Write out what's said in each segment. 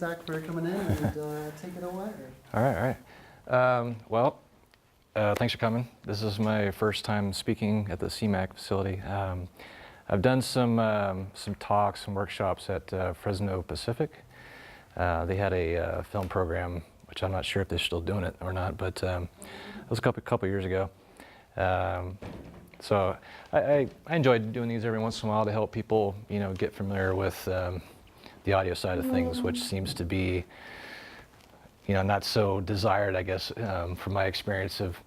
Zach, for coming in and take it away. All right. Thanks for coming. This is my first time speaking at the CMAC facility. I've done some talks and workshops at Fresno Pacific. They had a film program, which I'm not sure if they're still doing it or not, but it was a couple years ago. So I enjoyed doing these every once in a while to help people, get familiar with the audio side of things, which seems to be, not so desired, I guess, from my experience of,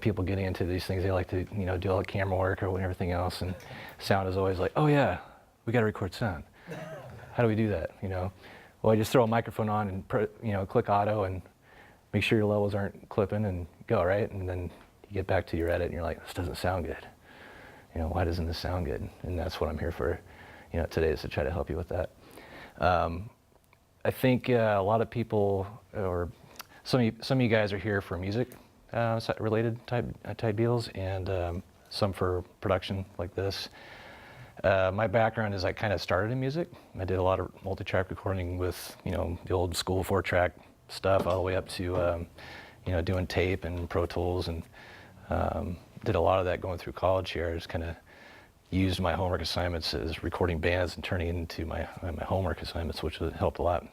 people getting into these things. They like to, do all the camera work or everything else, and sound is always like, oh yeah, we got to record sound. How do we do that? Well, I just throw a microphone on and click auto and make sure your levels aren't clipping and go, right? And then you get back to your edit and you're like, this doesn't sound good. Why doesn't this sound good? And that's what I'm here for, today, is to try to help you with that. I think a lot of people, or some of you guys are here for music related type deals, and some for production like this. My background is I kind of started in music. I did a lot of multi-track recording with the old school 4-track stuff, all the way up to doing tape and Pro Tools, and did a lot of that going through college here. I just kind of used my homework assignments as recording bands and turning it into my homework assignments, which helped a lot.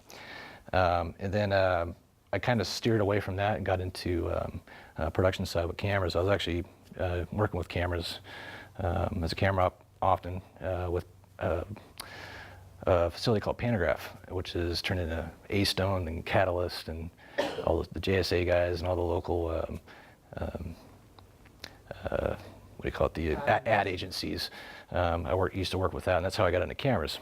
And then I kind of steered away from that and got into production side with cameras. I was actually working with cameras as a camera op often with a facility called Pantograph, which is turned into A-Stone and Catalyst and all the JSA guys and all the local what do you call it, the ad agencies. I used to work with that, and that's how I got into cameras.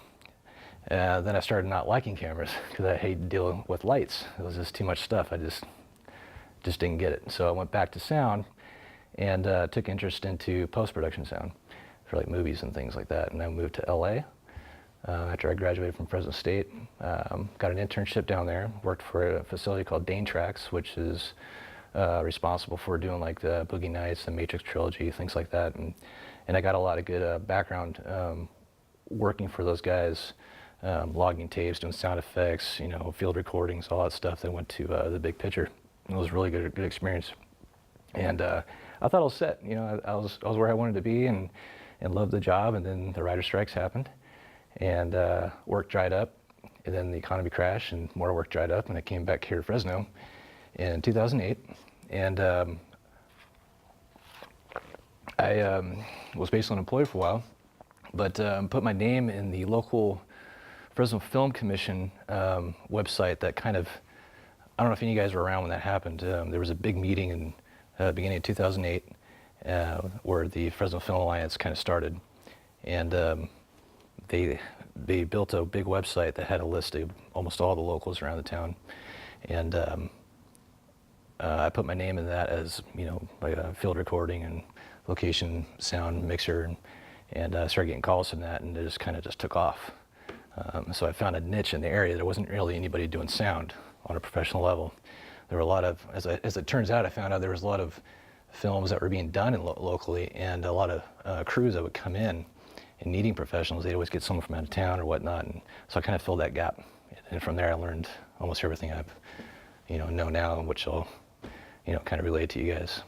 Then I started not liking cameras because I hated dealing with lights. It was just too much stuff. I just didn't get it. So I went back to sound and took interest into post-production sound for like movies and things like that. And I moved to LA after I graduated from Fresno State. Got an internship down there, worked for a facility called Dane Tracks, which is responsible for doing like the Boogie Nights, the Matrix trilogy, things like that, and I got a lot of good background working for those guys, logging tapes, doing sound effects, field recordings, all that stuff that went to the big picture. It was a really good experience, and I thought I was set. I was where I wanted to be, and loved the job. And then the writer strikes happened, and work dried up, and then the economy crashed, and more work dried up, and I came back here to Fresno in 2008, and I was basically unemployed for a while, but put my name in the local Fresno Film Commission website that kind of, I don't know if any of you guys were around when that happened. There was a big meeting in beginning of 2008 where the Fresno Film Alliance kind of started, and they built a big website that had a list of almost all the locals around the town, and I put my name in that as, like a field recording and location sound mixer, and started getting calls from that, and it just kind of took off. So I found a niche in the area. There wasn't really anybody doing sound on a professional level. There were a lot of, as it turns out, I found out there was a lot of films that were being done locally, and a lot of crews that would come in and needing professionals. They'd always get someone from out of town or whatnot, and so I kind of filled that gap. And from there I learned almost everything I've know now, which I'll kind of relate to you guys.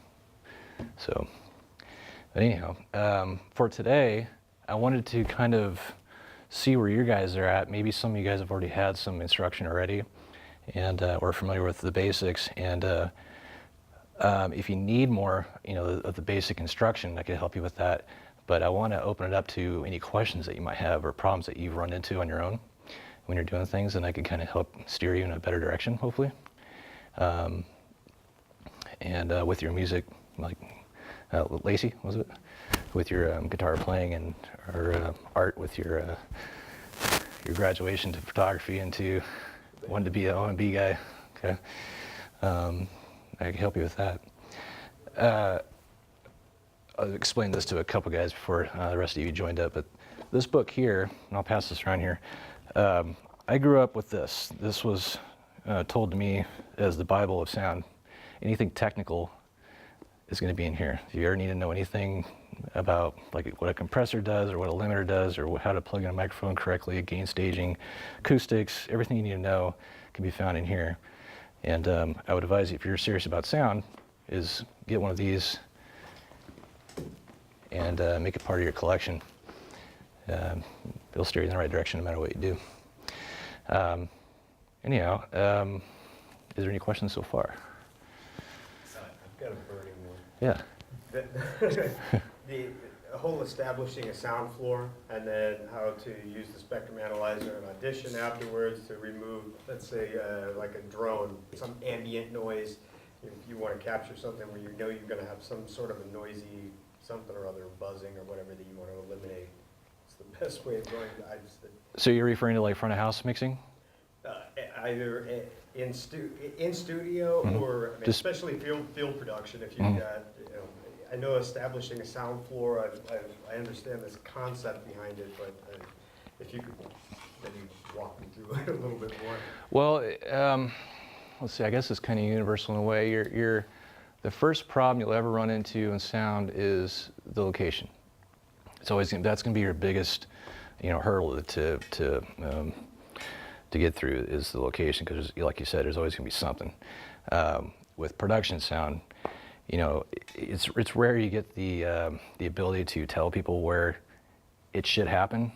So, but anyhow, for today, I wanted to kind of see where you guys are at. Maybe some of you guys have already had some instruction already, and are familiar with the basics. And if you need more, of the basic instruction, I could help you with that. But I want to open it up to any questions that you might have or problems that you've run into on your own when you're doing things, and I could kind of help steer you in a better direction, hopefully. And with your music, like Lacey, was it? With your guitar playing, and or Art with your graduation to photography and to wanting to be an O&B guy. Okay, I can help you with that. I'll explain this to a couple guys before the rest of you joined up. But this book here, and I'll pass this around here. I grew up with this. This was told to me as the Bible of sound. Anything technical is going to be in here. If you ever need to know anything, about like what a compressor does or what a limiter does or how to plug in a microphone correctly, gain staging, acoustics, everything you need to know can be found in here. And I would advise you, if you're serious about sound, is get one of these and make it part of your collection. It'll steer you in the right direction no matter what you do. Anyhow, is there any questions so far? I've got a burning one. Yeah. The whole establishing a sound floor and then how to use the spectrum analyzer and audition afterwards to remove, let's say, like a drone, some ambient noise. If you want to capture something where you know you're going to have some sort of a noisy something or other, buzzing or whatever that you want to eliminate. It's the best way of going. So you're referring to like front of house mixing? Either in studio Mhm. or I mean, Just- especially field production. If you've Mhm. got, I know establishing a sound floor. I understand this concept behind it, but if you could maybe walk me through it a little bit more. Well, let's see. I guess it's kind of universal in a way. The first problem you'll ever run into in sound is the location. It's always that's going to be your biggest, hurdle to get through is the location, because like you said, there's always going to be something. With production sound, it's rare you get the ability to tell people where it should happen,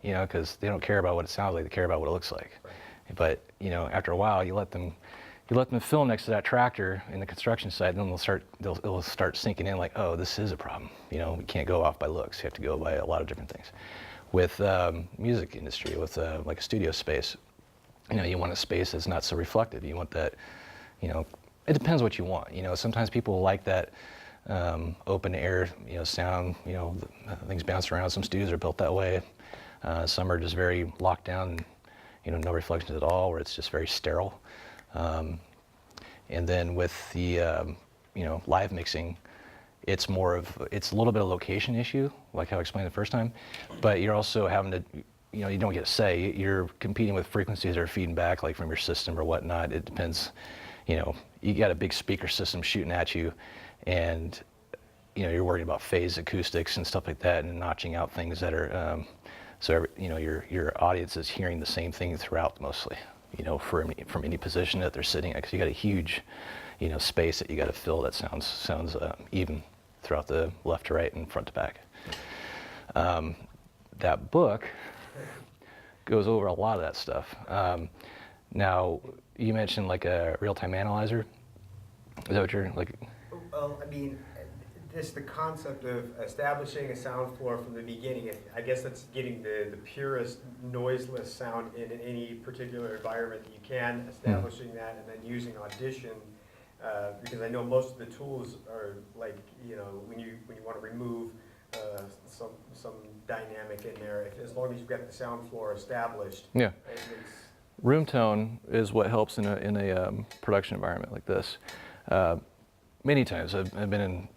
because they don't care about what it sounds like, they care about what it looks like. Right. But after a while, you let them film next to that tractor in the construction site, and then it'll start sinking in like, oh, this is a problem. We can't go off by looks. You have to go by a lot of different things. With music industry, with like a studio space, you want a space that's not so reflective. You want that, it depends what you want. Sometimes people like that open air, sound, things bounce around. Some studios are built that way. Some are just very locked down, no reflections at all, where it's just very sterile. And then with the, live mixing, it's a little bit of location issue, like how I explained the first time, but you're also having to, you don't get a say. You're competing with frequencies that are feeding back, like from your system or whatnot. It depends, you got a big speaker system shooting at you, and, you're worried about phase acoustics and stuff like that, and notching out things that are, so, your audience is hearing the same thing throughout mostly, from any position that they're sitting at, because you got a huge, space that you got to fill that sounds even throughout the left to right and front to back. That book goes over a lot of that stuff. Now, you mentioned like a real-time analyzer. Is that what you're like? Well, I mean, just the concept of establishing a sound floor from the beginning. I guess that's getting the purest noiseless sound in any particular environment that you can, establishing that, and then using Audition, because I know most of the tools are like, when you want to remove some dynamic in there, as long as you've got the sound floor established. Yeah. Room tone is what helps in a production environment like this. Many times I've been in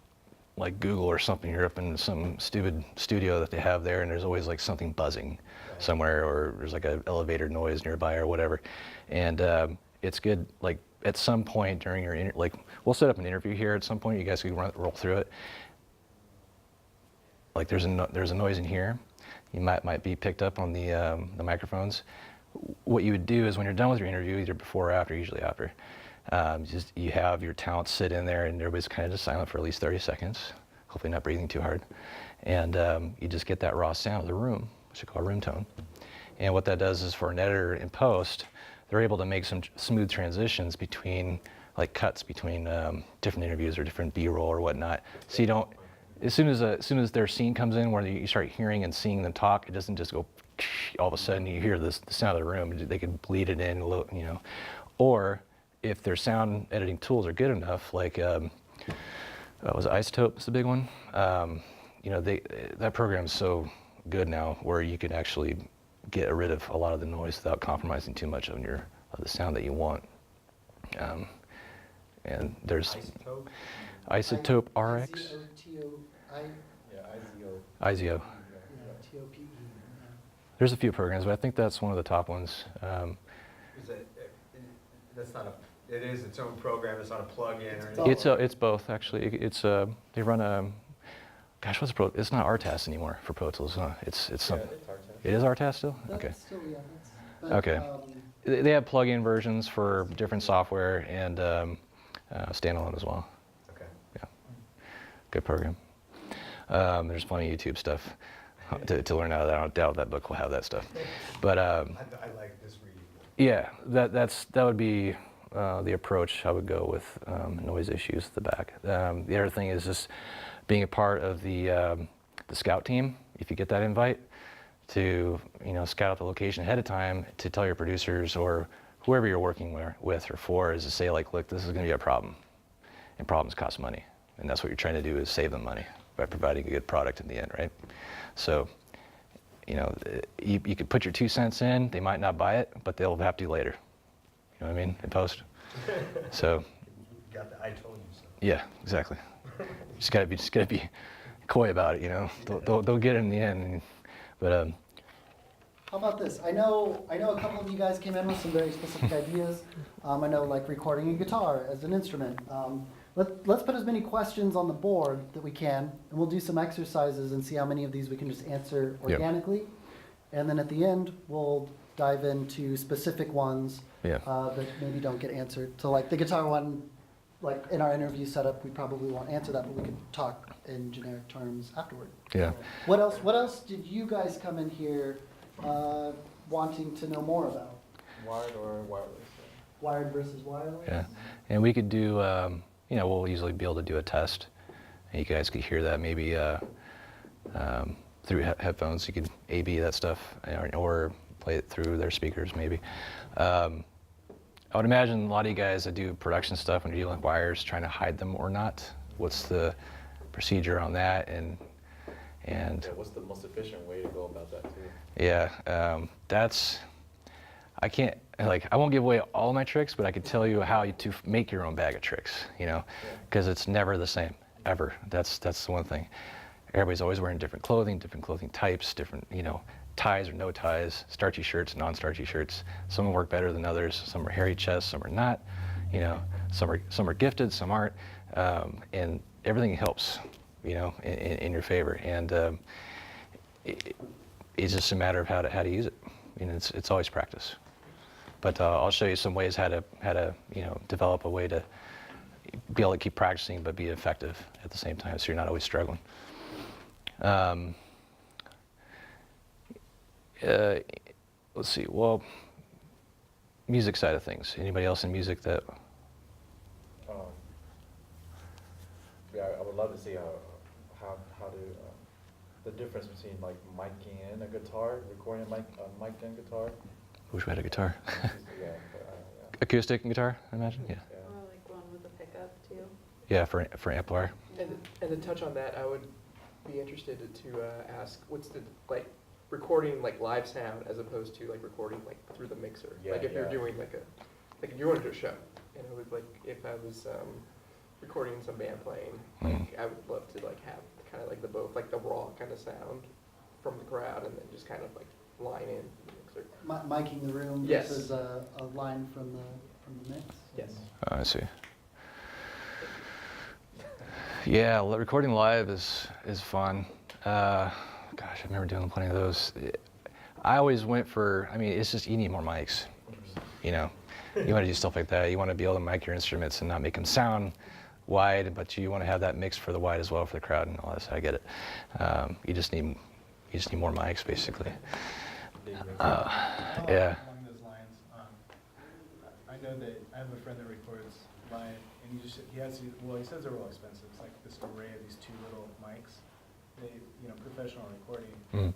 like Google or something. You're up in some stupid studio that they have there, and there's always like something buzzing somewhere, or there's like an elevator noise nearby or whatever. And it's good, like at some point during your like we'll set up an interview here at some point. You guys can roll through it. Like there's a noise in here. You might be picked up on the microphones. What you would do is when you're done with your interview, either before or after, usually after, you have your talent sit in there, and everybody's kind of just silent for at least 30 seconds, hopefully not breathing too hard. And you just get that raw sound of the room, which we call room tone. And what that does is for an editor in post, they're able to make some smooth transitions between, like cuts between different interviews or different B-roll or whatnot. So you don't, as soon as their scene comes in where you start hearing and seeing them talk, it doesn't just go all of a sudden you hear the sound of the room. They can bleed it in, or if their sound editing tools are good enough, like was it Isotope is the big one. That program's so good now where you can actually get rid of a lot of the noise without compromising too much of the sound that you want. And there's Isotope RX. IZO. TOPE. There's a few programs, but I think that's one of the top ones. That's not it is its own program. It's not a plug-in or anything. It's both actually. They run a Gosh, what's Pro? It's not RTAS anymore for Pro Tools, huh? It's some. Yeah, it's RTAS. It is RTAS still? That's Okay. still, yeah, but, Okay. They have plug-in versions for different software and standalone as well. Okay. Yeah, good program. There's plenty of YouTube stuff to learn out of that. I don't doubt that book will have that stuff. But I like this reading. yeah, that would be the approach I would go with noise issues at the back. The other thing is just being a part of the scout team. If you get that invite, to scout out the location ahead of time, to tell your producers or whoever you're working with or for, is to say, like, look, this is going to be a problem, and problems cost money, and that's what you're trying to do, is save them money by providing a good product in the end, right? So you could put your 2 cents in, they might not buy it, but they'll have to later, you know what I mean, in post. So You got the I told you so. yeah, exactly. Just gotta be coy about it, they'll get it in the end. But how about this? I know a couple of you guys came in with some very specific ideas. I know, like recording a guitar as an instrument. Let's put as many questions on the board that we can, and we'll do some exercises and see how many of these we can just answer organically. Yep. And then at the end, we'll dive into specific ones that maybe don't get answered. So like the guitar one, like in our interview setup, we probably won't answer that, but we can talk in generic terms afterward. Yeah. What else did you guys come in here wanting to know more about? Wired or wireless? Wired versus wireless? Yeah, and we could do, we'll usually be able to do a test, and you guys could hear that maybe through headphones. You could A/B that stuff, or play it through their speakers maybe. I would imagine a lot of you guys that do production stuff, when you're dealing with wires, trying to hide them or not. What's the procedure on that? And yeah, what's the most efficient way to go about that too? Yeah, I can't, I won't give away all my tricks, but I could tell you how to make your own bag of tricks, because it's never the same, ever. That's the one thing. Everybody's always wearing different clothing types, different, ties or no ties, starchy shirts, non-starchy shirts. Some work better than others. Some are hairy chests, some are not. Some are gifted, some aren't, and everything helps, in your favor. And it's just a matter of how to use it. It's always practice. But I'll show you some ways how to develop a way to be able to keep practicing but be effective at the same time, so you're not always struggling. Let's see. Well, music side of things. Anybody else in music that? Yeah, I would love to see how to the difference between like miking in a guitar, recording a mic'd in guitar. Wish we had a guitar. Yeah, Acoustic guitar, I imagine. Yeah. Or like one with a pickup too. Yeah, for amplifier. And to touch on that, I would be interested to ask, what's the recording live sound as opposed to recording through the mixer? Yeah, if you're yeah. doing if you're going to a show, and I would if I was recording some band playing, I would love to have kind of the both the raw kind of sound from the crowd, and then just kind of line in the mixer. Miking the room Yes. versus a line from the mix? Yes. I see. Yeah, recording live is fun. Gosh, I remember doing plenty of those. I always went for, it's just, you need more mics. You want to do stuff like that. You want to be able to mic your instruments and not make them sound wide, but you want to have that mix for the wide as well for the crowd and all that. So I get it. You just need more mics, basically. Yeah. Along those lines, I know that I have a friend that records live, and he says they're real expensive. It's like this array of these two little mics, professional recording, and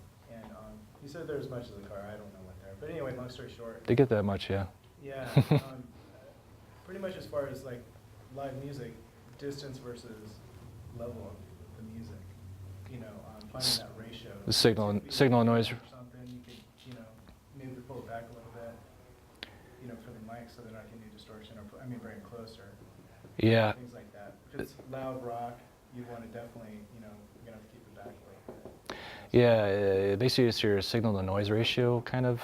he said they're as much as a car. I don't know what they're, but anyway, long story short. They get that much, yeah. Yeah, pretty much as far as live music, distance versus level of the music, finding that ratio. The signal and noise. Or something, you could, maybe pull it back a little bit, for the mic so they're not getting any distortion, or bring it closer. Yeah. Things like that. If it's loud rock, you want to definitely, you're going to have to keep it back a little bit. Yeah, basically it's your signal to noise ratio kind of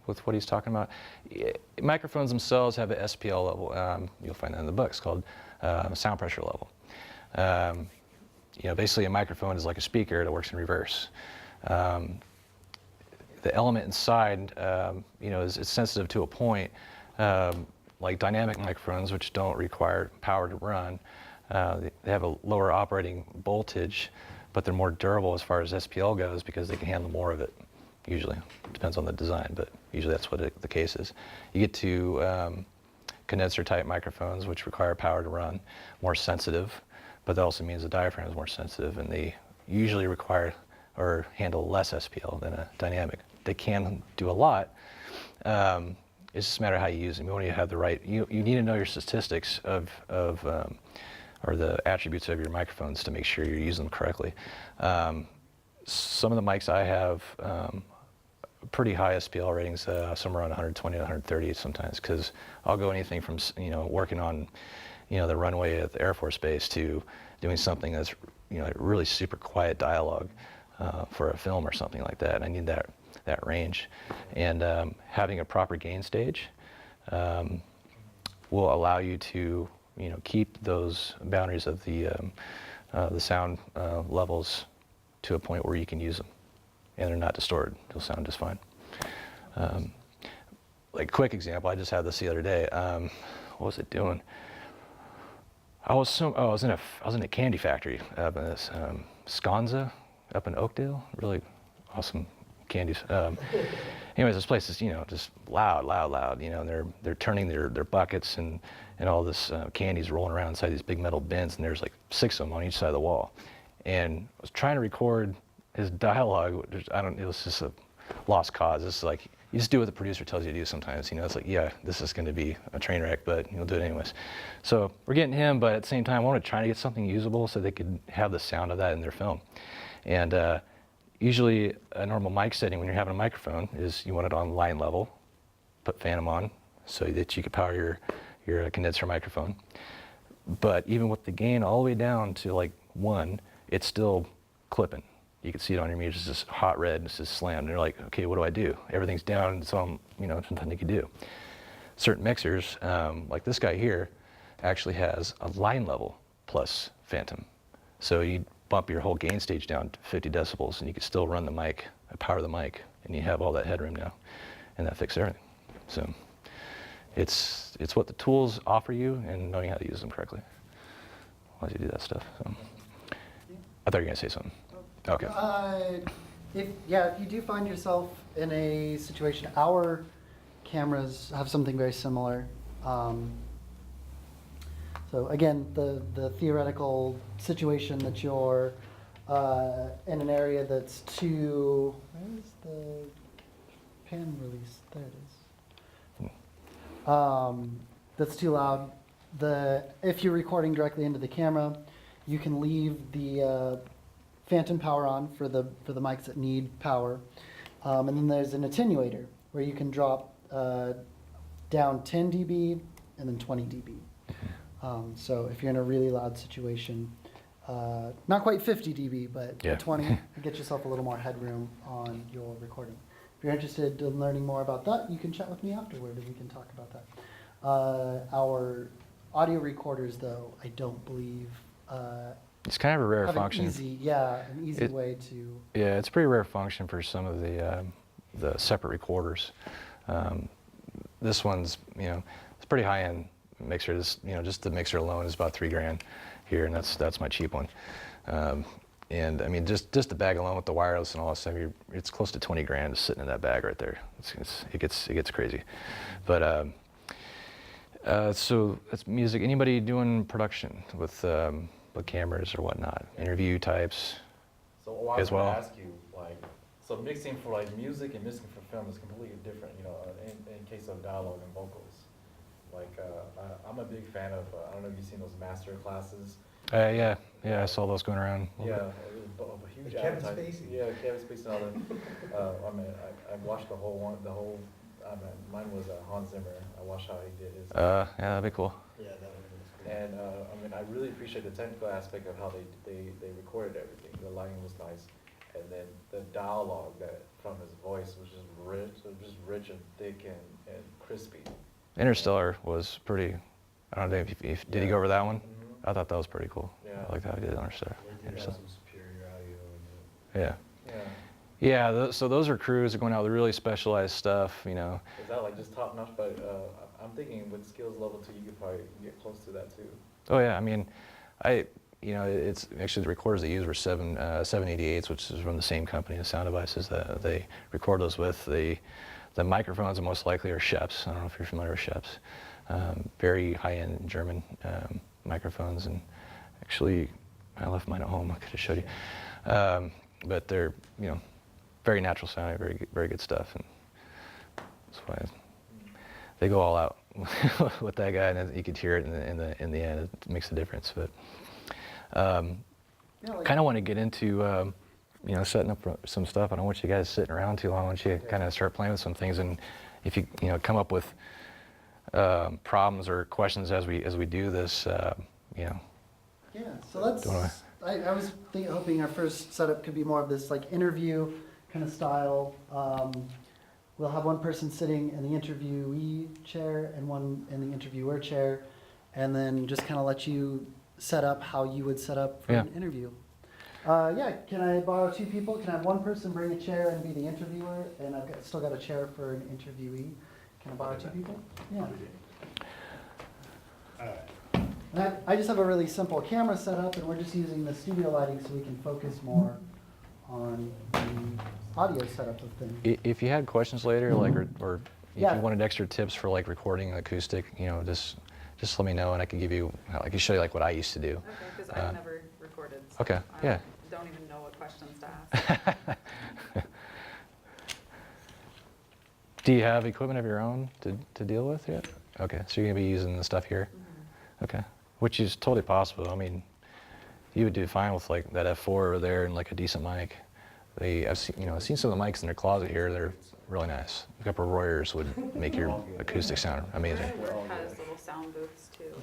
with what he's talking about. Microphones themselves have an SPL level. You'll find that in the books called sound pressure level. basically a microphone is like a speaker that works in reverse. The element inside, is sensitive to a point. Like dynamic microphones, which don't require power to run, they have a lower operating voltage, but they're more durable as far as SPL goes because they can handle more of it. Usually, depends on the design, but usually that's what the case is. You get to condenser type microphones, which require power to run, more sensitive, but that also means the diaphragm is more sensitive, and they usually require or handle less SPL than a dynamic. They can do a lot. It's just a matter of how you use them. You want to have the right. You need to know your statistics or the attributes of your microphones to make sure you're using them correctly. Some of the mics I have pretty high SPL ratings, somewhere around 120 to 130 sometimes, because I'll go anything from working on the runway at the Air Force Base to doing something that's really super quiet dialogue for a film or something like that. And I need that range, and having a proper gain stage will allow you to keep those boundaries of the sound levels to a point where you can use them and they're not distorted. They'll sound just fine. Like quick example, I just had this the other day. What was it doing? I was in a candy factory up in this Sconza up in Oakdale. Really awesome candies. Anyways, this place is just loud. And they're turning their buckets and all this candy's rolling around inside these big metal bins, and there's like 6 of them on each side of the wall. And I was trying to record his dialogue. It was just a lost cause. It's like you just do what the producer tells you to do sometimes. It's like, yeah, this is going to be a train wreck, but you'll do it anyways. So we're getting him, but at the same time, I want to try to get something usable so they could have the sound of that in their film. And usually a normal mic setting when you're having a microphone is you want it on line level, put phantom on so that you can power your condenser microphone. But even with the gain all the way down to like 1, it's still clipping. You can see it on your meter, it's just hot red, it's just slammed. And they're like, okay, what do I do? Everything's down, so there's nothing you can do. Certain mixers, like this guy here, actually has a line level plus phantom. So you bump your whole gain stage down to 50 decibels, and you can still run the mic, power the mic, and you have all that headroom now, and that fixes everything. So it's what the tools offer you and knowing how to use them correctly. As you do that stuff. So. I thought you were going to say something. Okay. If you do find yourself in a situation, our cameras have something very similar. So again, the theoretical situation that you're in an area that's too, where is the pan release? There it is. That's too loud. If you're recording directly into the camera, you can leave the phantom power on for the mics that need power. And then there's an attenuator where you can drop down 10 dB and then 20 dB. So if you're in a really loud situation, not quite 50 dB, but Yeah. 20, get yourself a little more headroom on your recording. If you're interested in learning more about that, you can chat with me afterward and we can talk about that. Our audio recorders, though, I don't believe It's kind of a rare have function. an easy way to. Yeah, it's a pretty rare function for some of the separate recorders. This one's, it's pretty high-end mixer. This, just the mixer alone is about $3,000 here, and that's my cheap one. And I mean, just the bag alone with the wireless and all that stuff, it's close to $20,000 just sitting in that bag right there. It gets crazy. But so that's music. Anybody doing production with cameras or whatnot? Interview types. So I was as well. going to ask you, so mixing for music and mixing for film is completely different, in case of dialogue and vocals. I'm a big fan of, I don't know if you've seen those master classes. Yeah, I saw those going around. Yeah, it was a huge Kevin advertising. Spacey. Yeah, Kevin Spacey and all that. I watched the whole one, mine was Hans Zimmer. I watched how he did his. Yeah, that'd be cool. Yeah, that one was cool. And I really appreciate the technical aspect of how they recorded everything. The lighting was nice, and then the dialogue from his voice was just rich and thick and crispy. Interstellar was pretty. I don't know if did he go over that one? Mhm. I thought that was pretty cool. Yeah. I liked how he did Interstellar. or It has something. some superior audio in it. Yeah. Yeah. Yeah, so those are crews that are going out with really specialized stuff, you know. Is that like just top notch? But I'm thinking with skills level 2, you could probably get close to that too. Oh yeah, I mean, you know, it's actually the recorders they use were 788s, which is from the same company as Sound Devices that they record those with. The microphones most likely are Sheps. I don't know if you're familiar with Sheps. Very high-end German microphones, and actually, I left mine at home. I could have showed you, but they're, you know, very natural sounding, very good stuff, and that's why they go all out with that guy, and you could hear it in the end. It makes a difference, but Yeah, like- kind of want to get into you know, setting up some stuff. I don't want you guys sitting around too long. I want you to kind of start playing with some things, and if you know, come up with problems or questions as we do this, you know. Yeah, so let's, Don't I? I was hoping our first setup could be more of this like interview kind of style. We'll have one person sitting in the interviewee chair and one in the interviewer chair, and then just kind of let you set up how you would set up for Yeah. an interview. Yeah, can I borrow 2 people? Can I have one person bring a chair and be the interviewer, and still got a chair for an interviewee? Can I borrow 2 people? Yeah. And I just have a really simple camera set up, and we're just using the studio lighting so we can focus more on the audio setup of things. If you had questions later, like, or if Yeah. you wanted extra tips for like recording acoustic, you know, just let me know, and I can give you, I can show you like what I used to do. Okay, because I've never recorded. So okay, I yeah. don't even know what questions to ask. Do you have equipment of your own to deal with yet? Okay, so you're gonna be using the stuff here? Okay, which is totally possible. I mean, you would do fine with like that F4 over there and like a decent mic. I've seen some of the mics in their closet here. They're really nice. A couple of Royers would make your acoustic sound amazing. My work has little sound booths too.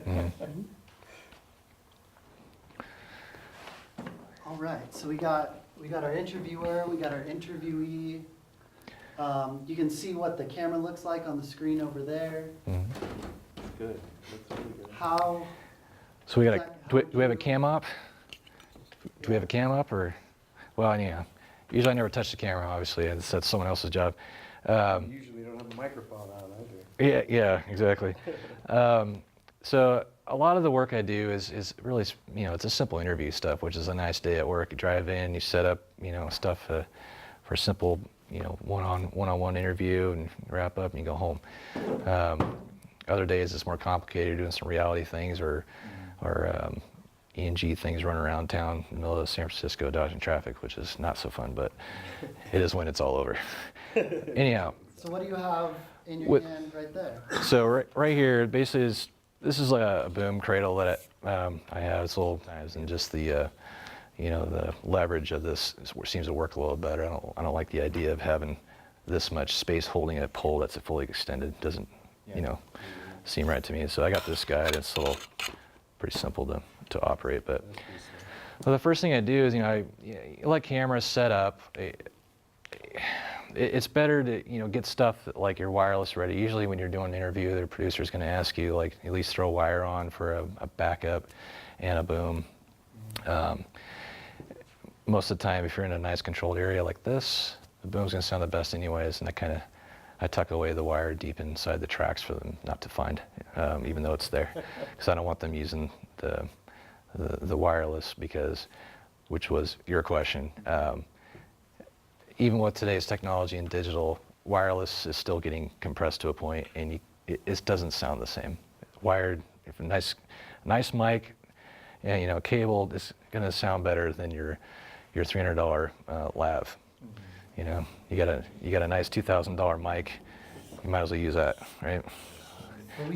Mhm. All right, so we got our interviewer, we got our interviewee. You can see what the camera looks like on the screen over there. Mhm. Good. That's really good. How, So we got Zack, do how we have a would you- cam up? Do we have a cam up, or? Well, yeah. Usually I never touch the camera, obviously. That's someone else's job. Usually don't have a microphone on either. Yeah, exactly. So a lot of the work I do is really, you know, it's a simple interview stuff, which is a nice day at work. You drive in, you set up, you know, stuff for simple, you know, one-on-one interview, and wrap up and you go home. Other days it's more complicated, doing some reality things or E&G things, running around town in the middle of San Francisco dodging traffic, which is not so fun, but it is when it's all over. Anyhow, so what do you have in your With- hand right there? so right here, basically, this is like a boom cradle that I have. It's little knives, and just the you know, the leverage of this seems to work a little better. I don't like the idea of having this much space holding a pole that's fully extended. Doesn't, you know, seem right to me. So I got this guy, and it's a little pretty simple to operate. But well, the first thing I do is, you know, I let cameras set up. It's better to, you know, get stuff like your wireless ready. Usually when you're doing an interview, the producer's going to ask you, like, at least throw a wire on for a backup and a boom. Most of the time, if you're in a nice controlled area like this, the boom's going to sound the best anyways, and I tuck away the wire deep inside the tracks for them not to find, even though it's there, because I don't want them using the wireless, because, which was your question, even with today's technology and digital, wireless is still getting compressed to a point, and it doesn't sound the same. Wired, if a nice mic, and, you know, cable is going to sound better than your $300 lav. You know, you got a nice $2,000 mic, you might as well use that, right? But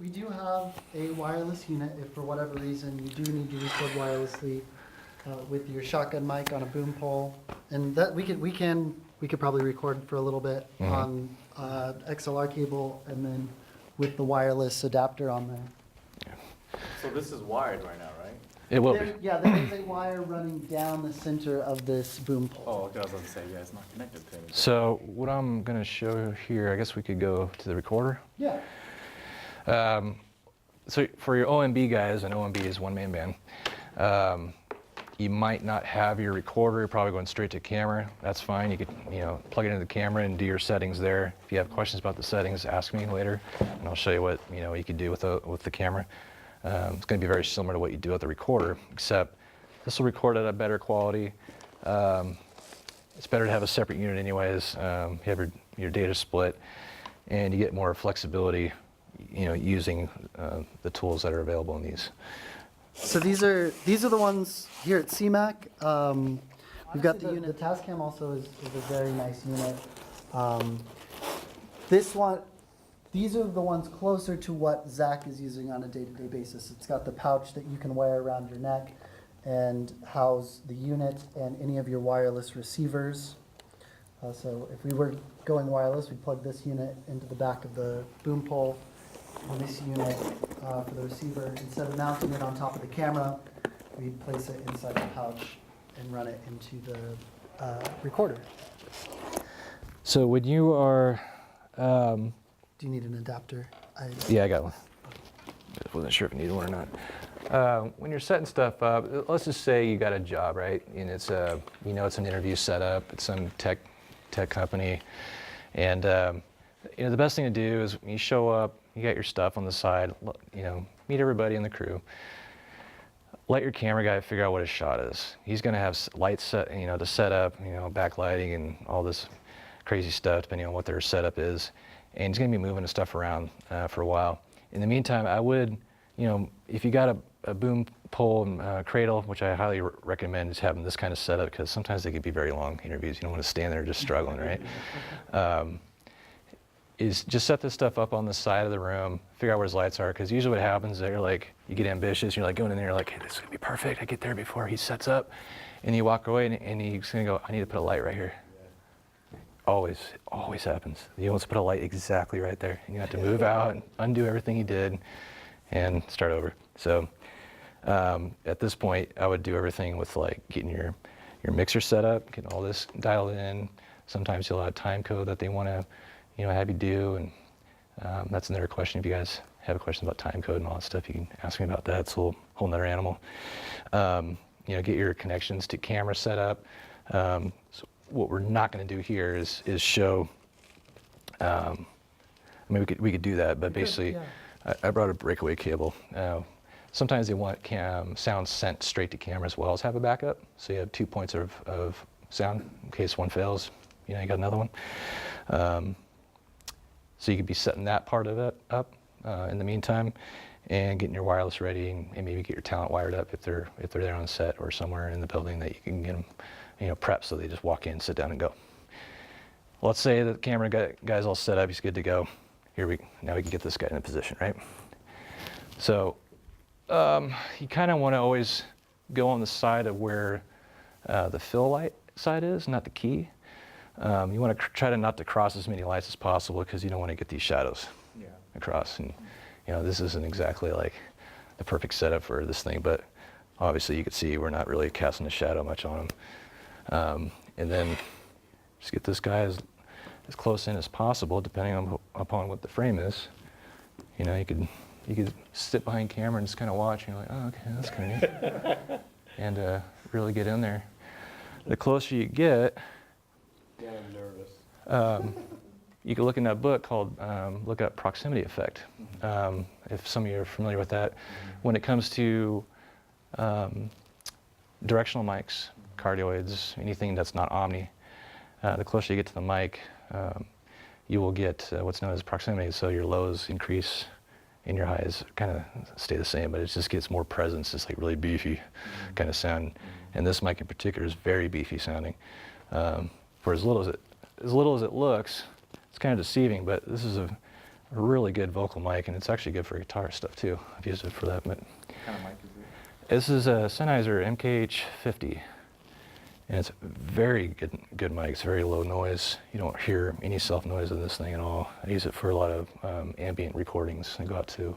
we do have a wireless unit if for whatever reason you do need to record wirelessly with your shotgun mic on a boom pole, and that we could probably record for a little bit on XLR cable, and then with the wireless adapter on there. So this is wired right now, right? It will be. Yeah, there is a wire running down the center of this boom pole. Oh, okay, I was about to say, yeah, it's not connected to anything. So what I'm going to show here, I guess we could go to the recorder. Yeah. So for your OMB guys, and OMB is one-man band, You might not have your recorder, you're probably going straight to camera. That's fine. You could, plug it into the camera and do your settings there. If you have questions about the settings, ask me later, and I'll show you what you could do with the camera. It's going to be very similar to what you do with the recorder, except this will record at a better quality. It's better to have a separate unit anyways. You have your data split, and you get more flexibility, using the tools that are available in these. So these are the ones here at CMAC. We've got the unit. The Tascam also is a very nice unit. These are the ones closer to what Zack is using on a day-to-day basis. It's got the pouch that you can wear around your neck and house the unit and any of your wireless receivers. So if we were going wireless, we'd plug this unit into the back of the boom pole, and this unit for the receiver. Instead of mounting it on top of the camera, we'd place it inside the pouch and run it into the recorder. So when you are, Do you need an adapter? yeah, I got one. Just wasn't sure if I needed one or not. When you're setting stuff up, let's just say you got a job, right? And it's it's an interview setup. It's some tech company, and the best thing to do is when you show up, you got your stuff on the side. Meet everybody in the crew. Let your camera guy figure out what his shot is. He's going to have lights set, to set up, backlighting and all this crazy stuff depending on what their setup is. And he's going to be moving the stuff around for a while. In the meantime, I would, if you got a boom pole and cradle, which I highly recommend, is having this kind of setup, because sometimes they could be very long interviews. You don't want to stand there just struggling, right? Is just set this stuff up on the side of the room, figure out where his lights are, because usually what happens is you get ambitious, you're like going in there, hey, this is going to be perfect, I get there before he sets up, and you walk away and he's going to go, I need to put a light right here. Always happens. He wants to put a light exactly right there, and you have to move out and undo everything he did and start over. So at this point, I would do everything with getting your mixer set up, getting all this dialed in. Sometimes you'll have a time code that they want to have you do, and that's another question. If you guys have a question about time code and all that stuff, you can ask me about that. It's a whole nother animal. Get your connections to camera set up. So what we're not going to do here is show. We could do that, but basically, yeah. I brought a breakaway cable. Sometimes they want sound sent straight to camera as well as have a backup. So you have 2 points of sound in case one fails. You got another one. So you could be setting that part of it up in the meantime, and getting your wireless ready, and maybe get your talent wired up if they're there on set or somewhere in the building that you can get them, prepped so they just walk in, sit down, and go. Let's say the camera guy's all set up, he's good to go. Now we can get this guy in a position, right? So you kind of want to always go on the side of where the fill light side is, not the key. You want to try not to cross as many lights as possible, because you don't want to get these shadows across. And this isn't exactly the perfect setup for this thing, but obviously you can see we're not really casting a shadow much on him. And then just get this guy as close in as possible, depending upon what the frame is. You could sit behind camera and just kind of watch, and you're like, oh, okay, that's kind of neat. And really get in there. The closer you get, Yeah, I'm nervous. you can look in that book called look up proximity effect. If some of you are familiar with that. When it comes to directional mics, cardioids, anything that's not omni, the closer you get to the mic, you will get what's known as proximity. So your lows increase and your highs kind of stay the same, but it just gets more presence. It's really beefy kind of sound. And this mic in particular is very beefy sounding. For as little as it looks, it's kind of deceiving, but this is a really good vocal mic, and it's actually good for guitar stuff too. I've used it for that. But What kind of mic is it? this is a Sennheiser MKH50, and it's very good mic. It's very low noise. You don't hear any self noise in this thing at all. I use it for a lot of ambient recordings. I go out to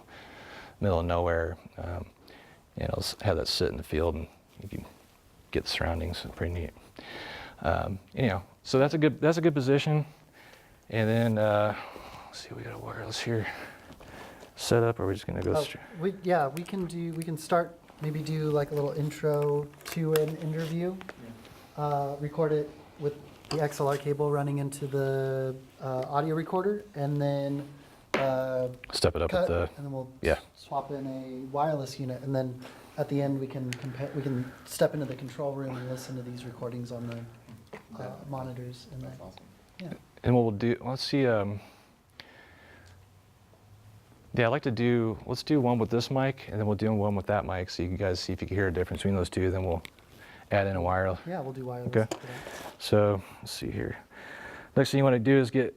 middle of nowhere, and I'll have that sit in the field, and you can get the surroundings. It's pretty neat. Anyhow, so that's a good position. And then let's see, we got a wireless here set up, or we're just gonna go straight. We can start, maybe do a little intro to an interview, record it with the XLR cable running into the audio recorder, and then Step it up cut, at the, and then we'll yeah. swap in a wireless unit, and then at the end we can we can step into the control room and listen to these recordings on the monitors. And That's awesome. yeah. And what we'll do, let's see, yeah, I'd like to do, let's do one with this mic, and then we'll do one with that mic, so you guys see if you can hear a difference between those two, then we'll add in a wireless. Yeah, we'll do wireless. Okay. for that. So, let's see here. Next thing you want to do is get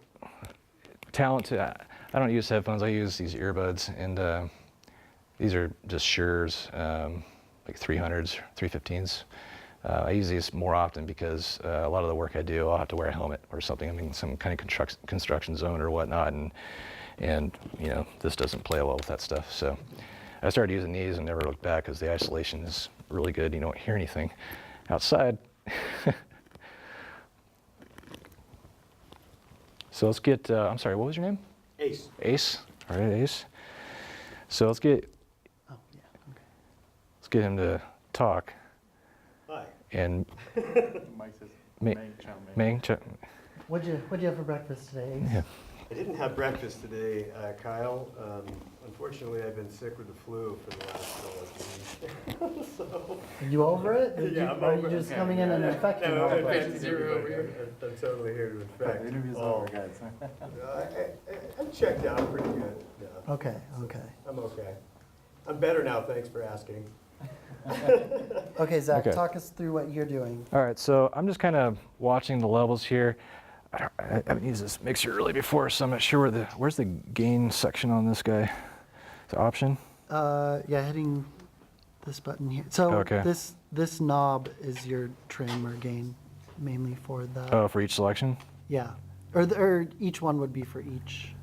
talent to, I don't use headphones, I use these earbuds, and these are just Shure's, like 300s, 315s. I use these more often because a lot of the work I do, I'll have to wear a helmet or something. I'm in some kind of construction zone or whatnot, and you know, this doesn't play well with that stuff. So I started using these and never looked back because the isolation is really good. You don't hear anything outside. So let's get, I'm sorry, what was your name? Ace. Ace. All right, Ace. So let's get Oh, yeah, okay. let's get him to talk. Hi. And Mike says, Ma- Ming, What'd you have for breakfast today? Ace? yeah. I didn't have breakfast today, Kyle. Unfortunately, I've been sick with the flu for the last week. So, Are you over it? Yeah, I'm Are over you it. just coming in and infecting No, all I'm of us? infecting Zero over everybody. I'm totally here to infect. The interview's all. over, guys. I'm checked out pretty good. Yeah. Okay, okay. I'm okay. I'm better now, thanks for asking. Okay, Zach, Okay. talk us through what you're doing. All right, so I'm just kind of watching the levels here. I haven't used this mixer really before, so I'm not sure where's the gain section on this guy? The option? Yeah, hitting this button here. So Okay. this knob is your trim or gain, mainly for the Oh, for each selection? yeah, or each one would be for each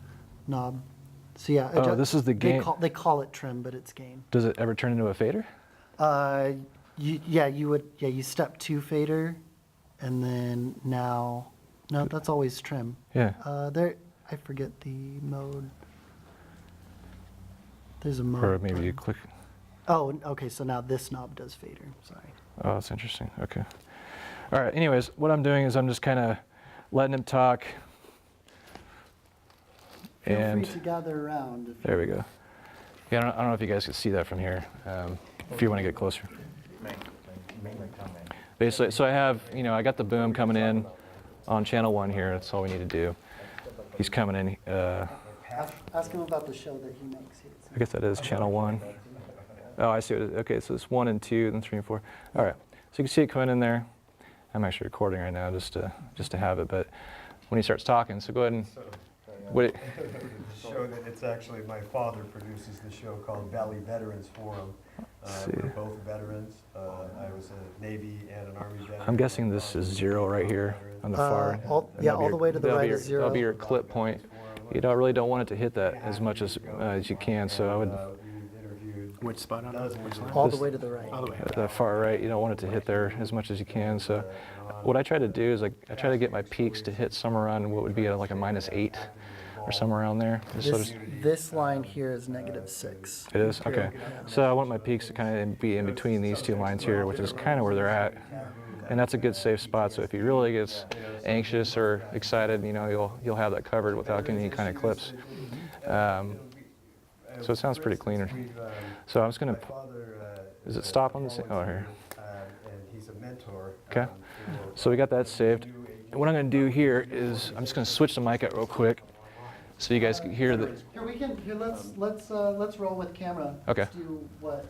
knob. So yeah. Oh, this is the gain. They call it trim, but it's gain. Does it ever turn into a fader? You step to fader, and then no, that's always trim. Yeah. I forget the mode. There's a mode. Or maybe you button. click. Oh, okay, so now this knob does fader, sorry. Oh, that's interesting. Okay. All right. Anyways, what I'm doing is I'm just kind of letting him talk. Feel And free to gather around. If there we go. Yeah, I don't know if you guys can see that from here. If you want to get closer. Basically, so I have, I got the boom coming in on channel 1 here. That's all we need to do. He's coming in. Ask him about the show that he makes here. I guess that is channel 1. Oh, I see. Okay, so it's 1 and 2, then 3 and 4. All right. So you can see it coming in there. I'm actually recording right now just to have it. But when he starts talking, so go ahead and. What Show that it's actually, my father produces the show called Valley Veterans Forum. see. We're both veterans. I was a Navy and an Army veteran. I'm guessing this is 0 right here on the far. all That'll be the way to the that'll right be is That'll be 0. your clip point. You really don't want it to hit that as much as you can. So I would. Which spot on it? Which line? All the This- way to the right. All the way. At the far right, you don't want it to hit there as much as you can. So what I try to do is I try to get my peaks to hit somewhere around what would be like a -8 or somewhere around there. Just so This line here is -6. it is? Okay. So I want my peaks to kind of be in between these two lines here, which is kind of where they're at. And that's a good safe spot. So if he really gets anxious or excited, you'll have that covered without getting any kind of clips. So it sounds pretty cleaner. So I'm just going to, does it stop on this? Oh, here. And he's a mentor. Okay. So we got that saved. And what I'm going to do here is I'm just going to switch the mic out real quick so you guys can hear the, Here, let's roll with camera. Okay. Let's do what,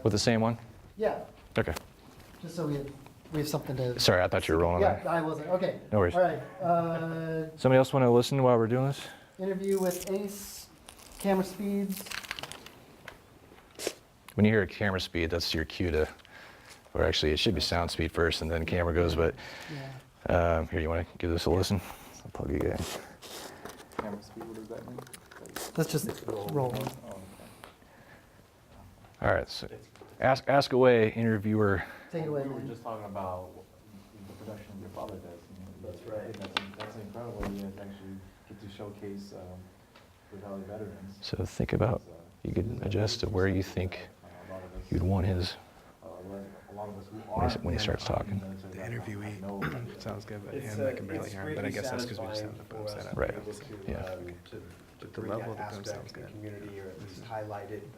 with the same one? yeah, Okay. just so we have something to. Sorry, I thought you were rolling Yeah, that. I wasn't, okay. No worries. All right, Somebody else want to listen while we're doing this? interview with Ace, camera speeds. When you hear a camera speed, that's your cue to, or actually it should be sound speed first and then camera goes, but Yeah. here, you want to give this a listen? I'll plug you in. Camera speed, what does that mean? Let's just roll. Oh, okay. All right, so ask away, interviewer. Take it away, We were man. just talking about the production your father does. That's right. That's incredible. You guys actually get to showcase the Valley veterans. So think about, you could adjust to where you think A lot of us, you'd want his. a a lot of us who When he- are. when he starts talking. The interviewee sounds good, but It's, him, I can barely it's hear him, but I greatly guess that's because we just have satisfying the boom for us set to up. be Right. able to, Yeah. to The bring level of that the boom aspect sounds to the good. community, or at least highlight it,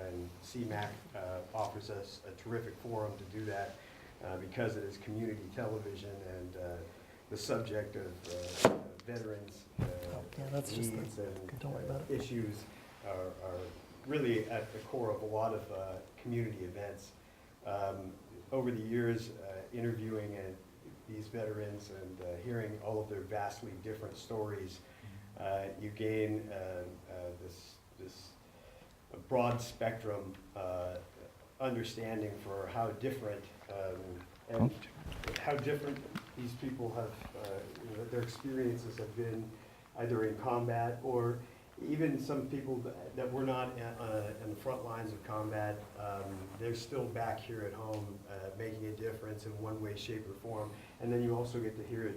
and CMAC offers us a terrific forum to do that, because it is community television, and the subject of veterans' Yeah, that's just the- needs don't worry about and issues are really at the core of a lot of community events. Over the years, interviewing these veterans and hearing all of their vastly different stories, you gain this broad spectrum understanding for how different and how different these people have, their experiences have been, either in combat or even some people that were not in the front lines of combat. They're still back here at home, making a difference in one way, shape, or form. And then you also get to hear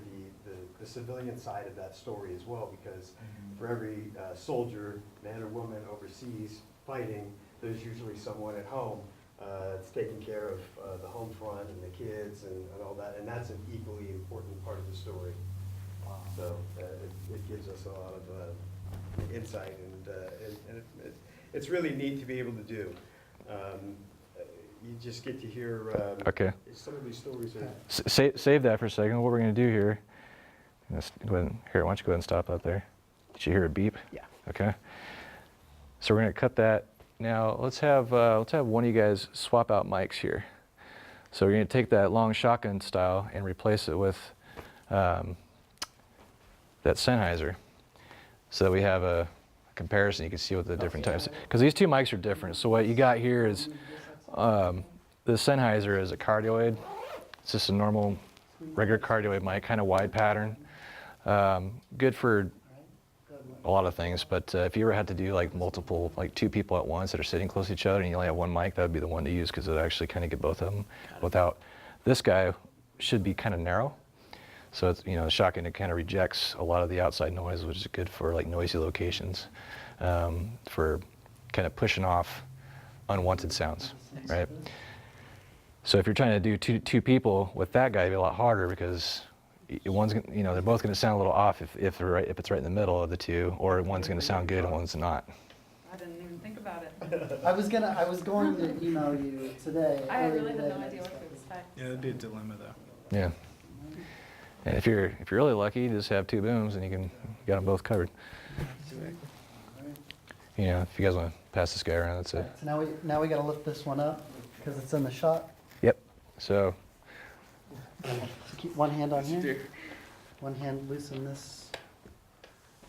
the civilian side of that story as well, because for every soldier, man or woman overseas fighting, there's usually someone at home that's taking care of the home front and the kids and all that, and that's an equally important part of the story. So it gives us a lot of insight, and it's really neat to be able to do. You just get to hear Okay. some of these stories are. Save that for a second. What we're going to do here, let's go ahead and, here, why don't you go ahead and stop out there. Did you hear a beep? Yeah. Okay. So we're going to cut that. Now let's have one of you guys swap out mics here. So we're going to take that long shotgun style and replace it with that Sennheiser, so that we have a comparison. You can see what the different types, because these two mics are different. So what you got here is the Sennheiser is a cardioid. It's just a normal, regular cardioid mic, kind of wide pattern. Good for a lot of things, but if you ever had to do like multiple, like two people at once that are sitting close to each other and you only have one mic, that would be the one to use, because it would actually kind of get both of them. Without, this guy should be kind of narrow. So it's, the shotgun, it kind of rejects a lot of the outside noise, which is good for like noisy locations, for kind of pushing off unwanted sounds, right? So if you're trying to do two people with that guy, it'd be a lot harder, because one's, they're both going to sound a little off if it's right in the middle of the two, or one's going to sound good and one's not. I didn't even think about it. I was going to email you today. I earlier really had today. no idea what to expect. Yeah, that'd be a dilemma though. Yeah. And if you're really lucky, you just have two booms and you got them both covered. If you guys want to pass this guy around, that's it. So now we got to lift this one up because it's in the shot. Yep. So So keep one hand on here. One hand loosen this.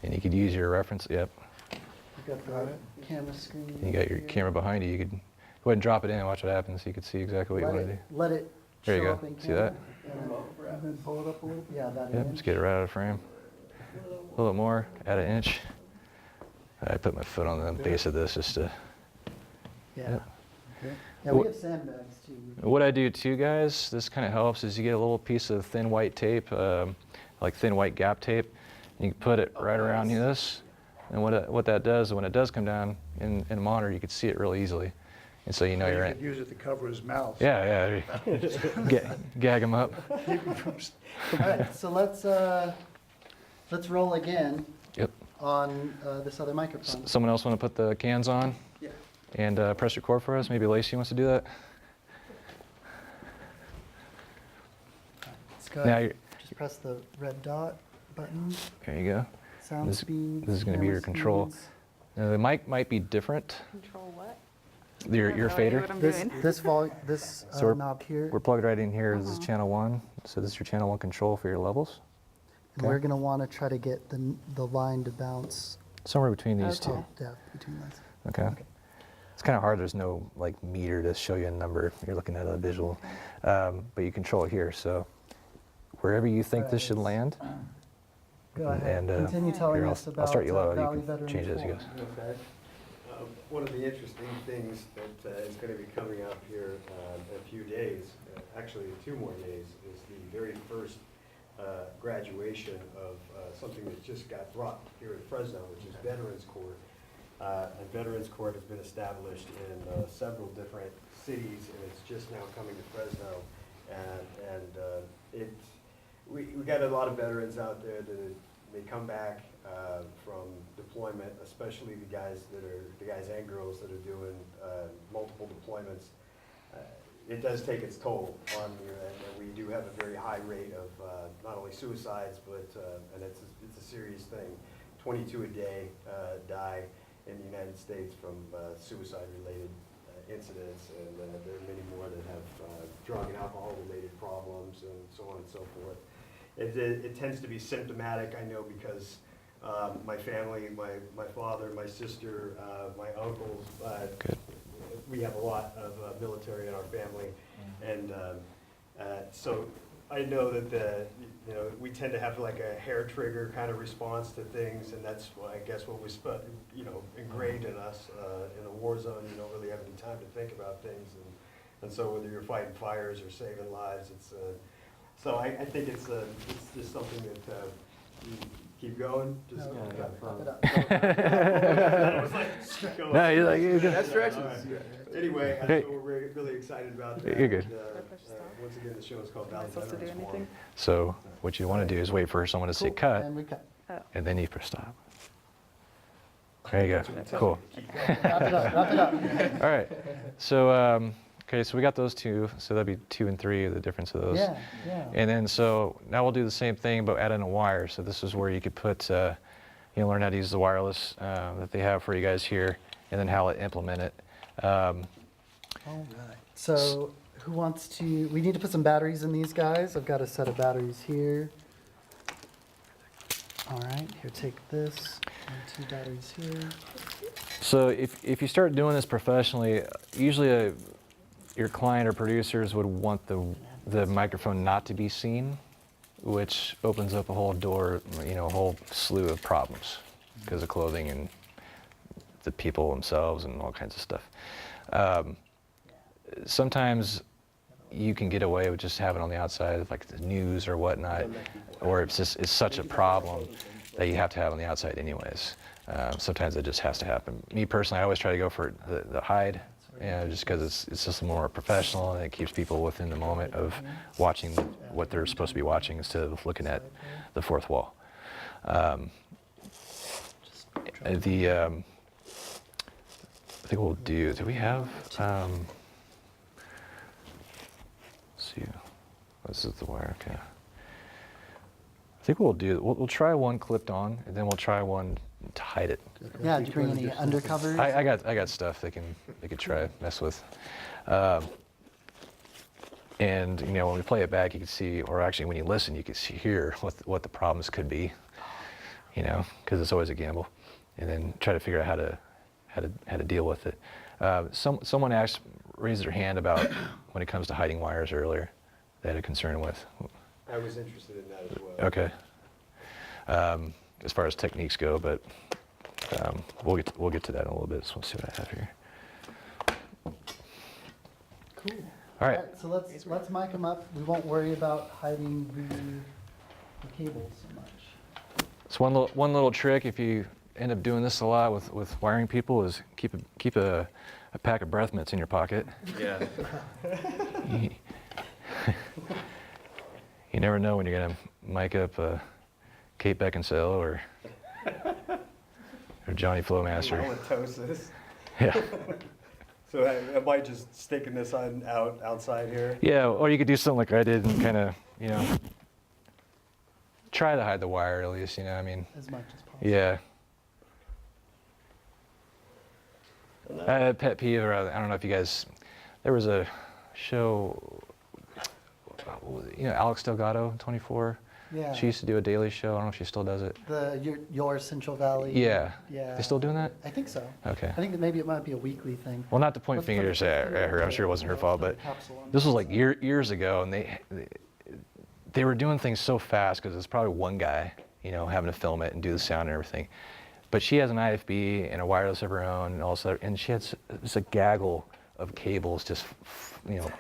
and you could use your reference. Yep. You got the camera screen. And you got your here. camera behind you. You could go ahead and drop it in and watch what happens, so you can see exactly what you want to do. Let it There you show go. up in See camera. that? And then pull it up a little. Yeah, that Yep. inch. Just get it right out of frame. A little bit more. Add an inch. I put my foot on the base of this just to. Yeah. Yep. Yeah, we have sandbags too. What I do too, guys, this kind of helps, is you get a little piece of thin white tape, like thin white gap tape. You can put it right around this, and what that does is when it does come down in a monitor, you can see it real easily, and so you're You in. could use it to cover his mouth. Yeah. Gag him up. All right, so let's roll again Yep. on this other microphone. Someone else want to put the cans on? Yeah. And press record for us? Maybe Lacey wants to do that? Let's go Now ahead. you're, Just press the red dot button. there you go. Sound This- speed. this is gonna be your camera control. speeds. Now, the mic might be different. Control what? Your I have no idea fader. what I'm This doing. this So we're- knob here. We're plugged right in here. This is Uh-huh. channel 1. So this is your channel 1 control for your levels. And we're gonna want to try to get the line to bounce. Somewhere between these Okay. Yeah, between those. two. Okay. It's kind of hard. There's no like meter to show you a number. You're looking at a visual, but you control it here. So wherever you think this should land, Go ahead. and Continue telling here, us I'll about start you low. Valley You can Veterans change it as you go. Forum. Okay. One of the interesting things that is going to be coming up here in a few days, actually 2 more days, is the very first graduation of something that just got brought here at Fresno, which is Veterans Court. A veterans court has been established in several different cities, and it's just now coming to Fresno. We got a lot of veterans out there that may come back from deployment, especially the guys and girls that are doing multiple deployments. It does take its toll on you, and we do have a very high rate of not only suicides, but and it's a serious thing. 22 a day die in the United States from suicide-related incidents, and there are many more that have drug and alcohol-related problems, and so on and so forth. It tends to be symptomatic, I know, because my family, my father, my sister, my uncles, we have a lot of military in our family, and so I know that we tend to have like a hair trigger kind of response to things, and that's I guess what was ingrained in us. In a war zone, you don't really have any time to think about things, and so whether you're fighting fires or saving lives, it's so I think it's just something that you keep going. Just No, you're good. That stretches. Anyway, Hey. so we're really excited about that. You're good. And, once again, the show is called Am I Valley supposed to do Veterans anything? Forum. So what you want to do is wait for someone to say Cool. cut, And we cut. and then you press stop. There you go. Cool. Wrap it up, wrap it up. All right. So, okay, so we got those two. So that'd be 2 and 3, the difference of those. Yeah, yeah. And then so now we'll do the same thing, but add in a wire. So this is where you could put, learn how to use the wireless that they have for you guys here, and then how to implement it. All right. So who wants to, we need to put some batteries in these guys. I've got a set of batteries here. All right, here, take this, and 2 batteries here. So if you start doing this professionally, usually your client or producers would want the microphone not to be seen, which opens up a whole door, a whole slew of problems because of clothing and the people themselves and all kinds of stuff. Sometimes you can get away with just having it on the outside, like the news or whatnot, or it's such a problem that you have to have on the outside anyways. Sometimes it just has to happen. Me personally, I always try to go for the hide, just because it's just more professional and it keeps people within the moment of watching what they're supposed to be watching instead of looking at the fourth wall. I think we'll do we have, let's see, this is the wire, okay. I think what we'll try one clipped on, and then we'll try one to hide it. Yeah, did you bring any undercovers? I got stuff they could try mess with. And when we play it back, you can see, or actually when you listen, you can hear what the problems could be. Because it's always a gamble, and then try to figure out how to deal with it. Someone raised their hand about when it comes to hiding wires earlier. They had a concern with. I was interested in that as well. Okay. As far as techniques go, but we'll get to that in a little bit. So we'll see what I have here. Cool. All right. So let's mic them up. We won't worry about hiding the cables so much. So one little trick, if you end up doing this a lot with wiring people, is keep a pack of breath mints in your pocket. Yeah. You never know when you're gonna mic up Kate Beckinsale or Johnny Flowmaster. Halitosis. Yeah. So am I just sticking this outside here? Yeah, or you could do something like I did and kind of, try to hide the wire at least, I mean. As much as possible. Yeah. I had a pet peeve, or I don't know if you guys, there was a show, Alex Delgado, 24. Yeah. She used to do a daily show. I don't know if she still does it. Your Central Valley. Yeah. Yeah. They still doing that? I think so. Okay. I think that maybe it might be a weekly thing. Well, not to point Let's fingers put it- at her. I'm sure it wasn't her fault, but Capsule on this was the like years ago, and they were doing things so fast because it's probably one guy, having to film it and do the sound and everything. But she has an IFB and a wireless of her own, and she had just a gaggle of cables just,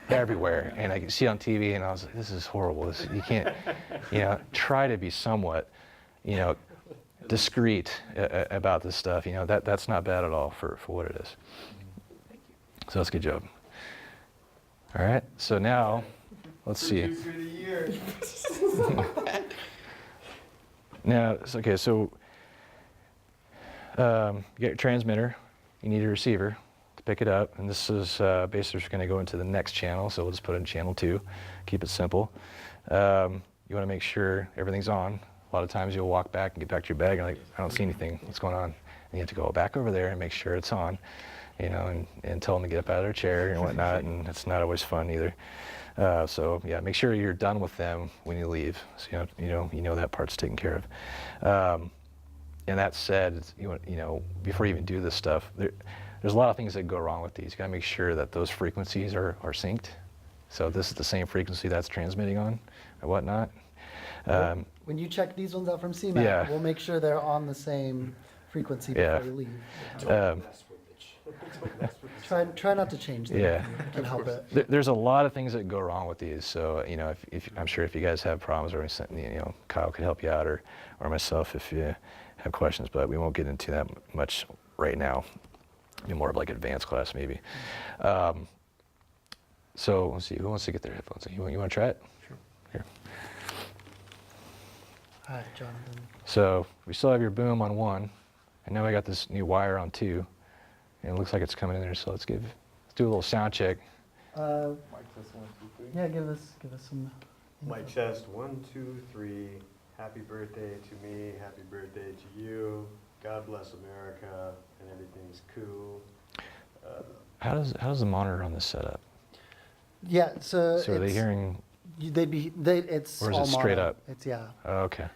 everywhere. And I could see it on TV, and I was like, this is horrible. You can't, try to be somewhat, discreet about this stuff. You know, that's not bad at all for what it is. So that's a good job. All right, so now, let's see. Now, okay, so you got your transmitter, you need a receiver to pick it up, and this is basically just going to go into the next channel, so we'll just put it in channel 2, keep it simple. You want to make sure everything's on. A lot of times you'll walk back and get back to your bag and like, I don't see anything, what's going on? And you have to go back over there and make sure it's on, you know, and tell them to get up out of their chair and whatnot, and it's not always fun either. So yeah, make sure you're done with them when you leave, so you know that part's taken care of. And that said, you know, before you even do this stuff, there's a lot of things that go wrong with these. You got to make sure that those frequencies are synced. So this is the same frequency that's transmitting on, or whatnot. When you check these ones out from CMAC, Yeah. we'll make sure they're on the same frequency Yeah. before you leave. Um, Try not to change them. Yeah. If you can help it. There's a lot of things that go wrong with these. So, you know, if I'm sure if you guys have problems, or you know, Kyle could help you out, or myself if you have questions. But we won't get into that much right now. Be more of like advanced class maybe. So let's see, who wants to get their headphones? You want to try it? Sure. Here. Hi, Jonathan. So we still have your boom on 1, and now I got this new wire on 2, and it looks like it's coming in there. So let's do a little sound check. Yeah, give us some. Mic test, 1, 2, 3. Happy birthday to me, happy birthday to you. God bless America, and everything's cool. How does the monitor on this set up? Yeah, so So are they it's, hearing? it's Or is all it straight mono. up? It's yeah. Oh, okay.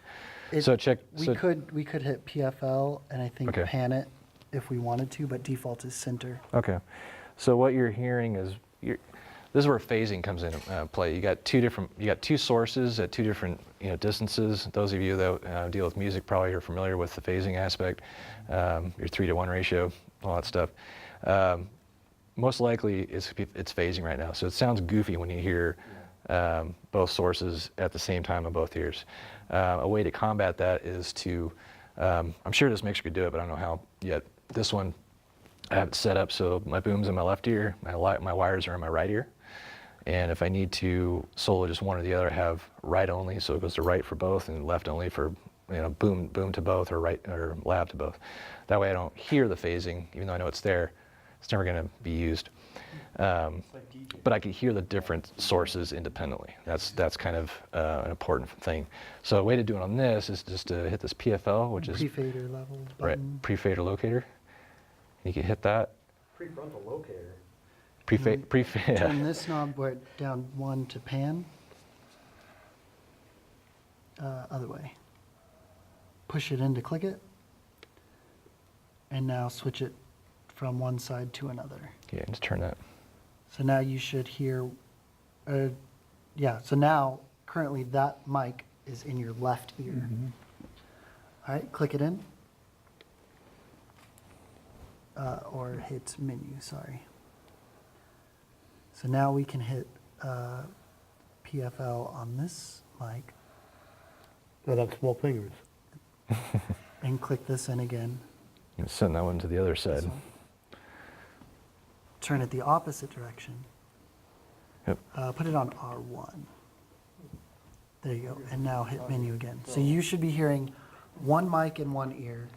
It- So check. We So, could hit PFL and I think Okay. pan it if we wanted to, but default is center. okay. So what you're hearing is this is where phasing comes into play. You got two sources at 2 different distances. Those of you that deal with music probably are familiar with the phasing aspect. Your 3-to-1 ratio, all that stuff. Most likely it's phasing right now. So it sounds goofy when you hear both sources at the same time in both ears. A way to combat that is to, I'm sure this mixer could do it, but I don't know how yet. This one, I have it set up so my boom's in my left ear, my wires are in my right ear. And if I need to solo just one or the other, I have right only, so it goes to right for both, and left only for boom to both, or right or lab to both. That way I don't hear the phasing, even though I know it's there. It's never going to be used. But I can hear the different sources independently. That's kind of an important thing. So a way to do it on this is just to hit this PFL, which is Pre-fader level right, button. pre-fader locator. You can hit that. Prefrontal locator. Turn this knob down 1 to pan. Other way. Push it in to click it. And now switch it from one side to another. Yeah, just turn that. So now you should hear, so now currently that mic is in your left ear. All right, click it in. Or hit menu, sorry. So now we can hit PFL on this mic No, that's small fingers. and click this in again. And send that one to the other This side. one. Turn it the opposite direction. Yep. Put it on R1. There you go. And now hit menu again. So you should be hearing one mic in one ear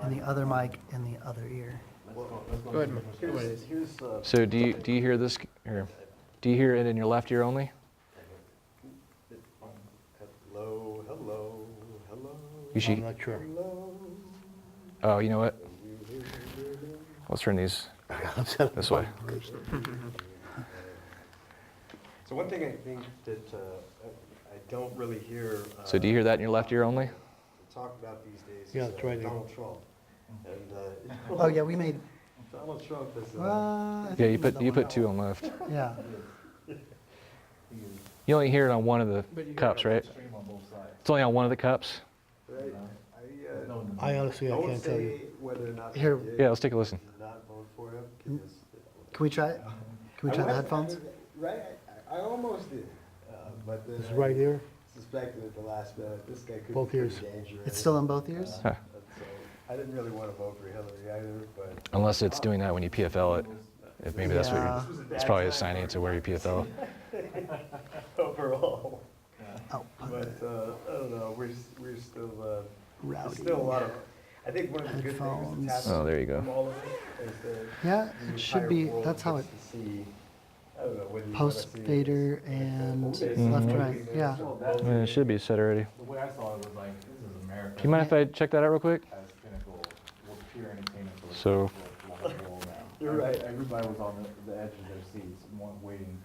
and the other mic in the other ear. Go ahead, Mike. What it is. So do you hear this? Or do you hear it in your left ear only? Hello, hello, hello. You should. I'm not sure. Hello. Oh, you know what? Let's turn these this way. So one thing I think that I don't really hear. So do you hear that in your left ear only? Talk about these days. Yeah, is, that's right. Donald Trump. And Oh yeah, we made. Donald Trump is. I think Yeah, we you made put that you one. put 2 on left. Yeah. You only hear it on one of the cups, right? It's only on one of the cups. Right. I honestly, I don't can't tell say you. whether or not. I Here. did Yeah, let's take a listen. Not vote for him because. Can we try it? Can we try the headphones? Right, I almost did, but then This right ear, suspected at the last minute this guy could Both be ears. pretty dangerous. It's still in both ears? Huh. I didn't really want to vote for Hillary either, but. Unless it's doing that when you PFL it. If maybe that's what Yeah. you're, it's probably assigning it to where you PFL. Overall. Oh, But, I don't know, we're still, there's Rowdy. still a lot of, I think one of the good things Headphones. that's Oh, happened there you go. from all of it is that yeah, the it should entire be, world that's how it, gets to see, I don't know, whether you wanna post see it fader as, and basically left, voting right, there, yeah. so Well, voting It should be set already. The way I saw it was like, this is America. Do you mind if I check that out real quick? As pinnacle, with pure entertainment for the So- whole world now. You're right. Everybody was on the edge of their seats, waiting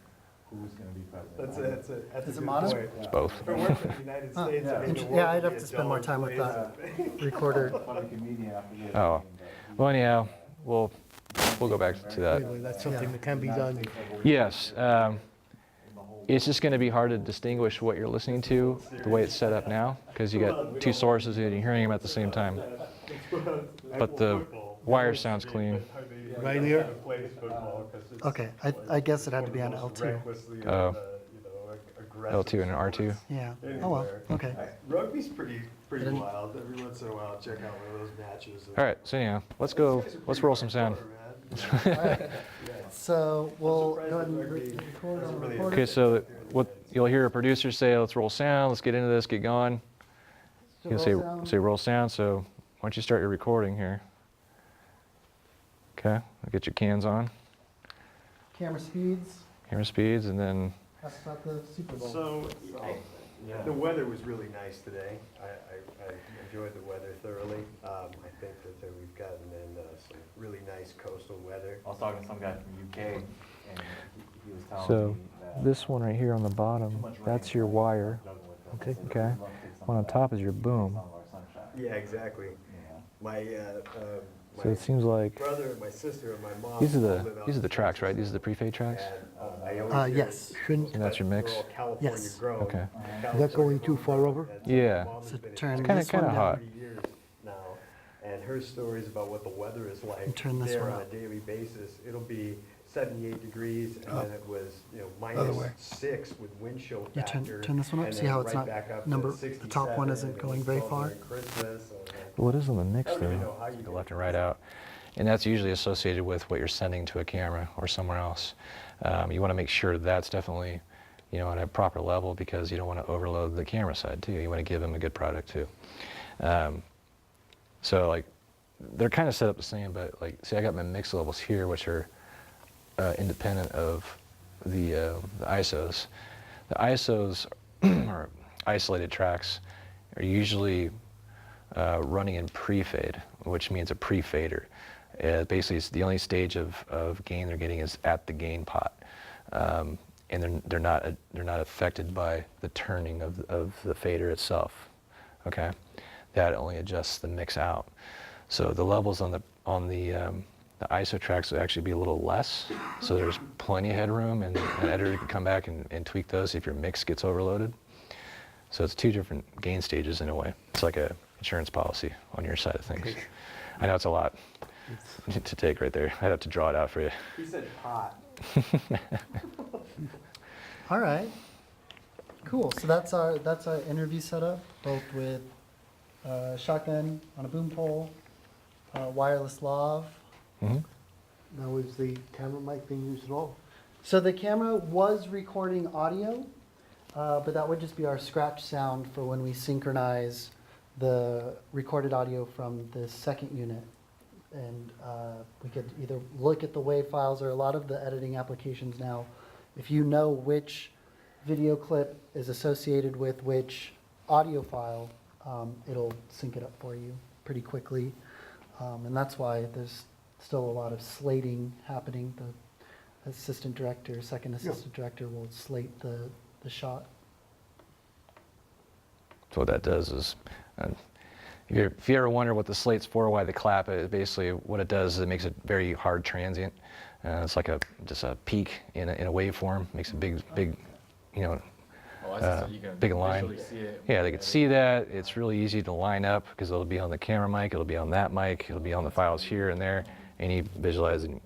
who's gonna be president. That's a Is it good modest? point. It's both. If it weren't for the United Huh. States, I mean, the Yeah, world I'd would have be to a spend more duller time with place. that recorder. Funny comedian after this. Oh. Well, anyhow, we'll go back to that. Anyway, that's something that can be done. Yes, it's just going to be hard to distinguish what you're listening to the way it's set up now, because you got two sources and you're hearing them at the same time. But the wire sounds clean. Right here? Okay, I guess it had to be on L2. Oh. L2 and an R2. Yeah, oh well, okay. Rugby's pretty wild. Every once in a while, I'll check out one of those matches. All right, so anyhow, let's roll some sound. So we'll go ahead and record on the recorder. Okay, so what you'll hear a producer say, let's roll sound, let's get into this, get going. He'll Roll say, sound. roll sound, so why don't you start your recording here? Okay, I'll get your cans on, Camera speeds, camera speeds, and then, ask about the Super Bowl. So, the weather was really nice today. I enjoyed the weather thoroughly. I think that we've gotten in some really nice coastal weather. I was talking to some guy from UK, and he was telling so me that. this one right here on the bottom, that's your wire, Okay. okay? One on top is your boom. Yeah, exactly. My, So it seems like, brother and my sister and my mom. these are all live out the in tracks, right? These are the pre-fade tracks? And, I always hear Yes. Shouldn't, And that's your mix? they're all California Yes. grown. Okay. is that going too far over? Yeah. So turn kinda- this one kinda hot. down. 30 years now, and her stories about what the weather is like And turn this there one on a up. daily basis. It'll be 78 degrees, and then it was, Other way. -6 with wind chill Yeah, factor. turn this one up. and See then how it's right not back up to the top one 67, isn't and it going was very cold far. during Christmas, and, What is on the mix I don't even though? know how you Go do left it. and right out. And that's usually associated with what you're sending to a camera or somewhere else. You want to make sure that's definitely, on a proper level, because you don't want to overload the camera side too. You want to give them a good product too. So like, they're kind of set up the same, but like, see, I got my mix levels here, which are independent of the ISOs. The ISOs, or isolated tracks, are usually running in pre-fade, which means a pre-fader. Basically, it's the only stage of gain they're getting is at the gain pot, and they're not affected by the turning of the fader itself. Okay, that only adjusts the mix out. So the levels on the ISO tracks will actually be a little less. So there's plenty of headroom, and an editor can come back and tweak those if your mix gets overloaded. So it's two different gain stages in a way. It's like a insurance policy on your side of things. I know it's a lot to take right there. I'd have to draw it out for you. He said pot. All right. Cool. So that's our interview setup, both with shotgun on a boom pole, wireless lav. Mhm. Now, is the camera mic being used at all? So the camera was recording audio, but that would just be our scratch sound for when we synchronize the recorded audio from the second unit. And we could either look at the WAV files, or a lot of the editing applications now, if you know which video clip is associated with which audio file, it'll sync it up for you pretty quickly. And that's why there's still a lot of slating happening. The assistant director, second assistant director will slate the shot. So what that does is, if you ever wonder what the slate's for, why they clap it, basically what it does is it makes it very hard transient. It's like just a peak in a waveform. Makes a big, big line. Yeah, they can see that. It's really easy to line up because it'll be on the camera mic, it'll be on that mic, it'll be on the files here and there, and you visualize and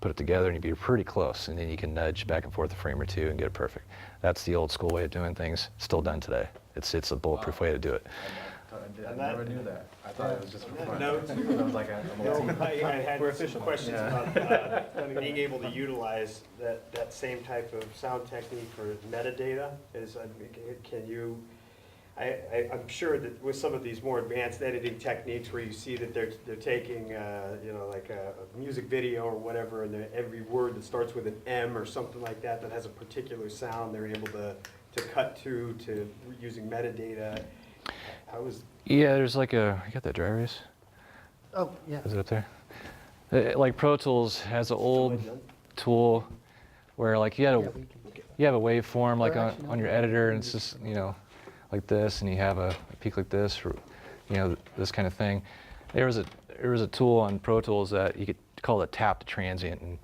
put it together, and you'd be pretty close, and then you can nudge back and forth a frame or two and get it perfect. That's the old school way of doing things, still done today. It's a bulletproof way to do it. I did I On that- never knew that. I thought it was just for fun. No. I was like, I'm a team. I had We're some official. questions Yeah. about being able to utilize that same type of sound technique for metadata. Can you, I'm sure that with some of these more advanced editing techniques where you see that they're taking, like a music video or whatever, and every word that starts with an M or something like that that has a particular sound, they're able to cut to using metadata. How was Yeah, there's like you got that dry erase? Oh, yeah. Is it up there? Like Pro Tools has an old tool where like you Yeah, had we can- you have a waveform like Or on, actually, on no, your we editor, can and it's just- just like this, and you have a peak like this, or this kind of thing. There was a tool on Pro Tools that you could call it tap to transient,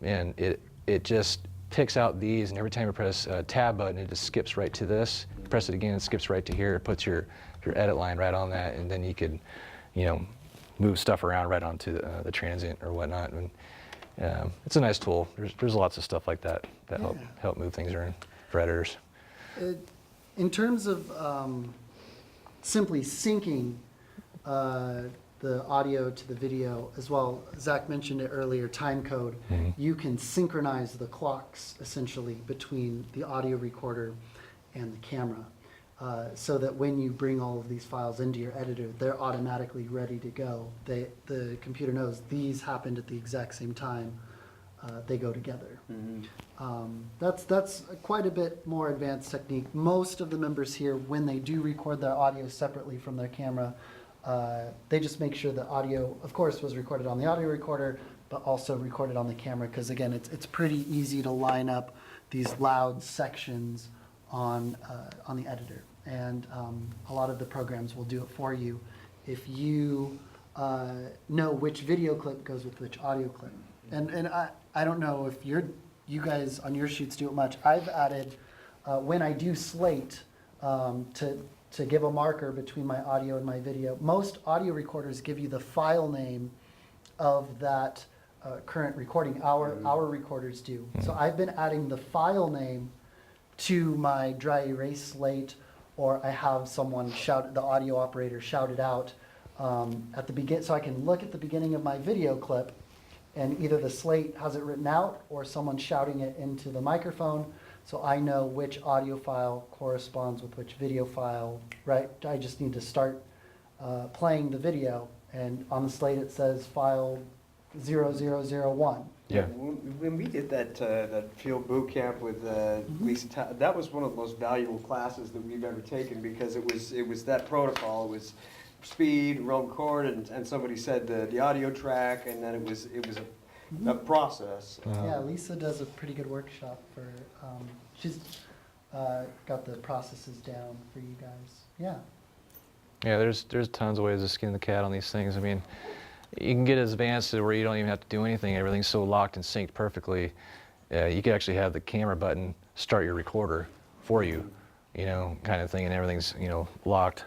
and it just picks out these, and every time you press a tab button, it just skips right to this. You press it again, it skips right to here. It puts your edit line right on that, and then you could move stuff around right onto the transient or whatnot. And it's a nice tool. There's lots of stuff like that help move things around for editors. In terms of simply syncing the audio to the video as well, Zach mentioned it earlier, time code. You can synchronize the clocks essentially between the audio recorder and the camera, so that when you bring all of these files into your editor, they're automatically ready to go. The computer knows these happened at the exact same time. They go together. That's quite a bit more advanced technique. Most of the members here, when they do record their audio separately from their camera, they just make sure the audio, of course, was recorded on the audio recorder, but also recorded on the camera, because again, it's pretty easy to line up these loud sections on the editor. And a lot of the programs will do it for you if you know which video clip goes with which audio clip. And I don't know if you guys on your sheets do it much. I've added, when I do slate, to give a marker between my audio and my video. Most audio recorders give you the file name of that current recording. Our recorders do. So I've been adding the file name to my dry erase slate, or I have someone the audio operator shout it out at the beginning, so I can look at the beginning of my video clip, and either the slate has it written out or someone shouting it into the microphone, so I know which audio file corresponds with which video file, right? I just need to start playing the video, and on the slate it says file 0001. Yeah. When we did that field boot camp with Lisa, that was one of the most valuable classes that we've ever taken, because it was that protocol. It was speed, roll chord, and somebody said the audio track, and then it was a process. Yeah, Lisa does a pretty good workshop for, she's got the processes down for you guys. Yeah. Yeah, there's tons of ways to skin the cat on these things. I mean, you can get as advanced to where you don't even have to do anything. Everything's so locked and synced perfectly. You could actually have the camera button start your recorder for you, kind of thing, and everything's locked.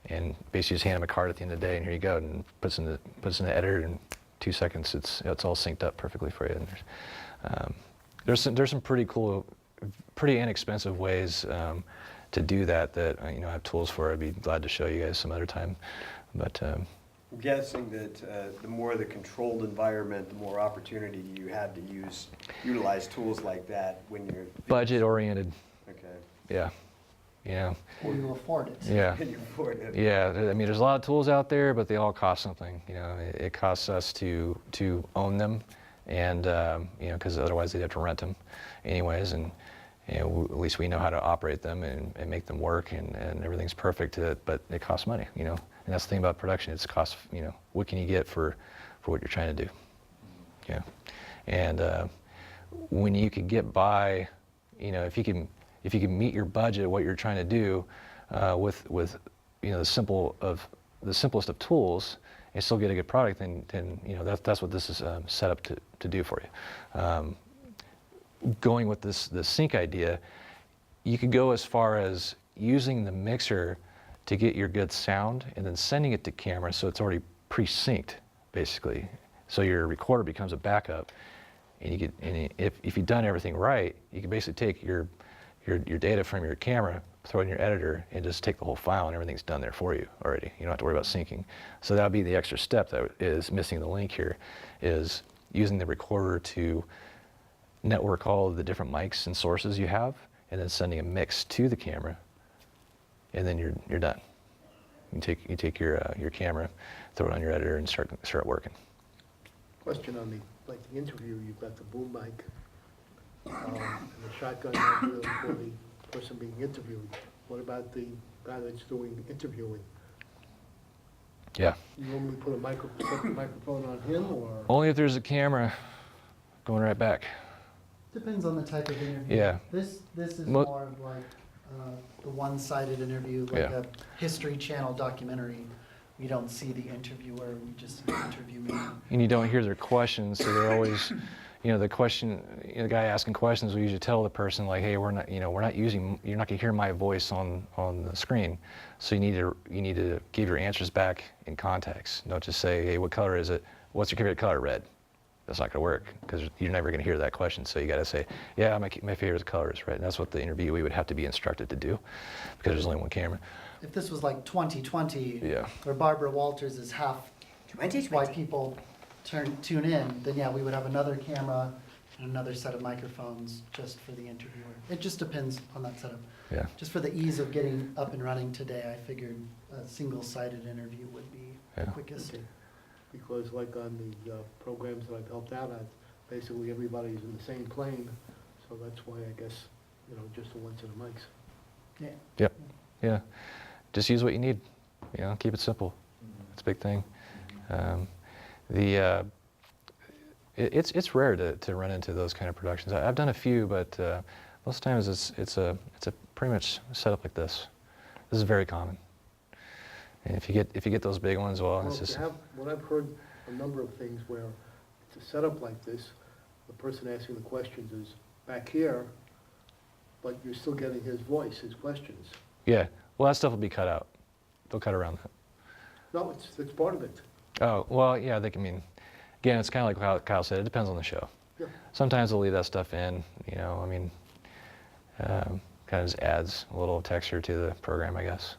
And basically just hand them a card at the end of the day, and here you go, and puts in the editor, in 2 seconds it's all synced up perfectly for you. And there's some pretty cool, pretty inexpensive ways to do that I have tools for. I'd be glad to show you guys some other time, but. I'm guessing that the more the controlled environment, the more opportunity you have to utilize tools like that when you're Budget oriented. Okay. Yeah. Or you afford it. Yeah. Can you afford it? Yeah. I mean, there's a lot of tools out there, but they all cost something. It costs us to own them, and because otherwise they'd have to rent them, anyways. And at least we know how to operate them and make them work, and everything's perfect. But it costs money. And that's the thing about production. It's cost. What can you get for what you're trying to do? Yeah. And when you can get by, if you can meet your budget, what you're trying to do, with the simplest of tools, and still get a good product, then that's what this is set up to do for you. Going with this sync idea, you could go as far as using the mixer to get your good sound, and then sending it to camera so it's already pre-synced, basically. So your recorder becomes a backup, and if you've done everything right, you can basically take your data from your camera, throw it in your editor, and just take the whole file, and everything's done there for you already. You don't have to worry about syncing. So that would be the extra step that is missing the link here, is using the recorder to network all of the different mics and sources you have, and then sending a mix to the camera, and then you're done. You take your camera, throw it on your editor, and start working. Question on the interview, you've got the boom mic, and the shotgun mic really for the person being interviewed. What about the guy that's doing interviewing? Yeah. You normally put a separate microphone on him, or? Only if there's a camera going right back. Depends on the type of interview. Yeah. This is Mo- more of like the one-sided interview, like Yeah. a History Channel documentary. We don't see the interviewer, we just see the interviewee. And you don't hear their questions, so they're always, the guy asking questions, we usually tell the person like, hey, you're not gonna hear my voice on the screen, so you need to give your answers back in context. Don't just say, hey, what color is it? What's your favorite color? Red. That's not gonna work, because you're never gonna hear that question. So you gotta say, yeah, my favorite color is red. And that's what the interviewee would have to be instructed to do, because there's only one camera. If this was like 2020, Yeah. where Barbara Walters is half why people tune in, then yeah, we would have another camera and another set of microphones just for the interviewer. It just depends on that setup. Yeah. Just for the ease of getting up and running today, I figured a single-sided interview would be Yeah. quickest. Okay. Because like on the programs that I've helped out at, basically everybody's in the same plane, so that's why I guess, just the one set of mics. Yeah. Yep. Yeah. Just use what you need. Keep it simple. That's a big thing. It's rare to run into those kind of productions. I've done a few, but most times it's a pretty much set up like this. This is very common. And if you get those big ones, well, it's just What I've heard a number of things where it's a setup like this, the person asking the questions is back here, but you're still getting his voice, his questions. yeah. Well, that stuff will be cut out. They'll cut around that. No, it's part of it. Oh, well, yeah. Again, it's kind of like how Kyle said. It depends on the show. Yeah. Sometimes they'll leave that stuff in. Kind of just adds a little texture to the program, I guess.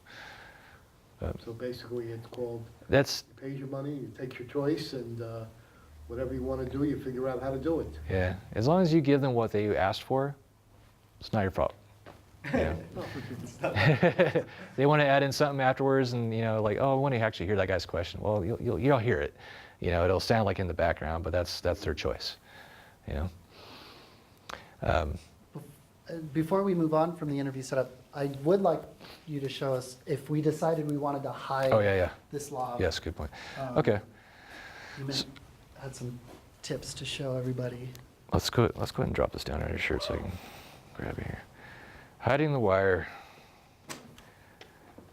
But So basically, it's called, that's you pay your money, you take your choice, and whatever you want to do, you figure out how to do it. yeah. As long as you give them what they asked for, it's not your fault. They want to add in something afterwards, and like, oh, I want to actually hear that guy's question. Well, you'll hear it. It'll sound like in the background, but that's their choice. Before we move on from the interview setup, I would like you to show us if we decided we wanted to hide Oh yeah. this log. Yes, good point. You Okay, had some tips to show everybody. let's go ahead and drop this down on your shirt so I can grab it here. Hiding the wire.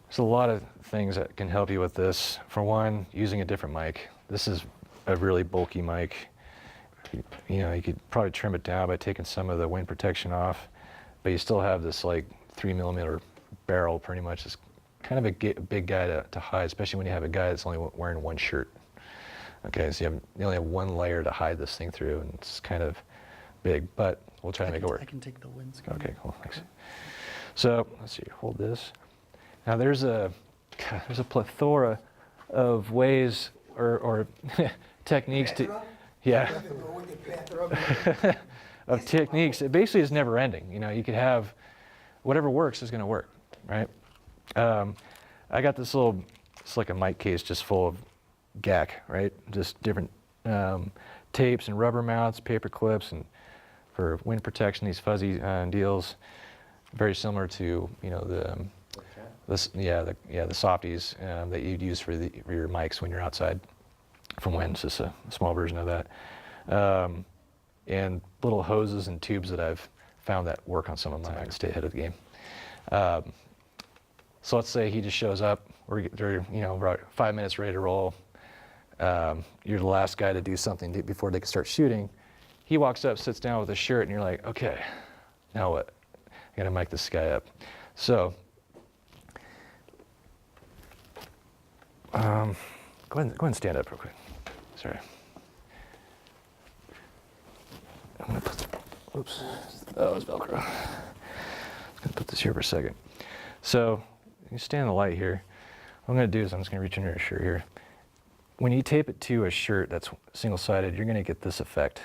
There's a lot of things that can help you with this. For one, using a different mic. This is a really bulky mic. You could probably trim it down by taking some of the wind protection off, but you still have this like 3mm barrel pretty much. It's kind of a big guy to hide, especially when you have a guy that's only wearing one shirt. Okay, so you only have one layer to hide this thing through, and it's kind of big, but we'll try to make it work. I can take the windscreen. Okay, cool, thanks. So, let's see, hold this. Now there's a plethora of ways or techniques to, yeah, of techniques. It basically is never ending. You could have, whatever works is gonna work, right? I got this it's like a mic case just full of gack, right? Just different tapes and rubber mounts, paper clips, and for wind protection, these fuzzy deals, very similar to the softies that you'd use for your mics when you're outside from wind. It's just a small version of that, and little hoses and tubes that I've found that work on some of mine to stay ahead of the game. So let's say he just shows up. They're about 5 minutes ready to roll. You're the last guy to do something before they can start shooting. He walks up, sits down with a shirt, and you're like, okay, now what? I gotta mic this guy up. So, go ahead and stand up real quick. Sorry. I'm gonna put, oops, oh, it's Velcro. I'm gonna put this here for a second. So you stay in the light here. What I'm going to do is I'm just going to reach under your shirt here. When you tape it to a shirt that's single-sided, you're going to get this effect.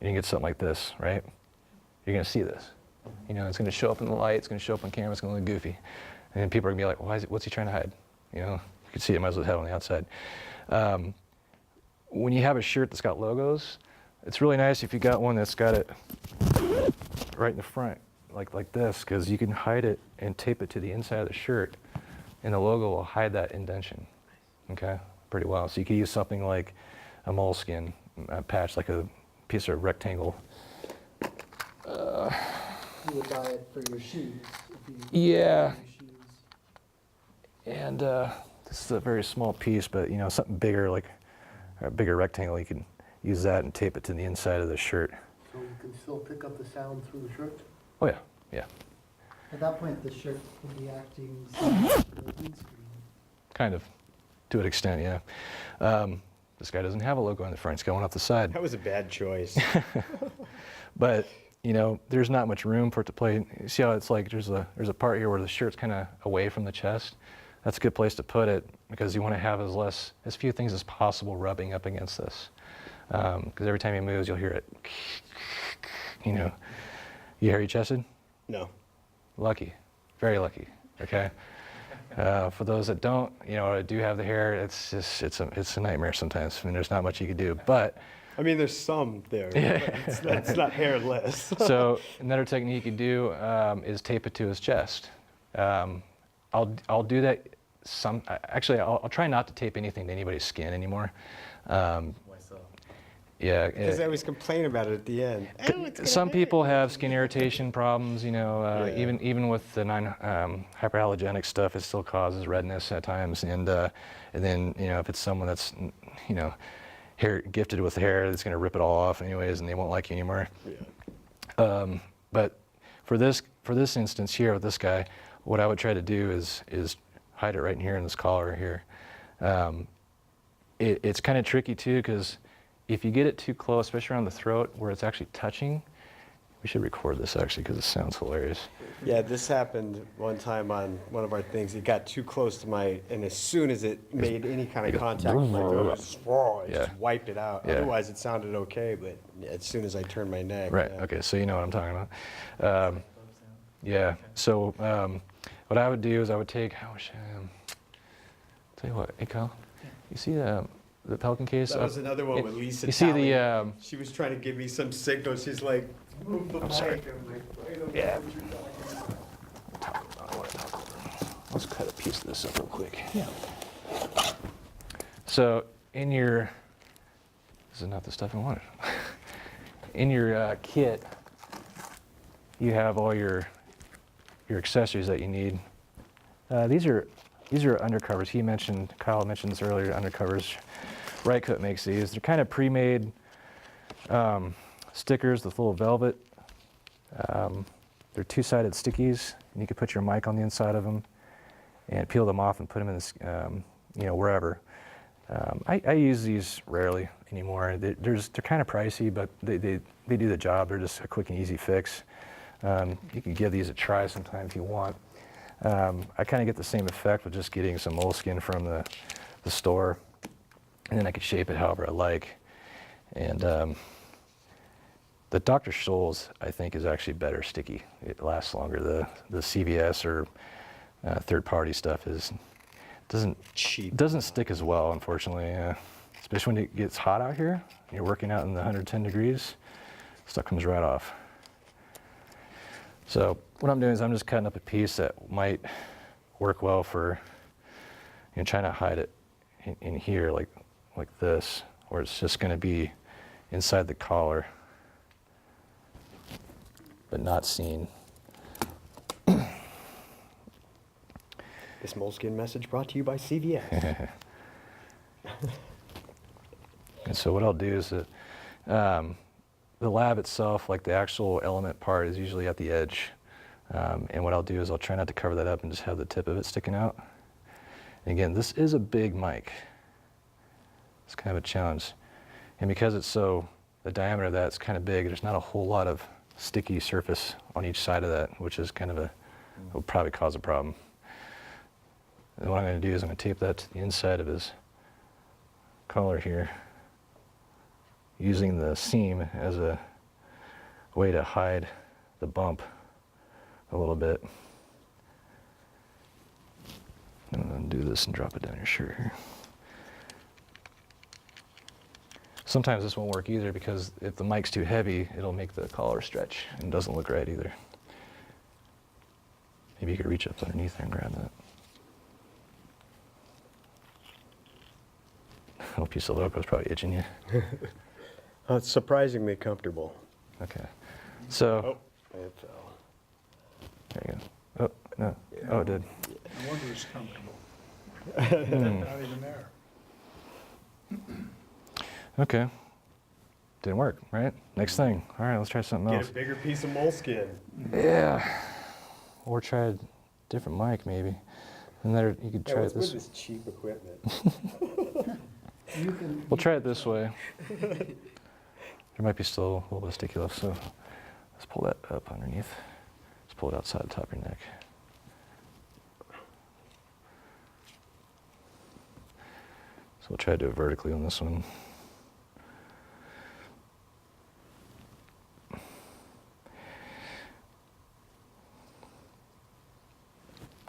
You're going to get something like this, right? You're going to see this. You know, it's going to show up in the light, it's going to show up on camera, it's going to look goofy. And then people are going to be like, what's he trying to hide? You know, you can see it, might as well have it on the outside. When you have a shirt that's got logos, it's really nice if you got one that's got it right in the front, like this, because you can hide it and tape it to the inside of the shirt, and the logo will hide that indentation, okay, pretty well. So you could use something like a moleskin patch, like a piece of rectangle. You would buy it for your shoes. Yeah. Your shoes. And this is a very small piece, but you know, something bigger, like a bigger rectangle, you can use that and tape it to the inside of the shirt. So you can still pick up the sound through the shirt? Oh yeah, yeah, At that point, the shirt would be acting similar to the windscreen. kind of, to an extent, yeah. This guy doesn't have a logo on the front, it's got one off the side. That was a bad choice. But you know, there's not much room for it to play. You see how it's like there's a part here where the shirt's kind of away from the chest. That's a good place to put it because you want to have as few things as possible rubbing up against this. Because every time he moves, you'll hear it. You know, you hairy chested? No. Lucky, very lucky. Okay. For those that don't, you know, do have the hair, it's a nightmare sometimes. I mean, there's not much you can do, but. I mean, there's some there. Yeah. It's not hairless. So another technique you do is tape it to his chest. I'll do that. Actually, I'll try not to tape anything to anybody's skin anymore. Myself. Yeah. Because I always complain about it at the end. Some people have skin irritation problems. You know, Yeah. even with the hyperallergenic stuff, it still causes redness at times. And then you know, if it's someone that's you know, gifted with hair, that's going to rip it all off anyways, and they won't like you anymore. Yeah. But for this instance here with this guy, what I would try to do is hide it right in here in this collar here. It's kind of tricky too, because if you get it too close, especially around the throat where it's actually touching, we should record this actually because it sounds hilarious. Yeah, this happened one time on one of our things. It got too close to and as soon as it made any kind of contact with my throat, it Yeah. just wiped it out. Yeah. Otherwise, it sounded okay, but as soon as I turned my neck. Right. yeah. Okay. So you know what I'm talking about. Yeah. So what I would do is I would take. Tell you what, hey Kyle, you see the Pelican case? That was another one with Lisa. You see Talley. the. She was trying to give me some signal. She's like, move the I'm mic. sorry. I'm like, I don't know Yeah. what you're talking about. Let's cut a piece of this up real quick. Yeah. So in your, this is not the stuff I wanted. In your kit, you have all your accessories that you need. These are undercovers. Kyle mentioned this earlier. Undercovers. Right Coat makes these. They're kind of pre-made stickers with little velvet. They're two-sided stickies, and you can put your mic on the inside of them and peel them off and put them in this, you know, wherever. I use these rarely anymore. They're kind of pricey, but they do the job. They're just a quick and easy fix. You can give these a try sometime if you want. I kind of get the same effect with just getting some moleskin from the store, and then I could shape it however I like. And the Dr. Scholl's, I think, is actually better sticky. It lasts longer. The CVS or third-party stuff doesn't stick as well, unfortunately. Especially when it gets hot out here. You're working out in the 110 degrees, stuff comes right off. So what I'm doing is I'm just cutting up a piece that might work well for, you know, trying to hide it in here like this, where it's just going to be inside the collar, but not seen. This moleskin message brought to you by CVS. And so what I'll do is the lab itself, like the actual element part, is usually at the edge. And what I'll do is I'll try not to cover that up and just have the tip of it sticking out. And again, this is a big mic. It's kind of a challenge. And because the diameter of that's kind of big, there's not a whole lot of sticky surface on each side of that, which is kind of It'll probably cause a problem. And what I'm going to do is I'm going to tape that to the inside of his collar here, using the seam as a way to hide the bump a little bit. I'm going to do this and drop it down your shirt here. Sometimes this won't work either because if the mic's too heavy, it'll make the collar stretch and it doesn't look right either. Maybe you could reach up underneath there and grab that. Oh, piece of loco's probably itching you. It's surprisingly comfortable. Okay. So, Oh, it fell. there you go. Oh, no. Oh, it did. No wonder it's comfortable. Not even there. Okay. Didn't work, right? Next thing. All right, let's try something Get else. a bigger piece of moleskin. Yeah. Or try a different mic, maybe. And there, you could try it this way. this cheap equipment? We'll try it this way. There might be still a little bit of sticky left, so let's pull that up underneath. Let's pull it outside the top of your neck. So we'll try to do it vertically on this one.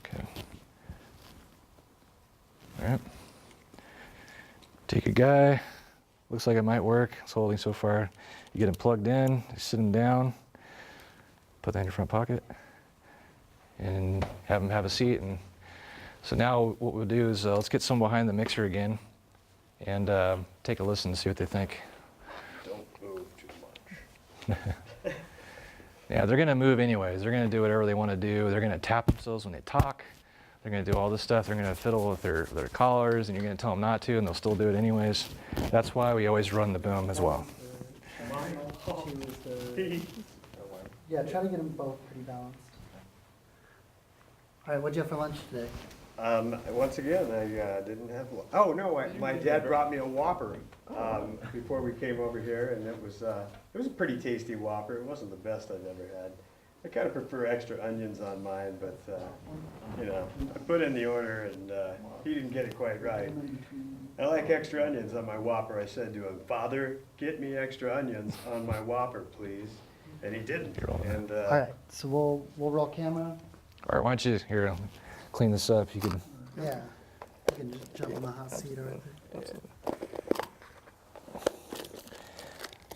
Okay. All right. Take a guy. Looks like it might work. It's holding so far. You get him plugged in, you sit him down, put that in your front pocket, and have him have a seat. And so now what we'll do is let's get someone behind the mixer again and take a listen and see what they think. Don't move too much. Yeah, they're going to move anyways. They're going to do whatever they want to do. They're going to tap themselves when they talk. They're going to do all this stuff. They're going to fiddle with their collars, and you're going to tell them not to, and they'll still do it anyways. That's why we always run the boom as well. Yeah, try to get them both pretty balanced. All right, what'd you have for lunch today? Once again, I didn't have. Oh no, my dad brought me a Whopper before we came over here, and it was a pretty tasty Whopper. It wasn't the best I've ever had. I kind of prefer extra onions on mine, but you know, I put in the order, and he didn't get it quite right. I like extra onions on my Whopper. I said to him, "Father, get me extra onions on my Whopper, please." And he didn't. And All right, so we'll roll camera. All right, why don't you, here, I'll clean this up. You can. Yeah, you can just jump in the hot seat or anything.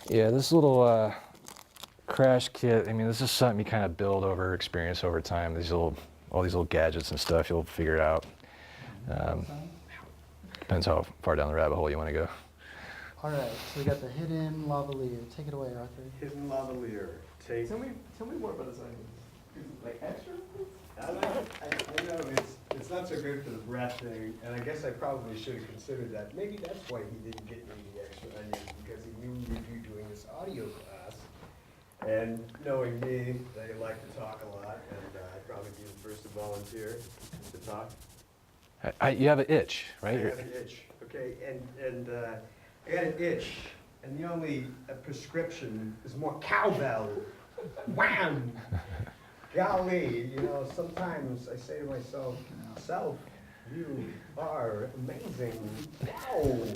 Yeah, this little crash kit, I mean, this is something you kind of build over experience over time. All these little gadgets and stuff, you'll figure it out. Depends how far down the rabbit hole you want to go. All right, so we got the hidden lavalier. Take it away, Arthur. hidden lavalier. Take. Tell me more about this onion. Is it like extra? I know it's not so good for the breath thing, and I guess I probably should have considered that. Maybe that's why he didn't get me the extra onions, because he knew you'd be doing this audio class. And knowing me, they like to talk a lot, and I'd probably be the first to volunteer to talk. You have an itch, I right? have an itch, okay, and I got an itch, and the only prescription is more cowbell. Wham! Golly, you know, sometimes I say to myself, "Self, you are amazing. Wow!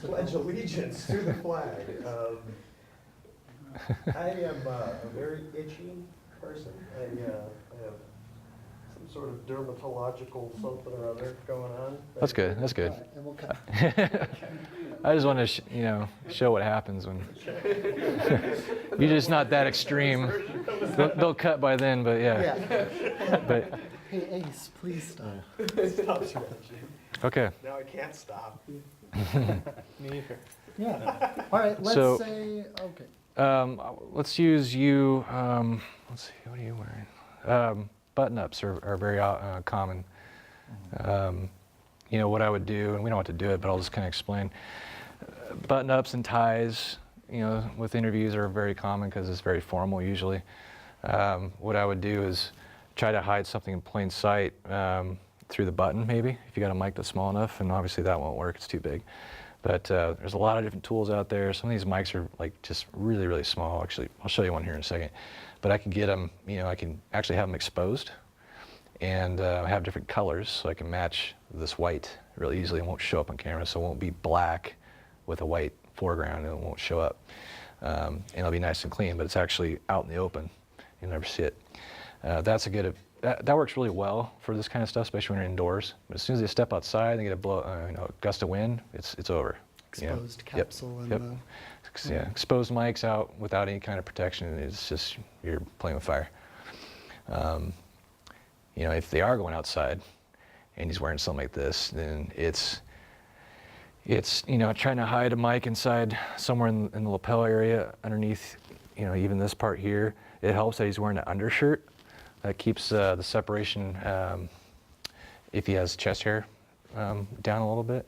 Pledge allegiance to the flag." I am a very itchy person. I have some sort of dermatological something or other going on. That's good, that's good. All right, and we'll cut. I just want to, show what happens when you're just not that extreme. They'll cut by then, but yeah. Yeah. But Hey, Ace, please stop. Stop scratching. okay. Now I can't stop. Me either. Yeah. All right, let's So- say, okay. Let's use you. Let's see. What are you wearing? Button-ups are very common. What I would do, and we don't have to do it, but I'll just kind of explain. Button-ups and ties, with interviews are very common because it's very formal usually. What I would do is try to hide something in plain sight through the button, maybe, if you got a mic that's small enough, and obviously that won't work, it's too big. But there's a lot of different tools out there. Some of these mics are like just really, really small. Actually, I'll show you one here in a second. But I can get them, I can actually have them exposed and have different colors, so I can match this white really easily. It won't show up on camera, so it won't be black with a white foreground, and it won't show up. And it'll be nice and clean, but it's actually out in the open. You'll never see it. That's a good, that works really well for this kind of stuff, especially when you're indoors. But as soon as they step outside, they get a gust of wind, it's over. Exposed Yep, capsule and yep. the. Yeah, exposed mics out without any kind of protection, it's just, you're playing with fire. If they are going outside and he's wearing something like this, then it's trying to hide a mic inside somewhere in the lapel area underneath, even this part here. It helps that he's wearing an undershirt. That keeps the separation, if he has chest hair, down a little bit.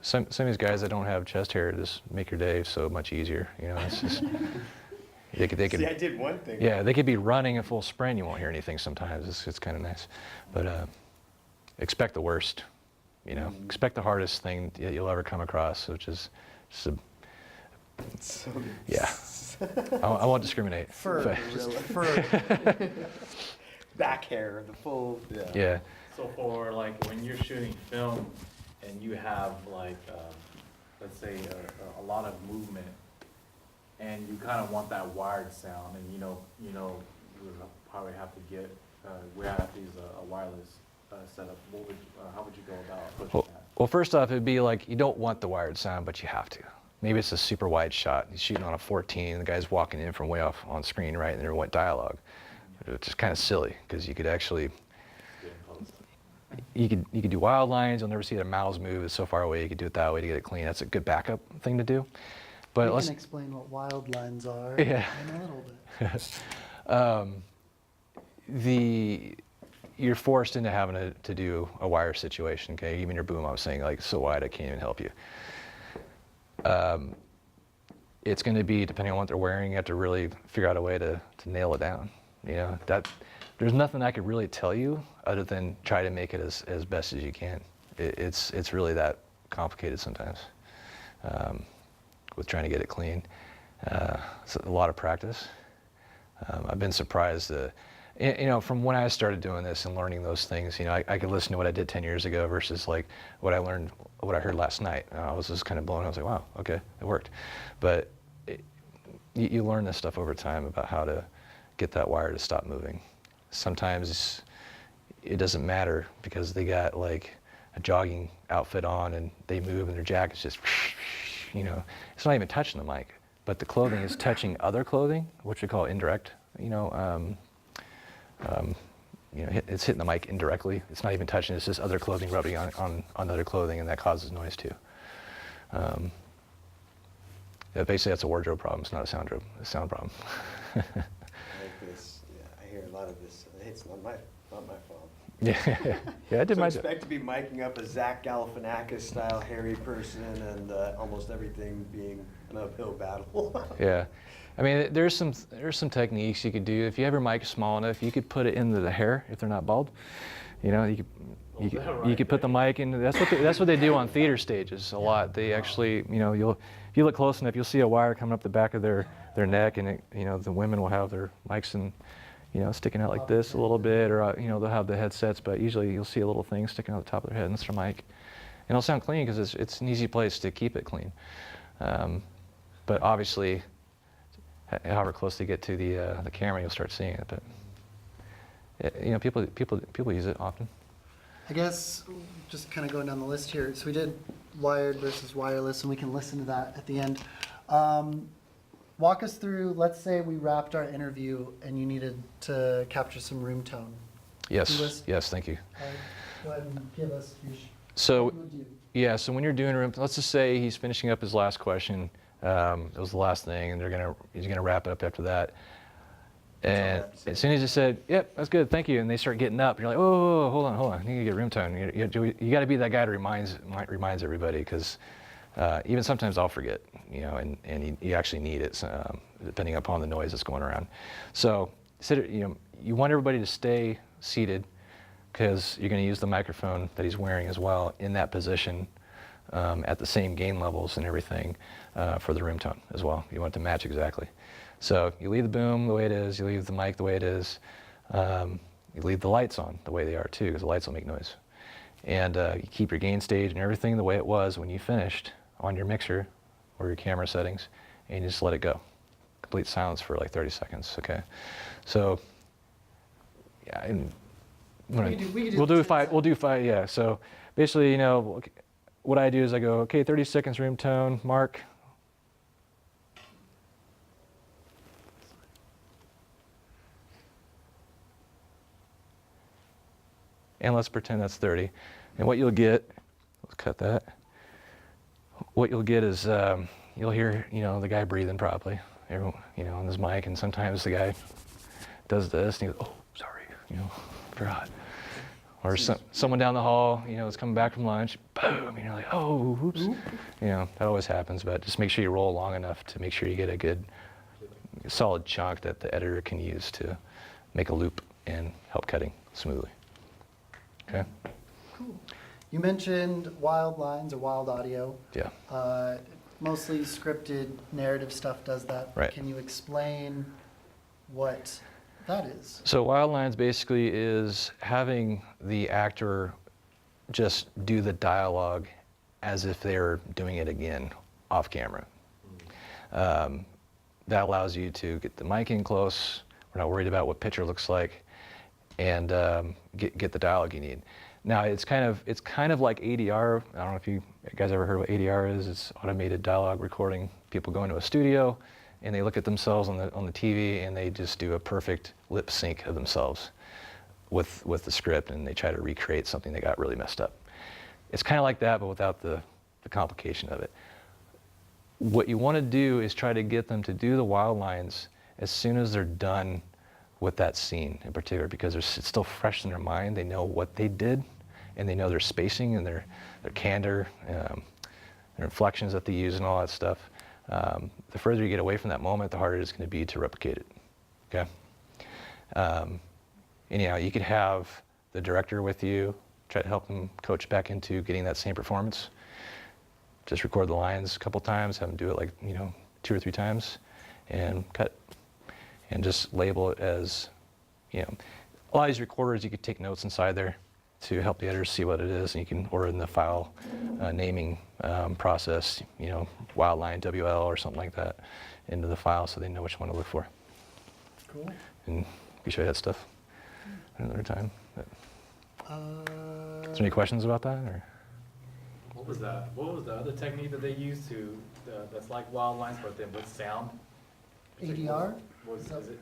Some of these guys that don't have chest hair just make your day so much easier. It's just, they could, See, I did one thing. yeah, they could be running a full sprint. You won't hear anything sometimes. It's kind of nice. But expect the worst. Expect the hardest thing you'll ever come across, which is just yeah. I won't discriminate. Fur, Really. fur. Back hair, the full. Yeah. So for like when you're shooting film and you have like, let's say a lot of movement and you kind of want that wired sound and you would probably have to get, we have to use a wireless setup. How would you go about approaching that? Well, first off, it'd be like you don't want the wired sound, but you have to. Maybe it's a super wide shot. He's shooting on a 14, and the guy's walking in from way off on screen, right, and there went dialogue. It's just kind of silly because you could actually, you could do wild lines. You'll never see a mouse move. It's so far away. You could do it that way to get it clean. That's a good backup thing to do. But We can explain what wild lines are Yeah. in a little bit. You're forced into having to do a wire situation, okay? Even your boom, I was saying, like, so wide I can't even help you. It's going to be, depending on what they're wearing, you have to really figure out a way to nail it down. There's nothing I could really tell you other than try to make it as best as you can. It's really that complicated sometimes with trying to get it clean. It's a lot of practice. I've been surprised from when I started doing this and learning those things, I could listen to what I did 10 years ago versus like what I heard last night. I was just kind of blown. I was like, wow, okay, it worked. But you learn this stuff over time about how to get that wire to stop moving. Sometimes it doesn't matter because they got like a jogging outfit on and they move and their jacket's just, it's not even touching the mic, but the clothing is touching other clothing, which we call indirect, it's hitting the mic indirectly. It's not even touching, it's just other clothing rubbing on other clothing, and that causes noise too. Basically, that's a wardrobe problem. It's not a sound problem. I like this. Yeah, I hear a lot of this. It's not my fault. Yeah, I did So my job. expect to be miking up a Zack Galifianakis style hairy person and almost everything being an uphill battle. Yeah, I mean, there's some techniques you could do. If you have your mic small enough, you could put it into the hair if they're not bald. You could put the mic in. That's what they do on theater stages a lot. They actually, if you look close enough, you'll see a wire coming up the back of their neck, and the women will have their mics and sticking out like this a little bit, or they'll have the headsets, but usually you'll see a little thing sticking out the top of their head, and it's their mic. And it'll sound clean because it's an easy place to keep it clean. But obviously, however close they get to the camera, you'll start seeing it. But people use it often. I guess just kind of going down the list here. So we did wired versus wireless, and we can listen to that at the end. Walk us through, let's say we wrapped our interview and you needed to capture some room tone. Yes, thank you. Go ahead and give us your So, what you would do. yeah, so when you're doing room, let's just say he's finishing up his last question. It was the last thing, and he's gonna wrap it up after that. And as soon as he said, "Yep, that's good, thank you," and they start getting up, you're like, "Oh, hold on, you need to get room tone." You got to be that guy that reminds everybody, because even sometimes I'll forget, and you actually need it, depending upon the noise that's going around. So, you want everybody to stay seated, because you're going to use the microphone that he's wearing as well in that position at the same gain levels and everything for the room tone as well. You want it to match exactly. So you leave the boom the way it is, you leave the mic the way it is, you leave the lights on the way they are too, because the lights will make noise. And you keep your gain stage and everything the way it was when you finished on your mixer or your camera settings, and you just let it go. Complete silence for like 30 seconds, okay? So, yeah, and we'll do 5, yeah. So basically, you know, what I do is I go, okay, 30 seconds room tone, mark. And let's pretend that's 30. And what you'll get, let's cut that. What you'll get is you'll hear, you know, the guy breathing probably, everyone, you know, on his mic, and sometimes the guy does this and he goes, oh, sorry, you know, forgot. Or someone down the hall, you know, is coming back from lunch, boom, and you're like, oh, oops. You know, that always happens, but just make sure you roll long enough to make sure you get a good, solid chunk that the editor can use to make a loop and help cutting smoothly. Okay? Cool. You mentioned wild lines or wild audio. Yeah. Mostly scripted narrative stuff does that. Right. Can you explain what that is? So wild lines basically is having the actor just do the dialogue as if they're doing it again off camera. That allows you to get the mic in close. We're not worried about what picture looks like, and get the dialogue you need. Now it's kind of like ADR. I don't know if you guys ever heard what ADR is. It's automated dialogue recording. People go into a studio and they look at themselves on the TV and they just do a perfect lip sync of themselves with the script, and they try to recreate something that got really messed up. It's kind of like that, but without the complication of it. What you want to do is try to get them to do the wild lines as soon as they're done with that scene in particular, because it's still fresh in their mind. They know what they did, and they know their spacing and their candor, their inflections that they use and all that stuff. The further you get away from that moment, the harder it's going to be to replicate it. Okay. Anyhow, you could have the director with you, try to help them coach back into getting that same performance. Just record the lines a couple times, have them do it like 2 or 3 times, and cut. And just label it as, a lot of these recorders, you could take notes inside there to help the editor see what it is, and you can order in the file naming process, wildline WL or something like that into the file so they know which one to look for. Cool. And we show you that stuff another time. But, is there any questions about that? Or? What was that? What was the other technique that they used that's like wild lines but then with sound? ADR?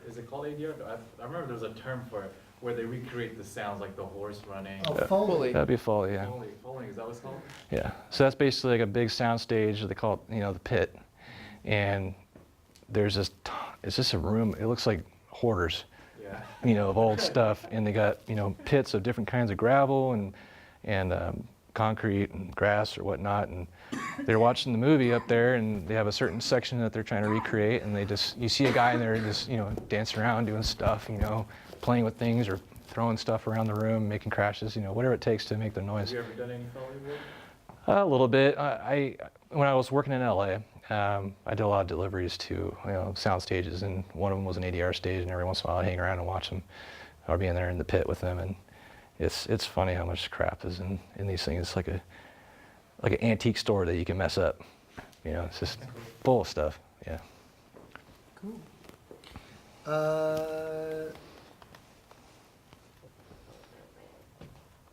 Is it called ADR? I remember there was a term for it where they recreate the sounds like the horse running. Oh, Foley. That'd be Foley, yeah. Foley, is that what it's called? Yeah. So that's basically like a big sound stage. They call it, the pit. And there's this, it's just a room. It looks like hoarders, of old stuff. And they got, pits of different kinds of gravel and concrete and grass or whatnot. And they're watching the movie up there, and they have a certain section that they're trying to recreate. And you see a guy in there just, dancing around doing stuff, playing with things or throwing stuff around the room, making crashes, whatever it takes to make the noise. Have you ever done any Foley work? A little bit. When I was working in LA, I did a lot of deliveries to sound stages, and one of them was an ADR stage, and every once in a while I'd hang around and watch them, or be in there in the pit with them, and it's funny how much crap is in these things. It's like an antique store that you can mess up. It's just full of stuff. Yeah. Cool.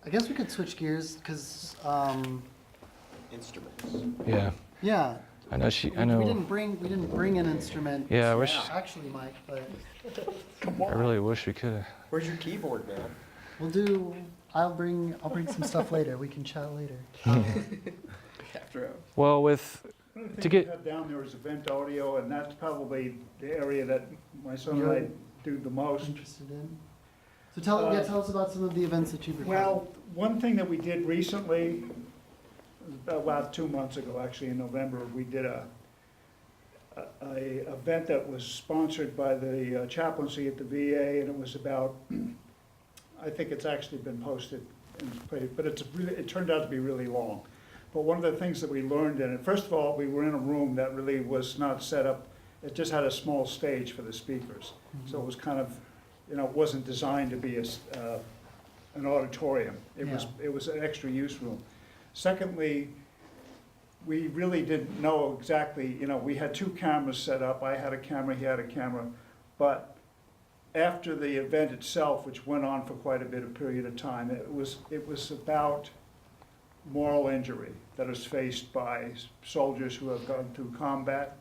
I guess we could switch gears because Instruments. Yeah. yeah. I know. We didn't bring an instrument. Yeah, I wish. Actually, Mike, but I really wish we could have. Where's your keyboard, man? I'll bring some stuff later. We can chat later. After hours. Well, One of the things we have down there is event audio, and that's probably the area that my son and I do the most. Interested in. So tell us about some of the events that you've recorded. Well, one thing that we did recently, about 2 months ago, actually in November, we did a event that was sponsored by the chaplaincy at the VA, and it was about, I think it's actually been posted, but it turned out to be really long. But one of the things that we learned in it, first of all, we were in a room that really was not set up, it just had a small stage for the speakers. So it was kind of, you know, it wasn't designed to be an auditorium. It was an extra use room. Secondly, we really didn't know exactly, you know, we had 2 cameras set up. I had a camera, he had a camera. But after the event itself, which went on for quite a bit of period of time, it was about moral injury that is faced by soldiers who have gone through combat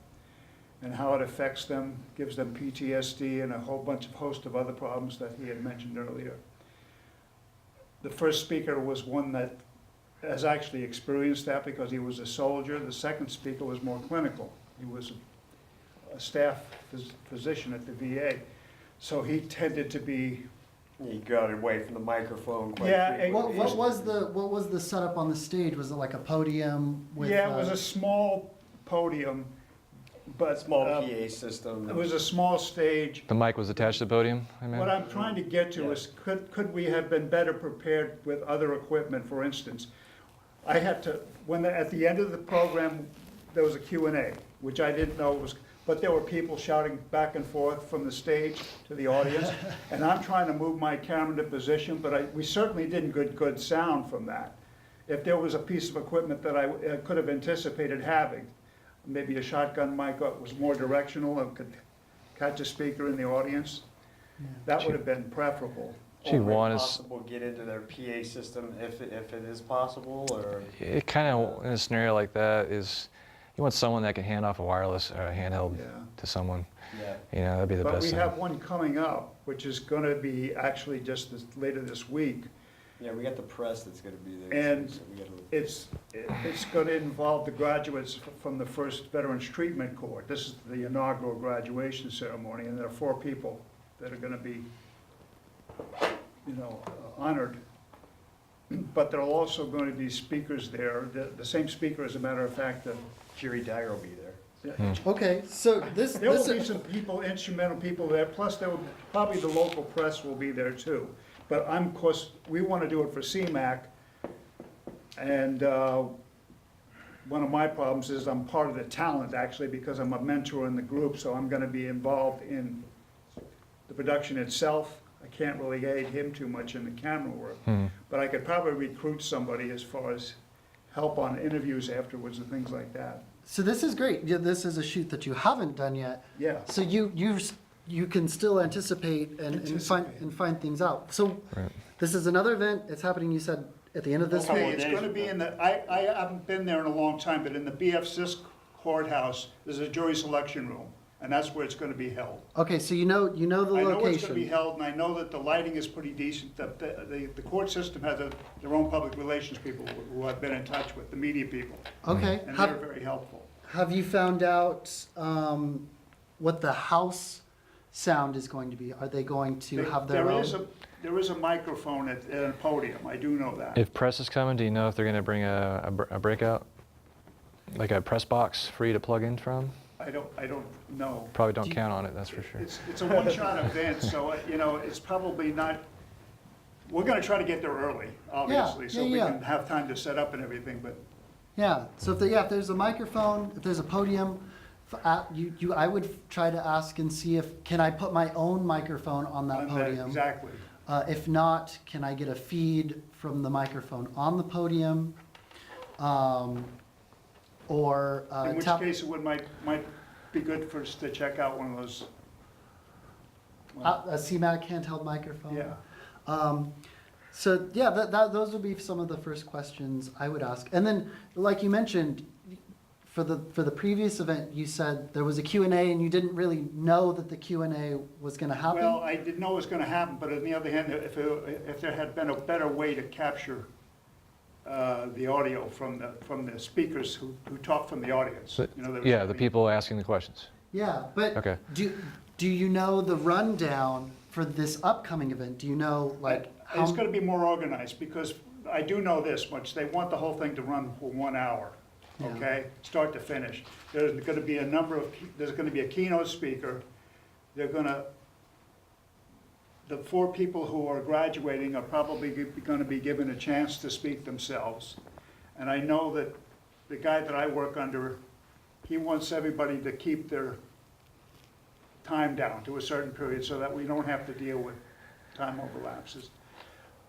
and how it affects them, gives them PTSD and a whole host of other problems that he had mentioned earlier. The first speaker was one that has actually experienced that because he was a soldier. The second speaker was more clinical. He was a staff physician at the VA. So he tended to be. You got away from the microphone quite Yeah, frequently. What was the setup on the stage? Was it like a podium with? Yeah, it was a small podium, but. Small PA system. It was a small stage. The mic was attached to the podium, I mean? What I'm trying to get to is, could we have been better prepared with other equipment, for instance? I had to, at the end of the program, there was a Q&A, which I didn't know was, but there were people shouting back and forth from the stage to the audience, and I'm trying to move my camera into position, but we certainly didn't get good sound from that. If there was a piece of equipment that I could have anticipated having, maybe a shotgun mic that was more directional and could catch a speaker in the audience, that would have been preferable. Gee, Or one is, possible get into their PA system if it is possible, or it kind of, in a scenario like that, is you want someone that can hand off a wireless or a handheld to someone. yeah. You know, that'd be the But best we thing. have one coming up, which is going to be actually just later this week. Yeah, we got the press that's going to be there. And so we gotta- it's going to involve the graduates from the first Veterans Treatment Corps. This is the inaugural graduation ceremony, and there are 4 people that are going to be, you know, honored. But there are also going to be speakers there. The same speaker, as a matter of fact, Jerry Dyer will be there. Okay, so this there will be some people, instrumental people there, plus there will, probably the local press will be there too. But of course, we want to do it for CMAC, and one of my problems is I'm part of the talent, actually, because I'm a mentor in the group, so I'm going to be involved in the production itself. I can't really aid him too much in the camera work, but I could probably recruit somebody as far as help on interviews afterwards and things like that. So this is great. Yeah, this is a shoot that you haven't done yet. Yeah. So you can still anticipate and find things out. So this is another event. It's happening. You said at the end of this Okay, week. it's going to be in the, I haven't been there in a long time, but in the BF Sisk courthouse, there's a jury selection room, and that's where it's going to be held. Okay, so you know the I know it's going to be location. held, and I know that the lighting is pretty decent. The court system has their own public relations people who I've been in touch with, the media people, Okay. and they're very helpful. Have you found out what the house sound is going to be? Are they going to have their own? There is a microphone at a podium, I do know that. If press is coming, do you know if they're going to bring a breakout? Like a press box for you to plug in from? I don't know. Probably don't count on it, that's for sure. It's a one-shot event, so, you know, it's probably not, we're gonna try to get there early, obviously, so we can have time to set up and everything, but Yeah, so if there's a microphone, if there's a podium, I would try to ask and see can I put my own microphone on that podium? exactly. If not, can I get a feed from the microphone on the podium? Or In which case, it might be good for us to check out one of those. a CMAC handheld microphone? Yeah. So yeah, those would be some of the first questions I would ask. And then, like you mentioned, for the previous event, you said there was a Q&A and you didn't really know that the Q&A was going to happen? Well, I didn't know it was gonna happen, but on the other hand, if there had been a better way to capture the audio from the speakers who talk from the audience. So- You know, there was yeah, the something- people asking the questions. Yeah, but Okay. do you know the rundown for this upcoming event? Do you know how? It's gonna be more organized, because I do know this much, they want the whole thing to run for 1 hour, Yeah. okay? Start to finish. There's gonna be there's gonna be a keynote speaker. The 4 people who are graduating are probably gonna be given a chance to speak themselves. And I know that the guy that I work under, he wants everybody to keep their time down to a certain period so that we don't have to deal with time overlapses.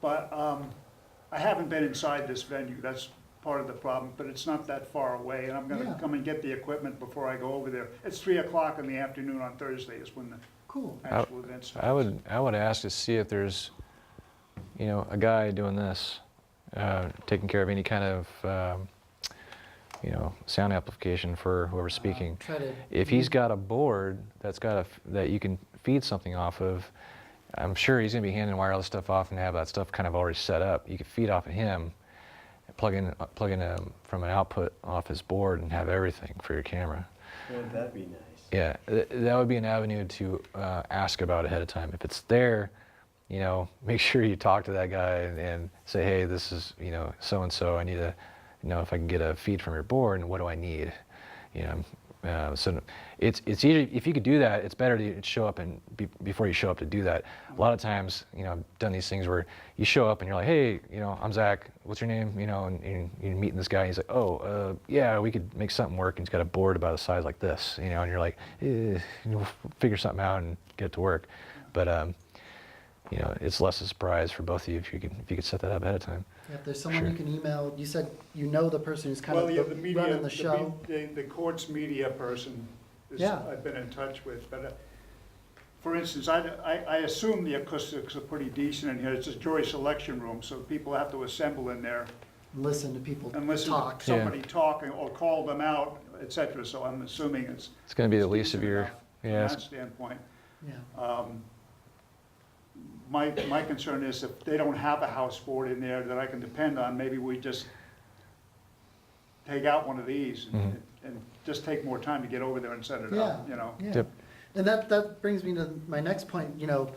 But I haven't been inside this venue, that's part of the problem, but it's not that far away, and I'm gonna Yeah. come and get the equipment before I go over there. It's 3 o'clock in the afternoon on Thursday is when the Cool. actual event starts. I would ask to see if there's, you know, a guy doing this, taking care of any kind of, you know, sound amplification for whoever's speaking. Try to. If he's got a board that's got that you can feed something off of, I'm sure he's gonna be handing wireless stuff off and have that stuff kind of already set up. You could feed off of him, and plug in from an output off his board and have everything for your camera. Wouldn't that be nice? Yeah, that would be an avenue to ask about ahead of time. If it's there, you know, make sure you talk to that guy and say, hey, this is, you know, so-and-so, I need to know if I can get a feed from your board, and what do I need? You know, so it's easy, if you could do that, it's better to show up and before you show up to do that. A lot of times, you know, I've done these things where you show up and you're like, hey, you know, I'm Zach, what's your name? You know, and you're meeting this guy, and he's like, oh, yeah, we could make something work, and he's got a board about a size like this, you know, and you're like, you know, figure something out and get it to work. But, you know, it's less a surprise for both of you if you could set that up ahead of time. Yeah, if there's someone Sure. you can email, you said you know the person who's kind Well, yeah, of the media, running the show. the court's media person is, Yeah. I've been in touch with, but for instance, I assume the acoustics are pretty decent in here. It's a jury selection room, so people have to assemble in there Listen to people and listen talk. to somebody talking or call them out, et cetera, so I'm assuming it's. It's going to be the least decent of your, enough yeah, From it's- that standpoint. Yeah. My concern is if they don't have a house board in there that I can depend on, maybe we just take out one of these and just take more time to get over there and set it up, you know? Yeah. Yep. And that brings me to my next point, you know,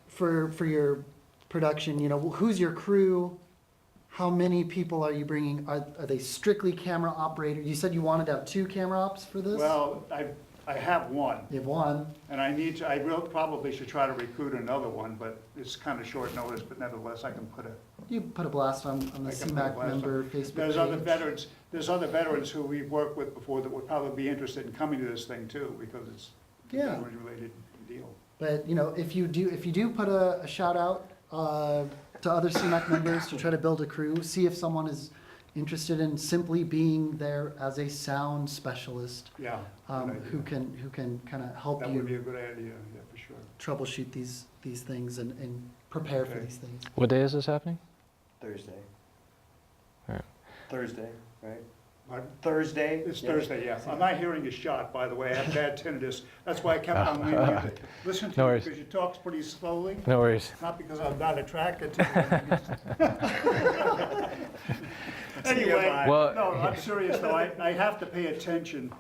for your production, you know, who's your crew? How many people are you bringing? Are they strictly camera operators? You said you wanted to have 2 camera ops for this? Well, I have one, You have 1. and I probably should try to recruit another one, but it's kind of short notice, but nevertheless, I can put a. You put a blast on the I can put a CMAC blast on. member Facebook There's other page. veterans who we've worked with before that would probably be interested in coming to this thing too, because it's a Yeah. veteran-related deal. But, you know, if you do put a shout out to other CMAC members to try to build a crew, see if someone is interested in simply being there as a sound specialist, Yeah. good who idea. can kind of help That would be you a good idea, yeah, for sure. troubleshoot these things and prepare for Okay. these things. what day is this happening? Thursday. All right. Thursday, right? Pardon? Thursday? It's Yeah. Thursday, yeah. I'm not hearing a shot, by the way. I have bad tinnitus. That's why I kept on leaving you. Listen to No you worries. because you talk pretty slowly, No worries. not because I'm not attracted to you. Anyway, Well- no, I'm serious though. I have to pay attention.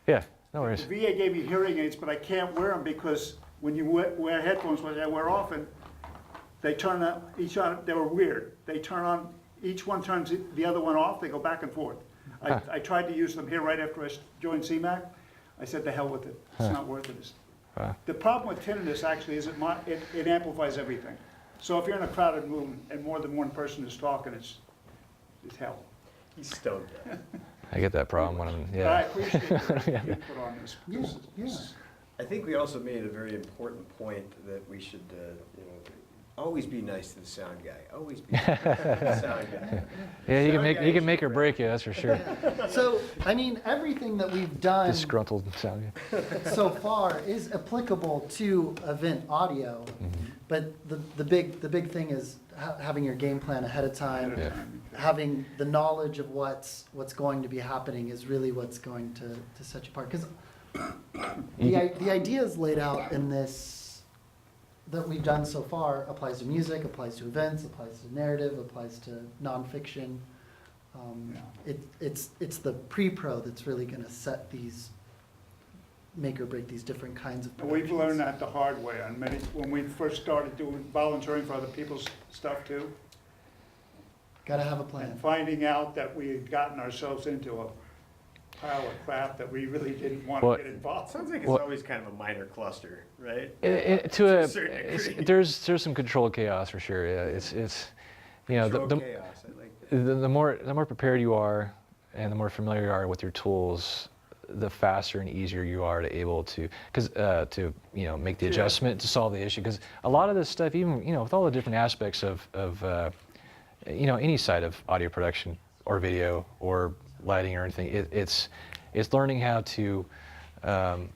Yeah, no The worries. VA gave me hearing aids, but I can't wear them because when you wear headphones, which I wear often, they turn on, they were weird. They turn on, each one turns the other one off, they go back and forth. Huh. I tried to use them here right after I joined CMAC. I said, the hell with it, it's not worth it. Wow. The problem with tinnitus actually is it amplifies everything. So if you're in a crowded room and more than one person is talking, it's hell. He's stoned. I get that problem when I'm, I yeah. appreciate your input on this. Yeah, because yeah. it's- I think we also made a very important point that we should, you know, always be nice to the sound guy. Always be nice to the sound guy. Yeah, Sound guy he can is make or your break you, that's for sure. So, I mean, everything that we've done Disgruntled sound guy. so far is applicable to event audio, but the big thing is having your game plan ahead of time. Yeah. Having the knowledge of what's going to be happening is really what's going to set you apart. Because the ideas laid out in this that we've done so far applies to music, applies to events, applies to narrative, applies to nonfiction. It's the pre-pro that's really going to set these, make or break these different kinds of And we've learned productions. that the hard way on many, when we first started doing volunteering for other people's stuff too. Gotta have a plan. And finding out that we had gotten ourselves into a pile of crap that we really didn't want Well, to get involved in. Sounds like it's Well- always kind of a minor cluster, right? To a, certain degree. there's some controlled chaos for sure, yeah. It's you know, Control the chaos, I like that. the more prepared you are, and the more familiar you are with your tools, the faster and easier you are to able to, make the adjustment to solve the issue. Because a lot of this stuff, even with all the different aspects of any side of audio production or video or lighting or anything, it's learning how to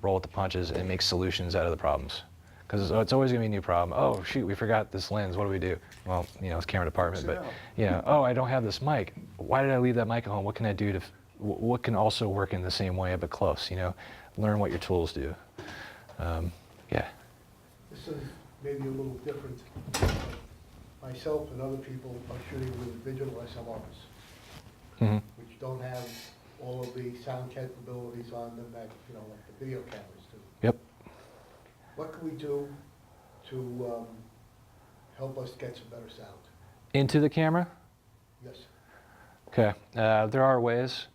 roll with the punches and make solutions out of the problems. Because it's always going to be a new problem. Oh, shoot, we forgot this lens. What do we do? Well, it's camera department, but oh, I don't have this mic. Why did I leave that mic at home? What can I do to, what can also work in the same way but close? Learn what your tools do. Yeah. This is maybe a little different. Myself and other people are shooting with digital SLRs, Mm-hmm. which don't have all of the sound capabilities on them that, like the video cameras do. Yep. What can we do to help us get some better sound? Into the camera? Yes. Okay. There are ways,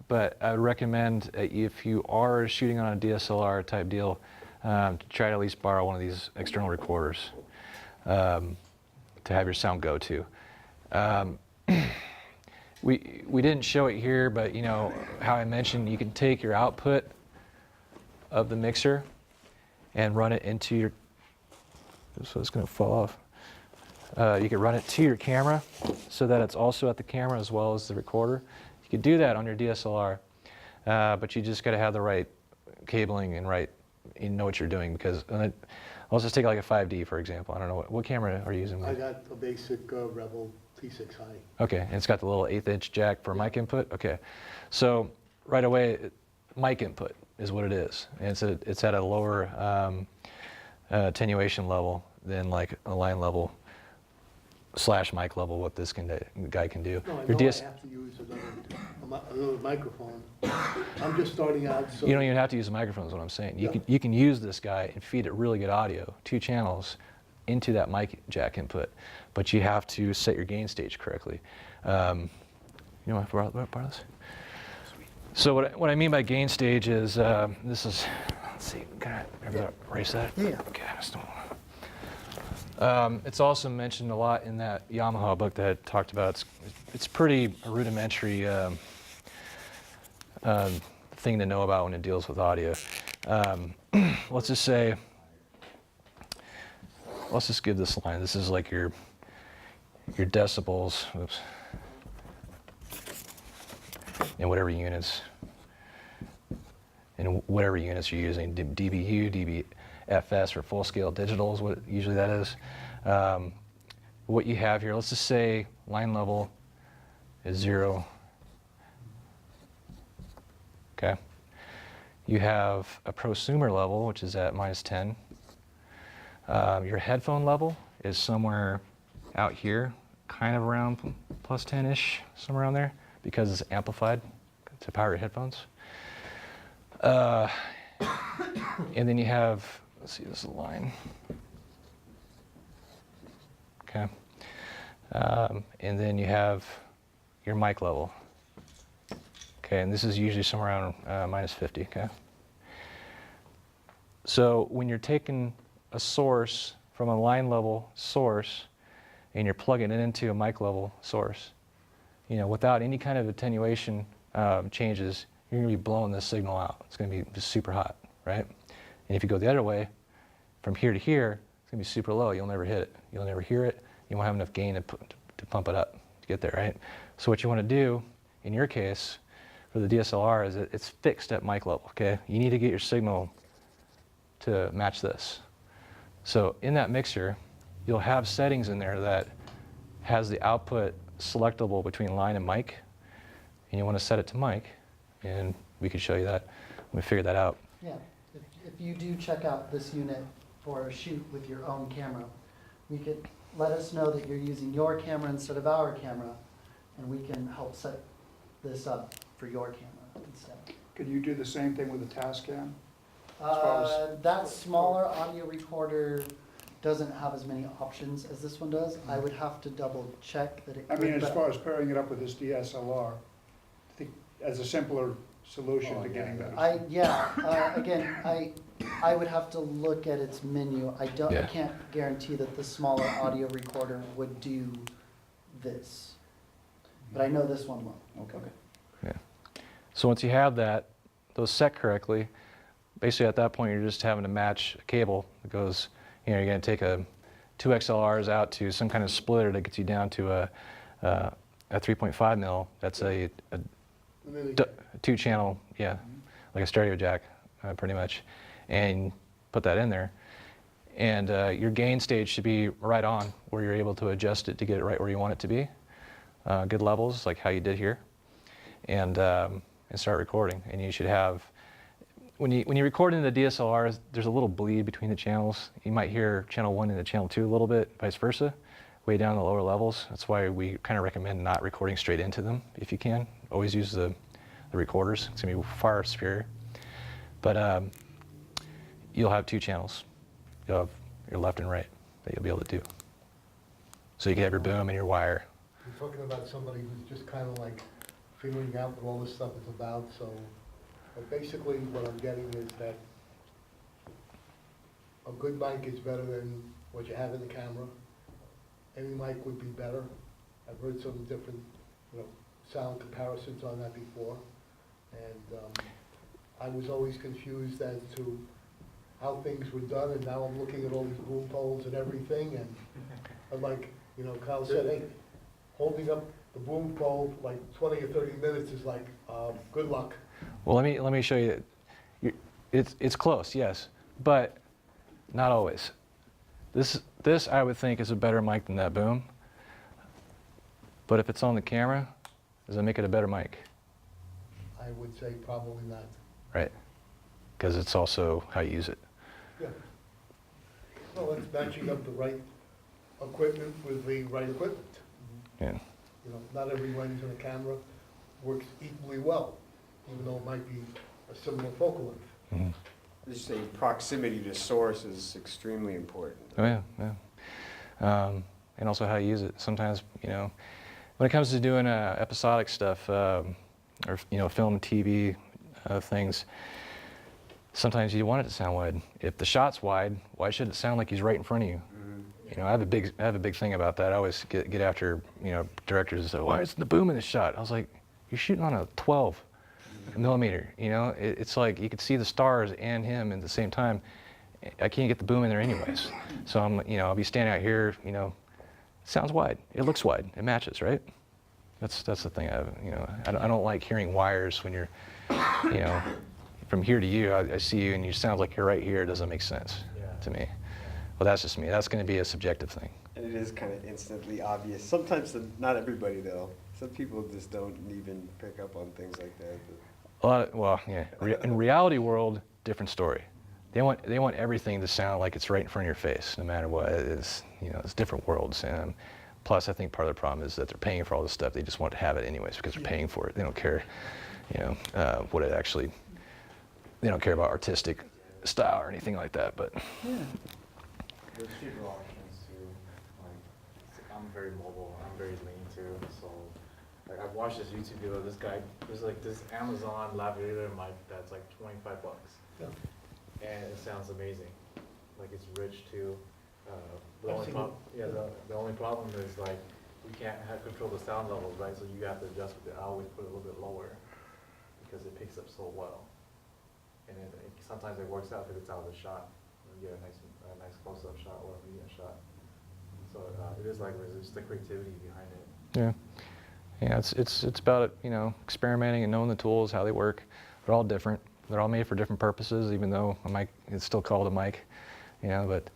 but I would recommend if you are shooting on a DSLR type deal, to try to at least borrow one of these external recorders to have your sound go to. We didn't show it here, but how I mentioned, you can take your output of the mixer and run it into your, so it's going to fall off. You can run it to your camera so that it's also at the camera as well as the recorder. You could do that on your DSLR, but you just got to have the right cabling and know what you're doing, because let's just take like a 5D for example. I don't know what camera are you using? I got a basic Rebel T6 high. Okay, and it's got the little 1/8 inch jack for mic input. Okay, so right away, mic input is what it is, and it's at a lower attenuation level than like a line level / mic level. What this guy can do. No, I Your know I DS have to use another microphone. I'm just starting out, so. You don't even have to use a microphone, is what I'm saying. You can use this guy and feed it really good audio, 2 channels, into that mic jack input, but you have to set your gain stage correctly. You want to borrow this? So what I mean by gain stage is, this is, let's see, can I erase that? Yeah. Okay, I just don't want to. It's also mentioned a lot in that Yamaha book that I talked about. It's pretty rudimentary thing to know about when it deals with audio. Let's just say, let's just give this line. This is like your decibels, oops, in whatever units you're using. dBu, dBFS, or full scale digital is what usually that is. What you have here, let's just say line level is 0. Okay. You have a prosumer level, which is at -10. Your headphone level is somewhere out here, kind of around +10-ish, somewhere around there, because it's amplified to power your headphones. And then you have, let's see, this is a line. Okay. And then you have your mic level. Okay, and this is usually somewhere around -50, okay? So when you're taking a source from a line level source and you're plugging it into a mic level source, without any kind of attenuation changes, you're going to be blowing this signal out. It's going to be just super hot, right? And if you go the other way, from here to here, it's going to be super low. You'll never hit it. You'll never hear it. You won't have enough gain to pump it up to get there, right? So what you want to do, in your case, for the DSLR, is it's fixed at mic level, okay? You need to get your signal to match this. So in that mixer, you'll have settings in there that has the output selectable between line and mic, and you want to set it to mic, and we could show you that when we figure that out. Yeah, if you do check out this unit for a shoot with your own camera, we could let us know that you're using your camera instead of our camera, and we can help set this up for your camera instead. Could you do the same thing with a Tascam? far as- That smaller audio recorder doesn't have as many options as this one does. I would have to double check that it I could. mean, as but- far as pairing it up with this DSLR, I think as a simpler solution to getting that. Again, I would have to look at its menu. I Yeah. can't guarantee that the smaller audio recorder would do this. But I know this one will. Okay. So once you have those set correctly, basically at that point you're just having to match a cable that goes, you're going to take two XLRs out to some kind of splitter that gets you down to a 3.5 mil. That's a two-channel, yeah, like a stereo jack, pretty much, and put that in there. And your gain stage should be right on, where you're able to adjust it to get it right where you want it to be. Good levels, like how you did here, and start recording. And you should have, when you record into the DSLR, there's a little bleed between the channels. You might hear channel 1 into channel 2 a little bit, vice versa, way down the lower levels. That's why we kind of recommend not recording straight into them if you can. Always use the recorders. It's going to be far superior. But you'll have two channels. You'll have your left and right that you'll be able to do. So you can have your boom and your wire. You're talking about somebody who's just kind of like figuring out what all this stuff is about, so, but basically what I'm getting is that a good mic is better than what you have in the camera. Any mic would be better. I've heard some different, sound comparisons on that before, and I was always confused as to how things were done, and now I'm looking at all these boom poles and everything, and I'm like, Kyle said, hey, holding up the boom pole like 20 or 30 minutes is like, good luck. Well, let me show you. It's close, yes, but not always. This I would think is a better mic than that boom. But if it's on the camera, does that make it a better mic? I would say probably not. Right, because it's also how you use it. Yeah. Well, it's matching up the right equipment with the right equipment. Yeah. Not every lens in a camera works equally well, even though it might be a similar focal length. Mm-hmm. Just say proximity to source is extremely important. Oh yeah, yeah. And also how you use it. Sometimes, when it comes to doing episodic stuff, or film and TV things, sometimes you want it to sound wide. If the shot's wide, why should it sound like he's right in front of you? I have a big thing about that. I always get after directors and say, why isn't the boom in the shot? I was like, you're shooting on a 12 millimeter. It's like you could see the stars and him at the same time. I can't get the boom in there anyways. So I'll be standing out here. It sounds wide. It looks wide. It matches, right? That's the thing. I don't like hearing wires when you're, from here to you. I see you and you sound like you're right here. It doesn't make sense to me. Well, that's just me. That's going to be a subjective thing. And it is kind of instantly obvious. Sometimes, not everybody though. Some people just don't even pick up on things like that. Well, yeah. In reality world, different story. They want everything to sound like it's right in front of your face, no matter what. It's different worlds. And plus, I think part of the problem is that they're paying for all this stuff. They just want to have it anyways because they're paying for it. They don't care, what it actually. They don't care about artistic style or anything like that. But. Yeah. There's cheaper options too. Like, I'm very mobile. I'm very lean too. So, I've watched this YouTube video. This guy, there's like this Amazon lavalier mic that's like $25, Yeah. and it sounds amazing. Like it's rich too. The I've only problem is like we can't control the sound levels, right? So you have to adjust with it. I always put it a little bit lower because it picks up so well, and then sometimes it works out because it's out of the shot. You get a nice close-up shot or a medium shot. So it is like there's just the creativity behind it. Yeah, it's about experimenting and knowing the tools, how they work. They're all different. They're all made for different purposes. Even though a mic, it's still called a mic, But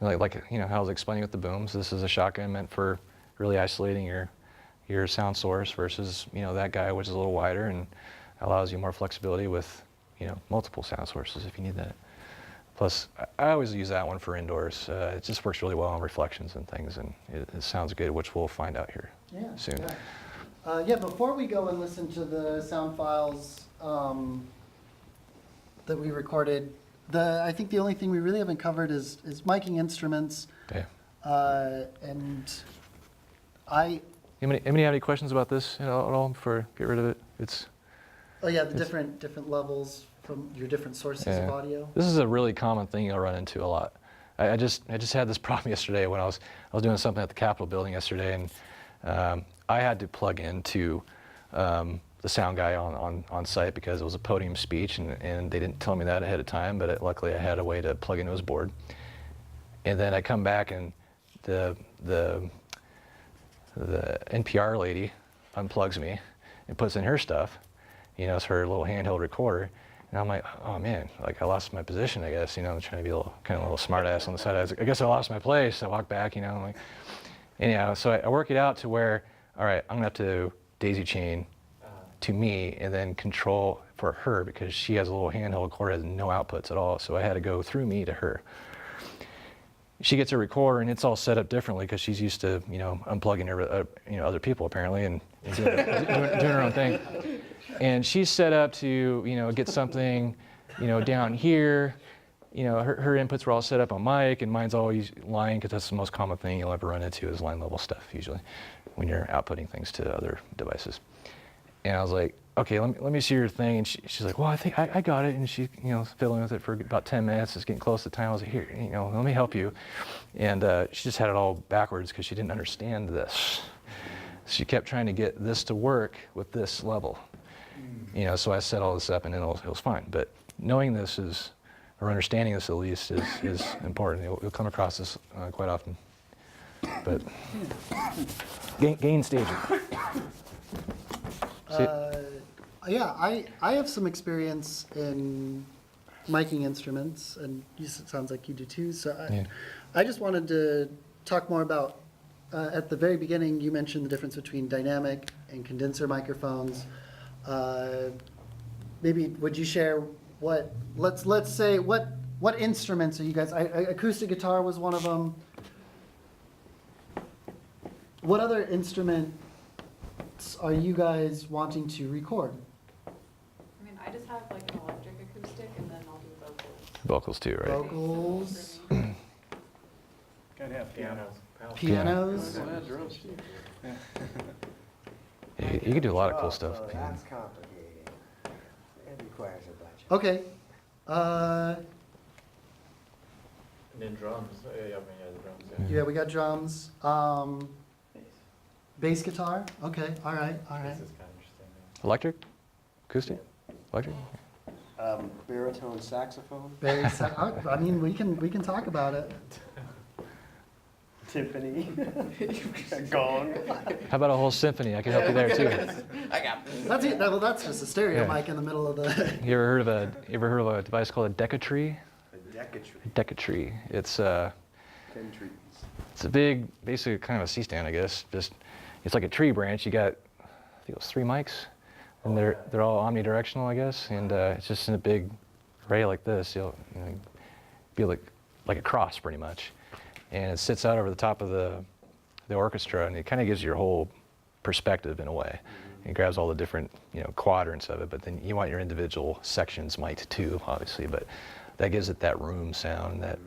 like how I was explaining with the booms, this is a shotgun meant for really isolating your sound source versus that guy, which is a little wider and allows you more flexibility with multiple sound sources if you need that. Plus, I always use that one for indoors. It just works really well on reflections and things, and it sounds good, which we'll find out here soon. Yeah. Before we go and listen to the sound files that we recorded, I think the only thing we really haven't covered is miking instruments. Yeah. And Anybody have any questions about this at all before I get rid of it? the different levels from your different sources of audio. This is a really common thing you'll run into a lot. I just had this problem yesterday when I was doing something at the Capitol building yesterday, and I had to plug into the sound guy on site because it was a podium speech, and they didn't tell me that ahead of time, but luckily I had a way to plug into his board. And then I come back, and the NPR lady unplugs me and puts in her stuff. It's her little handheld recorder. And I'm like, oh man, like I lost my position, I guess. I'm trying to be a little smart ass on the side. I guess I lost my place. I walk back, I'm like, anyhow, so I work it out to where, all right, I'm gonna have to daisy chain to me and then control for her because she has a little handheld recorder, has no outputs at all. So I had to go through me to her. She gets a recorder and it's all set up differently because she's used to, unplugging her, other people apparently and doing her own thing. And she's set up to, get something, down here. Her inputs were all set up on mic, and mine's always line, because that's the most common thing you'll ever run into is line level stuff usually when you're outputting things to other devices. And I was like, okay, let me see your thing. And she's like, well, I think I got it. And she, fiddling with it for about 10 minutes. It's getting close to time. I was like, here, let me help you. And she just had it all backwards because she didn't understand this. She kept trying to get this to work with this level. So I set all this up, and then it was fine. But knowing this is, or understanding this at least, is important. You'll come across this quite often. But gain staging. Yeah, I have some experience in miking instruments, and it sounds like you do too. So I just wanted to talk more about, at the very beginning, you mentioned the difference between dynamic and condenser microphones. Maybe would you share let's say what instruments are you guys? Acoustic guitar was one of them. What other instruments are you guys wanting to record? I mean, I just have like an electric acoustic, and then I'll do vocals. Vocals too, right? Vocals, Gotta have pianos. pianos. Oh, yeah, drums too. Yeah, you can do a lot of cool stuff. So that's complicated. It requires a bunch of. Okay. And then drums. Yeah, the drums. Yeah, we got drums. Bass guitar. Okay. All right. All right. This is kind of interesting. Electric? Acoustic? Electric? Baritone saxophone. I mean, we can talk about it. Timpani. A gong. How about a whole symphony? I can help you there too. I got this. That's it. Well, that's just a stereo Yeah. mic in the middle of the. You ever heard of a device called a decatree? A decatry. Decatree. It's 10 trees. it's a big, basically kind of a C-stand, I guess. It's like a tree branch. You got, I think it was 3 mics, and they're all omnidirectional, I guess. And it's just in a big array like this. You'll be like a cross pretty much. And it sits out over the top of the orchestra, and it kind of gives you your whole perspective in a way. It grabs all the different quadrants of it, but then you want your individual sections mic'd too, obviously. But that gives it that room sound, that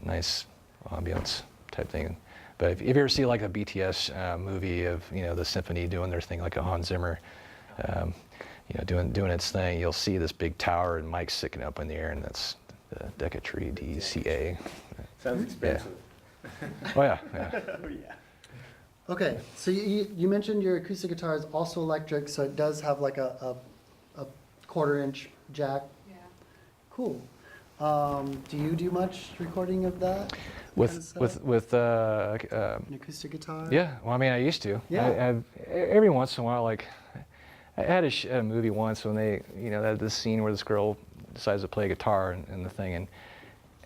nice ambience type thing. But if you ever see like a BTS movie of the symphony doing their thing, like a Hans Zimmer, doing its thing, you'll see this big tower and mics sticking up in the air, and that's the Decatree, DCA. Sounds expensive. Yeah. Oh yeah. Oh, yeah. Okay, so you mentioned your acoustic guitar is also electric, so it does have like a 1/4-inch jack. Yeah. Cool. Do you do much recording of that? With An acoustic guitar? yeah. Well, I mean, I used to. Yeah. Every once in a while, like I had a movie once when they they had this scene where this girl decides to play guitar and the thing, and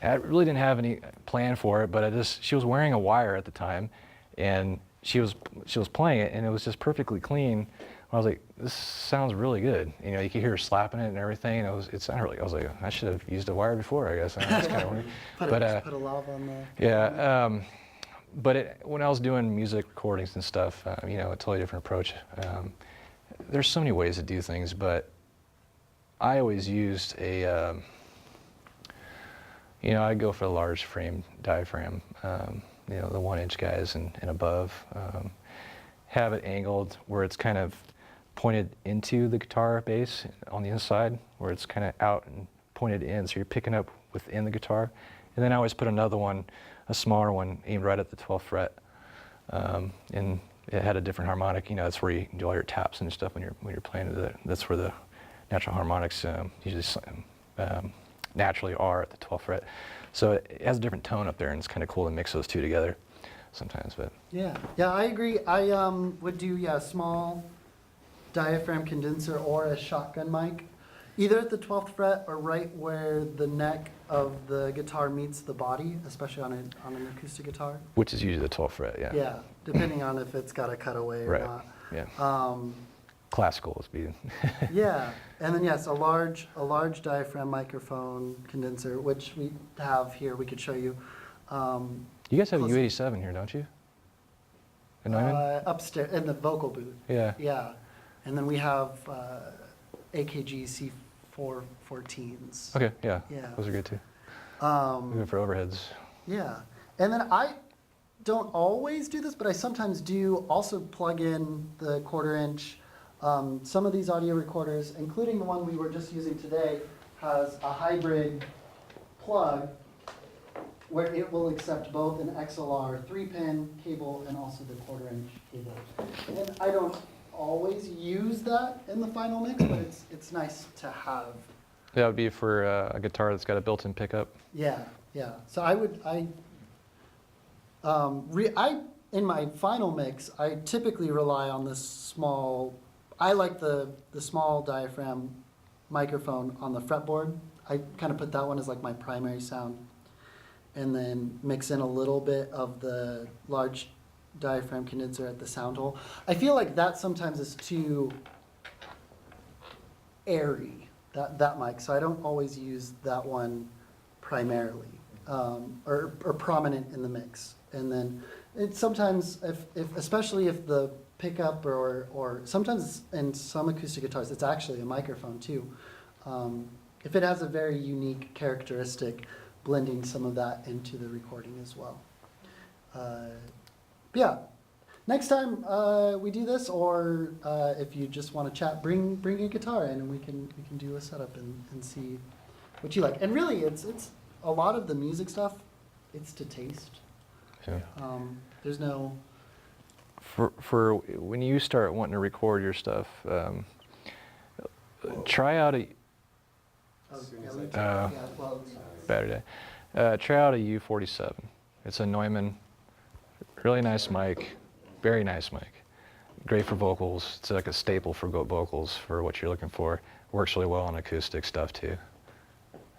I really didn't have any plan for it, but she was wearing a wire at the time, and she was playing it, and it was just perfectly clean. I was like, this sounds really good. You could hear her slapping it and everything, and it sounded really. I was like, I should have used a wire before, I guess. That's kind of weird. Put a lav on the. Yeah, but when I was doing music recordings and stuff, a totally different approach. There's so many ways to do things, but I always used I'd go for a large frame diaphragm, the 1-inch guys and above. Have it angled where it's kind of pointed into the guitar base on the inside, where it's kind of out and pointed in, so you're picking up within the guitar. And then I always put another one, a smaller one, aimed right at the 12th fret, and it had a different harmonic. You know, that's where you do all your taps and stuff when you're playing it. That's where the natural harmonics usually naturally are at the 12th fret. So it has a different tone up there, and it's kind of cool to mix those two together sometimes. But Yeah, I agree. I would do small diaphragm condenser or a shotgun mic, either at the 12th fret or right where the neck of the guitar meets the body, especially on an acoustic guitar. which is usually the 12th fret, yeah. Yeah, depending on if it's got a cutaway or Right. not. Yeah. Classical would be. Yeah, and then yes, a large diaphragm microphone condenser, which we have here. We could show you. You guys have a Close- U87 here, don't you? In Neumann? Upstairs in the vocal booth. Yeah. Yeah, and then we have AKG C414s. Okay, yeah. Yeah. Those are good too. Um, Even for overheads. Yeah, and then I don't always do this, but I sometimes do also plug in the 1/4 inch. Some of these audio recorders, including the one we were just using today, has a hybrid plug where it will accept both an XLR 3-pin cable and also the 1/4 inch cable. And I don't always use that in the final mix, but it's nice to have. That would be for a guitar that's got a built-in pickup. Yeah. So in my final mix, I typically rely on this small. I like the small diaphragm microphone on the fretboard. I kind of put that one as like my primary sound, and then mix in a little bit of the large diaphragm condenser at the sound hole. I feel like that sometimes is too airy, that mic, so I don't always use that one primarily, or prominent in the mix. And then sometimes, especially if the pickup or sometimes in some acoustic guitars, it's actually a microphone too. If it has a very unique characteristic, blending some of that into the recording as well. Yeah, next time we do this, or if you just want to chat, bring a guitar in and we can do a setup and see what you like. And really, it's a lot of the music stuff. It's to taste. Yeah. There's no. For when you start wanting to record your stuff, try out a battery day. Try out a U47. It's a Neumann, really nice mic, very nice mic. Great for vocals. It's like a staple for vocals for what you're looking for. Works really well on acoustic stuff too.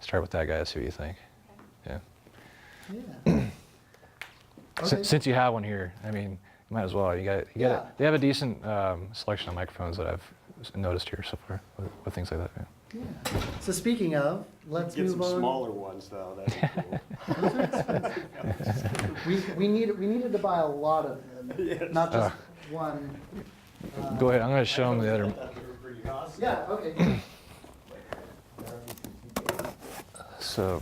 Start with that guy, see what you think. Yeah. Yeah. Okay. Since you have one here, I mean, you might as well. You got. Yeah. They have a decent selection of microphones that I've noticed here so far with things like that. Yeah. Yeah. So speaking of, let's Get move some on. smaller ones though, that'd be cool. Those are expensive. we needed to buy a lot of them, Yes. not just one. Go ahead. I'm going to show them the other. Yeah. Okay. So,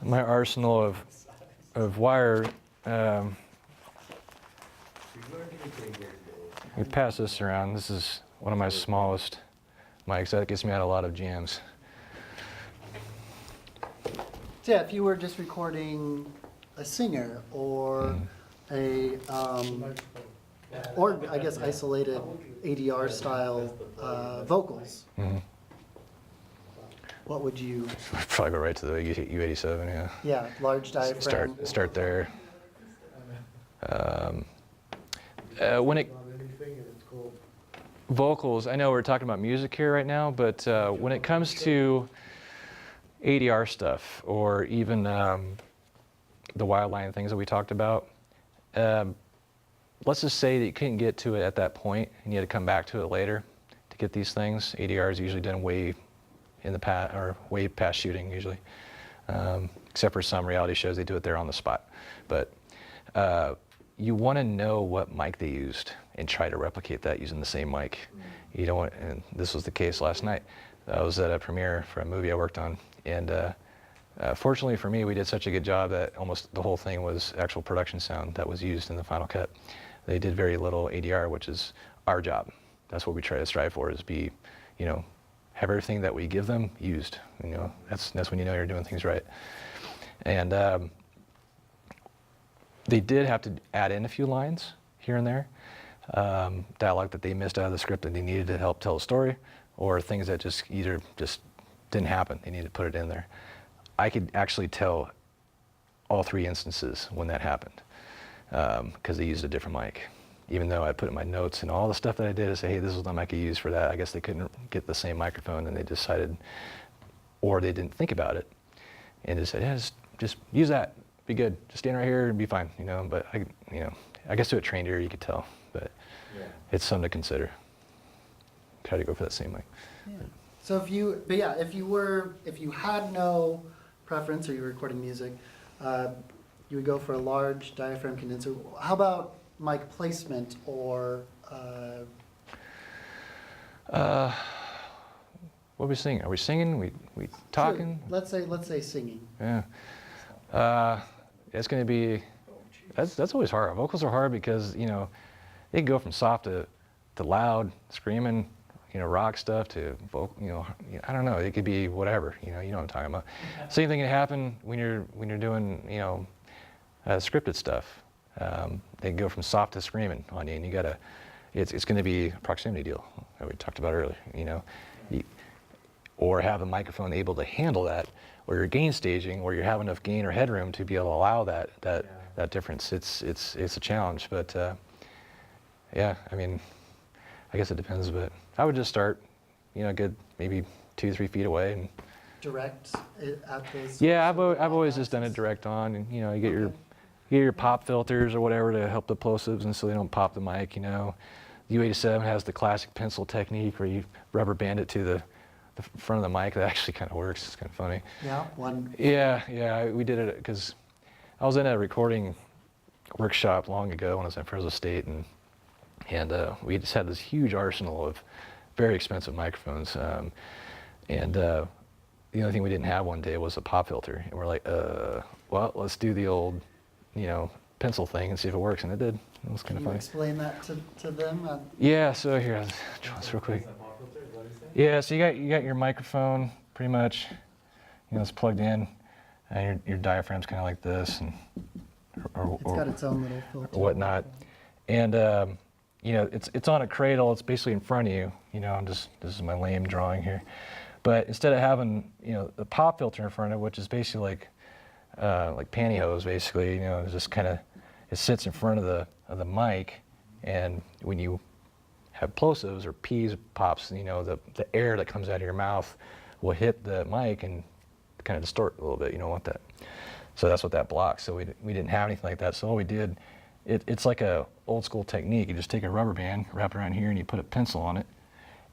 my arsenal of wire. We pass this around. This is one of my smallest mics. That gets me out a lot of jams. So yeah, if you were just recording a singer or or I guess isolated ADR style vocals, Mm-hmm. what would you? Probably go right to the U87. Yeah. Yeah, large diaphragm. Start there. When it vocals, I know we're talking about music here right now, but when it comes to ADR stuff or even the wildline things that we talked about, let's just say that you couldn't get to it at that point and you had to come back to it later to get these things. ADR is usually done way in the past or way past shooting usually, except for some reality shows, they do it there on the spot. But you want to know what mic they used and try to replicate that using the same mic. You don't want, and this was the case last night. I was at a premiere for a movie I worked on, and fortunately for me, we did such a good job that almost the whole thing was actual production sound that was used in the final cut. They did very little ADR, which is our job. That's what we try to strive for, is be, have everything that we give them used. That's when you know you're doing things right. And they did have to add in a few lines here and there, dialogue that they missed out of the script that they needed to help tell a story, or things that just either just didn't happen. They needed to put it in there. I could actually tell all 3 instances when that happened, because they used a different mic. Even though I put in my notes and all the stuff that I did to say, hey, this is the mic I used for that, I guess they couldn't get the same microphone, and they decided, or they didn't think about it, and they said, yeah, just use that, be good, just stand right here and be fine, you know. But I guess to a trained ear you could tell, but Yeah. it's something to consider. Try to go for that same mic. Yeah. So if you had no preference, or you were recording music, you would go for a large diaphragm condenser. How about mic placement, or what are we singing? Are we singing? We talking? Sure. Let's say singing. Yeah. It's going to be, that's always hard. Vocals are hard because, you know, they can go from soft to loud, screaming, you know, rock stuff to vocal, you know, I don't know. It could be whatever, you know what I'm talking about. Same thing can happen when you're doing, you know, scripted stuff. They can go from soft to screaming on you, and you gotta, it's going to be a proximity deal that we talked about earlier, you know. Or have a microphone able to handle that, or you're gain staging, or you have enough gain or headroom to be able to allow that difference. It's a challenge, but yeah, I mean, I guess it depends, but I would just start, you know, good maybe 2-3 feet away and Direct at those. yeah, I've always just done it direct on, and you know, you get your pop filters or whatever to help the plosives, and so they don't pop the mic. You know, the U87 has the classic pencil technique where you rubber band it to the front of the mic. That actually kind of works. It's kind of funny. Yeah, one. Yeah, we did it because I was in a recording workshop long ago when I was at Fresno State, and we just had this huge arsenal of very expensive microphones, and the only thing we didn't have one day was a pop filter, and we're like, well, let's do the old, you know, pencil thing and see if it works, and it did. It was kind of Can you funny. explain that to them? Yeah, so here, I'll draw this real quick. Yeah, so you got your microphone pretty much, you know, it's plugged in, and your diaphragm's kind of like this, and It's got its own little filter. or whatnot, and you know, it's on a cradle. It's basically in front of you. You know, this is my lame drawing here, but instead of having, you know, the pop filter in front of it, which is basically like pantyhose, basically, you know, it's just kind of, it sits in front of the mic, and when you have plosives or P's pops, you know, the air that comes out of your mouth will hit the mic and kind of distort a little bit. You don't want that. So that's what that blocks. So we didn't have anything like that. So all we did, it's like a old school technique. You just take a rubber band, wrap it around here, and you put a pencil on it,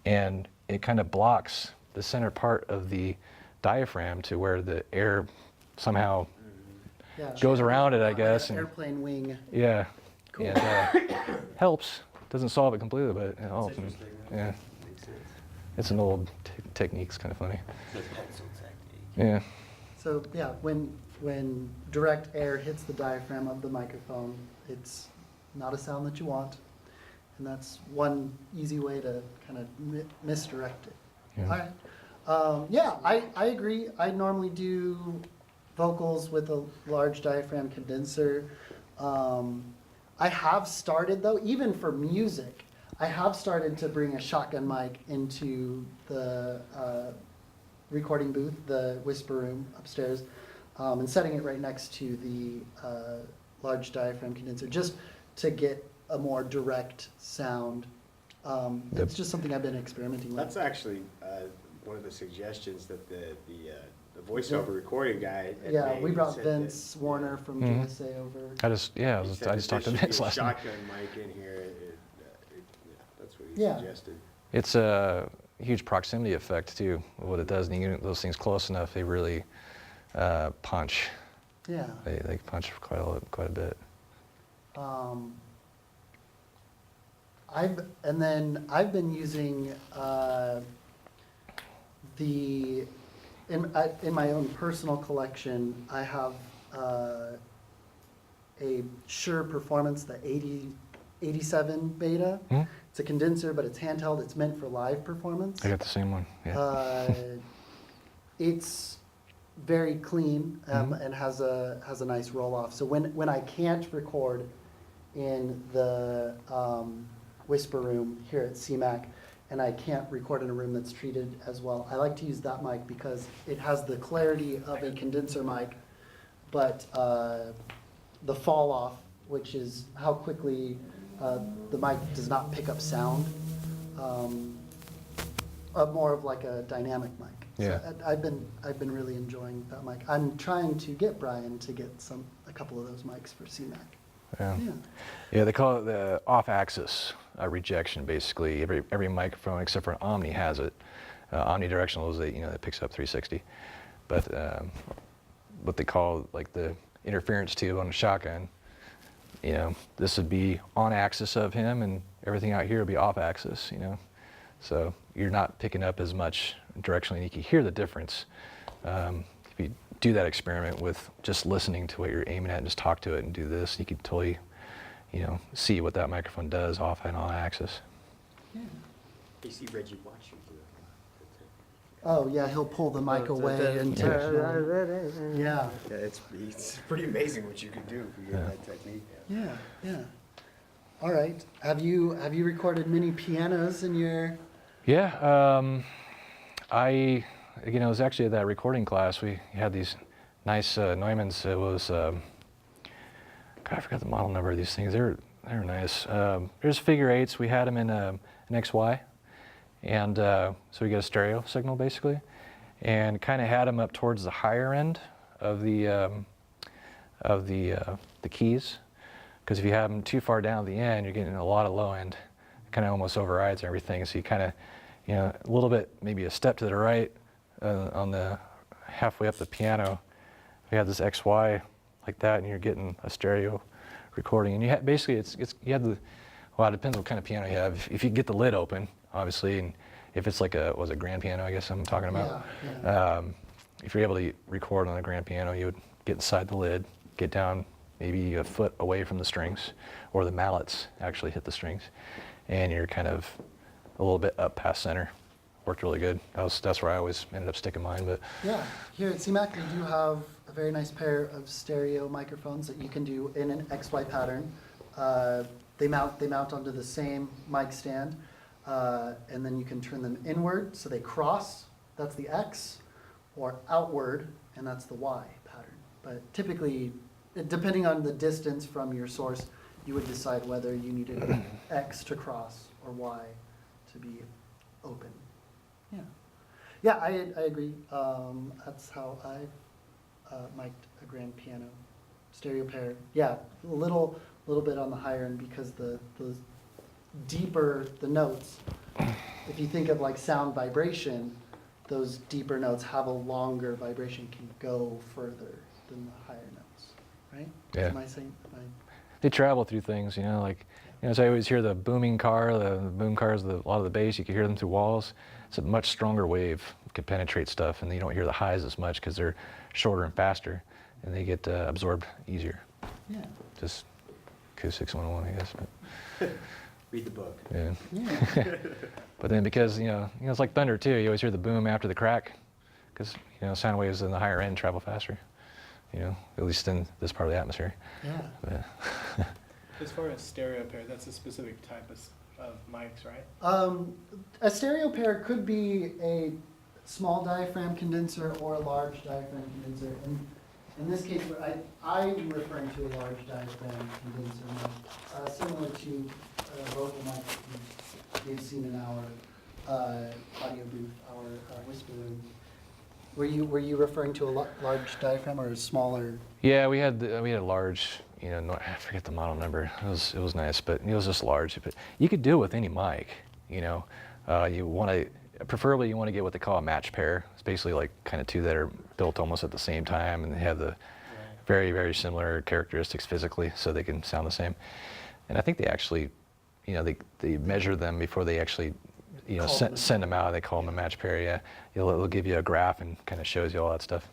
and it kind of blocks the center part of the diaphragm to where the air somehow goes around it, I guess. Like an airplane wing. Yeah. Cool. And helps. Doesn't solve it completely, but it helps. And, yeah. It's an old technique. It's kind of funny. Yeah. So yeah, when direct air hits the diaphragm of the microphone, it's not a sound that you want, and that's one easy way to kind of misdirect it. Yeah. All right. Yeah, I agree. I normally do vocals with a large diaphragm condenser. I have started, though, even for music, I have started to bring a shotgun mic into the recording booth, the whisper room upstairs, and setting it right next to the large diaphragm condenser, just to get a more direct sound. It's just something I've been experimenting with. That's actually one of the suggestions that the voiceover recording guy had Yeah, made. we He brought said Vince Warner from Mhm. JSA over. I just he said I that just there talked to should be Vince a last night. shotgun mic in here. That's what he Yeah. suggested. It's a huge proximity effect too. What it does, and you get those things close enough, they really punch. Yeah. They punch quite a bit. I've been using in my own personal collection, I have a Shure Performance, the 87 beta. Hmm? It's a condenser, but it's handheld. It's meant for live performance. I got the same one. Yeah. It's very clean Mhm. and has a nice roll off. So when I can't record in the whisper room here at CMAC, and I can't record in a room that's treated as well. I like to use that mic because it has the clarity of a condenser mic, but the fall off, which is how quickly the mic does not pick up sound, more of like a dynamic mic. Yeah. So I've been really enjoying that mic. I'm trying to get Brian to get a couple of those mics for CMAC. Yeah. Yeah. Yeah, they call it the off-axis rejection. Basically, every microphone except for an Omni has it. Omnidirectional is that picks up 360, but what they call like the interference tube on a shotgun. This would be on axis of him, and everything out here would be off axis. So you're not picking up as much directionally, and you can hear the difference. If you do that experiment with just listening to what you're aiming at and just talk to it and do this, you could totally, see what that microphone does off and on axis. Yeah. You see Reggie watch you do it. Oh yeah, he'll pull the mic away and yeah. Yeah, it's pretty amazing what you can do if you get that technique. Yeah, yeah. All right. Have you recorded many pianos in your? Yeah, it was actually at that recording class. We had these nice Neumanns. It was, God, I forgot the model number of these things. They were nice. There's figure eights. We had them in an XY, and so we get a stereo signal basically, and kind of had them up towards the higher end of the keys, because if you have them too far down at the end, you're getting a lot of low end. It kind of almost overrides everything. So you kind of, a little bit, maybe a step to the right on the halfway up the piano. We have this XY like that, and you're getting a stereo recording. And you basically, you have it depends what kind of piano you have. If you get the lid open, obviously, and if it's like a grand piano, I guess I'm talking about. Yeah. If you're able to record on a grand piano, you would get inside the lid, get down maybe a foot away from the strings, or the mallets actually hit the strings, and you're kind of a little bit up past center. Worked really good. That's where I always ended up sticking mine. But Yeah, here at CMAC we do have a very nice pair of stereo microphones that you can do in an XY pattern. They mount onto the same mic stand, and then you can turn them inward so they cross. That's the X, or outward, and that's the Y pattern. But typically, depending on the distance from your source, you would decide whether you needed X to cross or Y to be open. Yeah, yeah, I agree. That's how I mic'd a grand piano, stereo pair. Yeah, a little bit on the higher end because the deeper the notes. If you think of like sound vibration, those deeper notes have a longer vibration, can go further than the higher notes, right? Yeah. Am I saying? they travel through things, so I always hear the booming car, the boom cars, a lot of the bass, you can hear them through walls. It's a much stronger wave, can penetrate stuff, and you don't hear the highs as much because they're shorter and faster, and they get absorbed easier. Yeah. Just acoustics 101, I guess. But, Read the book. yeah. Yeah. But then because, it's like thunder too, you always hear the boom after the crack, because, sound waves in the higher end travel faster, at least in this part of the atmosphere. Yeah. But, As far as stereo pair, that's a specific type of mics, right? A stereo pair could be a small diaphragm condenser or a large diaphragm condenser. And in this case, I'm referring to a large diaphragm condenser, similar to a vocal mic that you've seen in our audio booth, our whisper room. Were you referring to a large diaphragm or a smaller? yeah, we had a large, I forget the model number. It was nice, but it was just large. But you could do it with any mic, preferably you want to get what they call a match pair. It's basically like kind of two that are built almost at the same time, and they have the very, very similar characteristics physically, so they can sound the same. And I think they actually, they measure them before they actually, send them out. They call them a match pair. Yeah, it'll give you a graph and kind of shows you all that stuff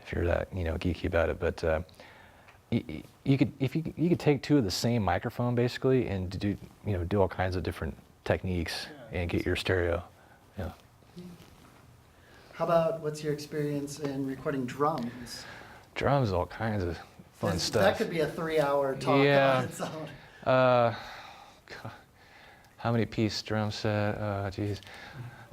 if you're that geeky about it. But you could take two of the same microphone basically and do all kinds of different techniques and get your stereo. Yeah. How about what's your experience in recording drums? Drums, all kinds of fun stuff. That could be a 3-hour talk Yeah. on its own. God, how many piece drum set? Geez.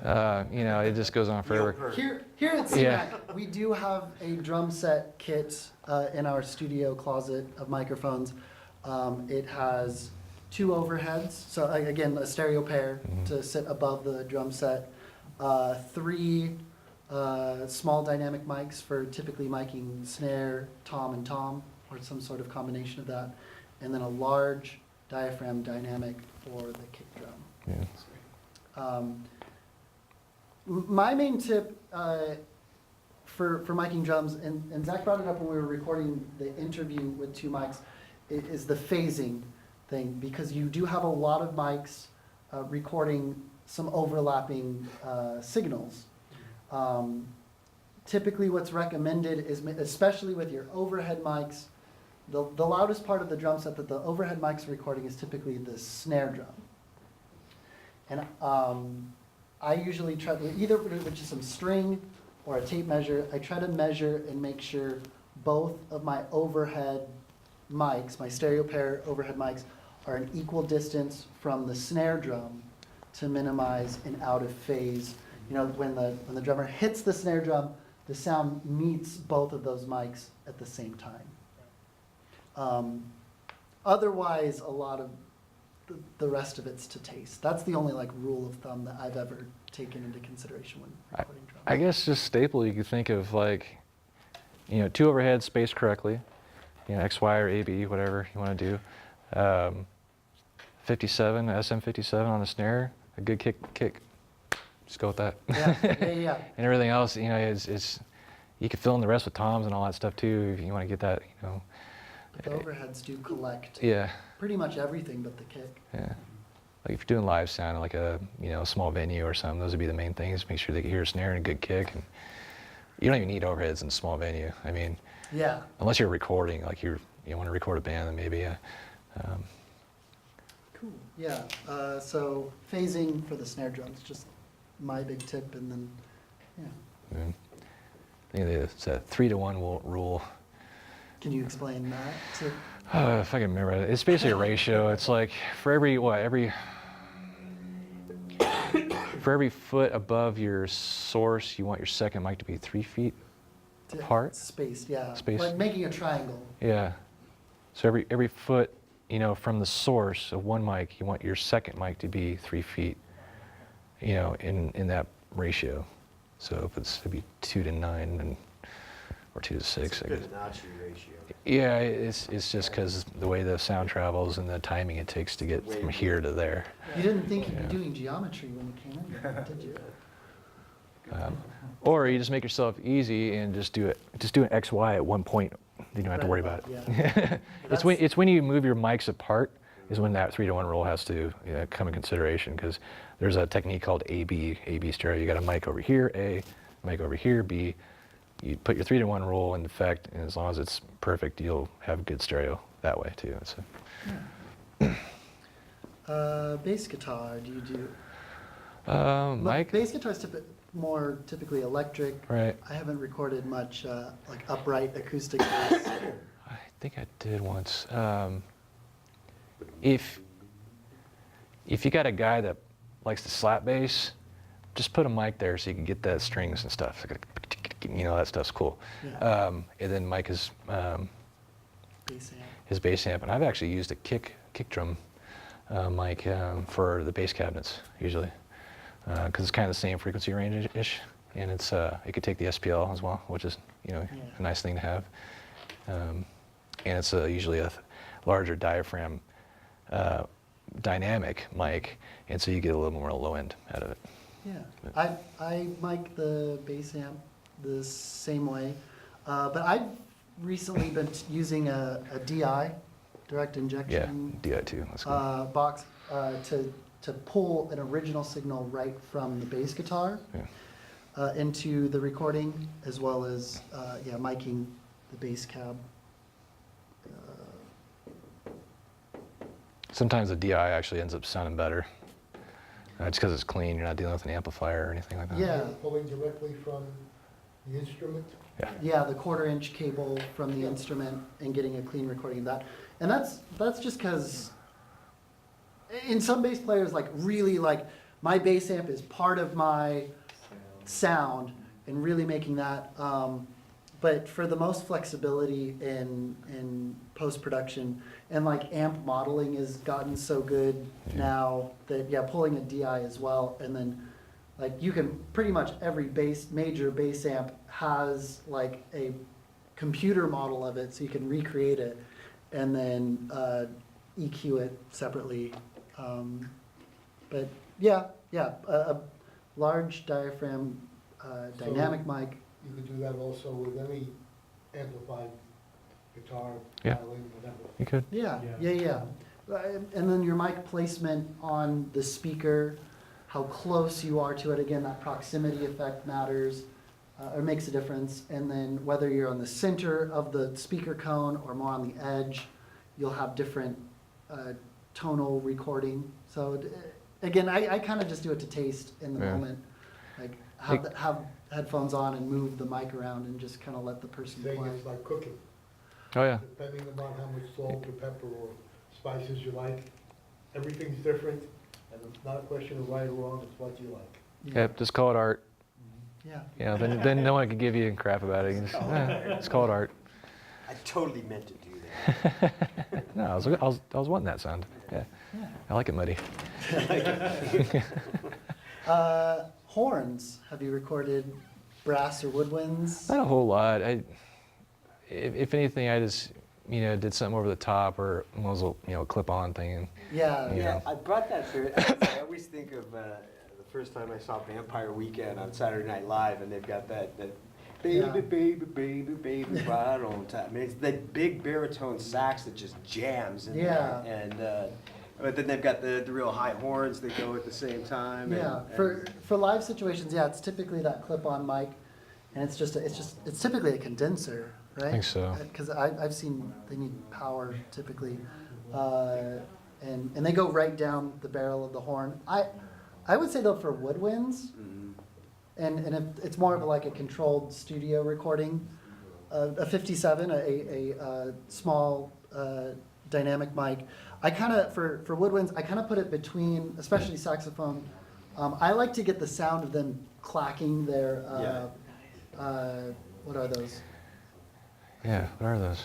You know, it just goes on forever. Here at CMAC, we do have a drum set kit in our studio closet of microphones. It has 2 overheads, so again, a stereo pair to sit above the drum set. 3 small dynamic mics for typically miking snare, tom, and tom, or some sort of combination of that. And then a large diaphragm dynamic for the kick drum. Yeah. My main tip for miking drums, and Zach brought it up when we were recording the interview with 2 mics, is the phasing thing, because you do have a lot of mics recording some overlapping signals. Typically what's recommended is, especially with your overhead mics, the loudest part of the drum set that the overhead mics are recording is typically the snare drum. And I usually try to, either with just some string or a tape measure, I try to measure and make sure both of my overhead mics, my stereo pair overhead mics, are an equal distance from the snare drum to minimize an out of phase. You know, when the drummer hits the snare drum, the sound meets both of those mics at the same time. Otherwise, a lot of the rest of it's to taste. That's the only like rule of thumb that I've ever taken into consideration when recording drums. I guess just staple, you could think of like, you know, 2 overheads spaced correctly, you know, X, Y, or A, B, whatever you want to do. 57, SM57 on the snare, a good kick. Just go with that. Yeah. And everything else, you know, is you can fill in the rest with toms and all that stuff too, if you want to get that, you know. The overheads do collect Yeah. pretty much everything but the kick. Yeah. Like if you're doing live sound, like a, you know, small venue or something, those would be the main things. Make sure they can hear a snare and a good kick. And you don't even need overheads in a small venue. I mean, Yeah. unless you're recording, like you want to record a band, then maybe, yeah. Cool. Yeah. So phasing for the snare drums, just my big tip, and then yeah. I think it's a 3-to-1 rule. Can you explain that? If I can remember it, it's basically a ratio. It's like for every foot above your source, you want your second mic to be 3 feet apart. Spaced, yeah. Spaced. Like making a triangle. Yeah. So every foot, you know, from the source of one mic, you want your second mic to be 3 feet, you know, in that ratio. So if it'd be 2 to 9 or 2 to 6. It's a good Nazi ratio. Yeah, it's just because the way the sound travels and the timing it takes to get from here to there. You didn't think you'd be doing geometry when you came in here, did you? Or you just make yourself easy and just do an X, Y at one point. You don't have to worry about it. Yeah. It's when you move your mics apart is when that 3-to-1 rule has to come in consideration, because there's a technique called AB stereo. You got a mic over here, A, mic over here, B. You put your 3-to-1 rule in effect, and as long as it's perfect, you'll have good stereo that way too. Bass guitar, do you do? Mic? Bass guitar is more typically electric. Right. I haven't recorded much like upright acoustic bass. I think I did once. If you got a guy that likes to slap bass, just put a mic there so you can get that strings and stuff. You know, that stuff's cool. Yeah. And then Mike is Bass amp. his bass amp, and I've actually used a kick drum mic for the bass cabinets usually, because it's kind of the same frequency range-ish, and it's it could take the SPL as well, which is a nice thing to have, and it's usually a larger diaphragm dynamic mic, and so you get a little more low end out of it. Yeah, I mic the bass amp the same way, but I've recently been using a DI, direct injection. Yeah, DI too. That's cool. Box to pull an original signal right from the bass guitar into the recording, as well as miking the bass cab. Sometimes the DI actually ends up sounding better. Just because it's clean, you're not dealing with an amplifier or anything like that. Yeah. Pulling directly from the instrument? Yeah, the 1/4-inch cable from the instrument and getting a clean recording of that. And that's just because in some bass players, like really like, my bass amp is part of my sound and really making that. But for the most flexibility in post-production, and like amp modeling has gotten so good now that, yeah, pulling a DI as well, and then like you can pretty much every major bass amp has like a computer model of it, so you can recreate it and then EQ it separately. But yeah, a large diaphragm dynamic mic. You could do that also with any amplified guitar, Yeah. violin, whatever. You could. Yeah. And then your mic placement on the speaker, how close you are to it. Again, that proximity effect matters, or makes a difference. And then whether you're on the center of the speaker cone or more on the edge, you'll have different tonal recording. So again, I kind of just do it to taste in the moment. Like have headphones on and move the mic around and just kind of let the person Saying play. it's like cooking. Oh yeah. Depending upon how much salt or pepper or spices you like, everything's different, and it's not a question of right or wrong, it's what you like. Yeah, just call it art. Yeah. Yeah, then no one can give you crap about it. You just call it art. I totally meant to do that. No, I was wanting that sound. Yeah. I like it muddy. Horns. Have you recorded brass or woodwinds? Not a whole lot. If anything, I just did something over the top or was a clip-on thing. Yeah. Yeah, I brought that to I always think of the first time I saw Vampire Weekend on Saturday Night Live, and they've got that baby, right on time. I mean, it's that big baritone sax that just jams in there. And but then they've got the real high horns that go at the same time. Yeah. For live situations, yeah, it's typically that clip-on mic, and it's typically a condenser, right? I think so. Because I've seen they need power typically, and they go right down the barrel of the horn. I would say though for woodwinds, and if it's more of like a controlled studio recording, a 57, a small dynamic mic. I kind of for woodwinds, I kind of put it between, especially saxophone. I like to get the sound of them clacking their what are those? Yeah, what are those?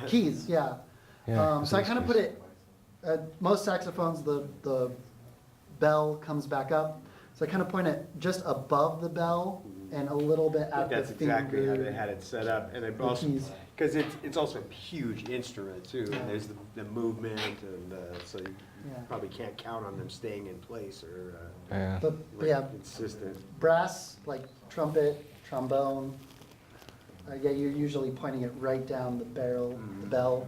Keys, yeah. Yeah, So I kind of put it, most saxophones, the bell comes back up. So I kind of point it just above the bell and a little bit I at think the that's exactly how finger. they had it set up, and it The also keys. because it's also a huge instrument too. And there's the movement, and so you probably can't count on them staying in place or But yeah, consistent. brass, like trumpet, trombone, you're usually pointing it right down the barrel, the bell,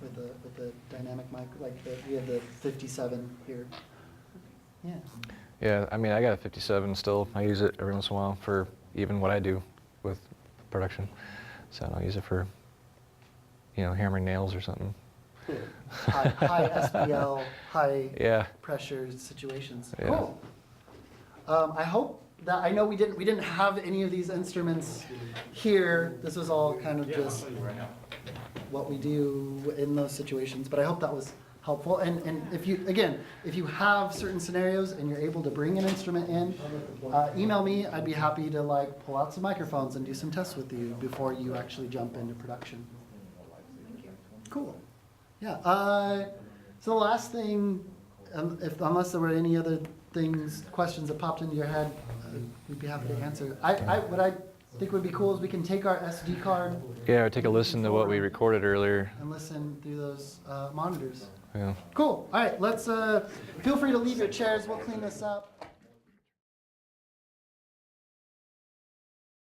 with the dynamic mic, like we have the 57 here. Yeah. Yeah, I mean, I got a 57 still. I use it every once in a while for even what I do with production. So I'll use it for, hammering nails or something. High SPL, high Yeah. pressure situations. Yeah. Cool. I hope that, I know we didn't have any of these instruments here. This was all kind of just what we do in those situations, but I hope that was helpful. And if you have certain scenarios and you're able to bring an instrument in, email me. I'd be happy to pull out some microphones and do some tests with you before you actually jump into production. Cool. Yeah. So the last thing, unless there were any other questions that popped into your head, we'd be happy to answer. What I think would be cool is we can take our SD card. Yeah, or take a listen to what we recorded earlier. And listen through those monitors. Yeah. Cool. All right, let's feel free to leave your chairs. We'll clean this up.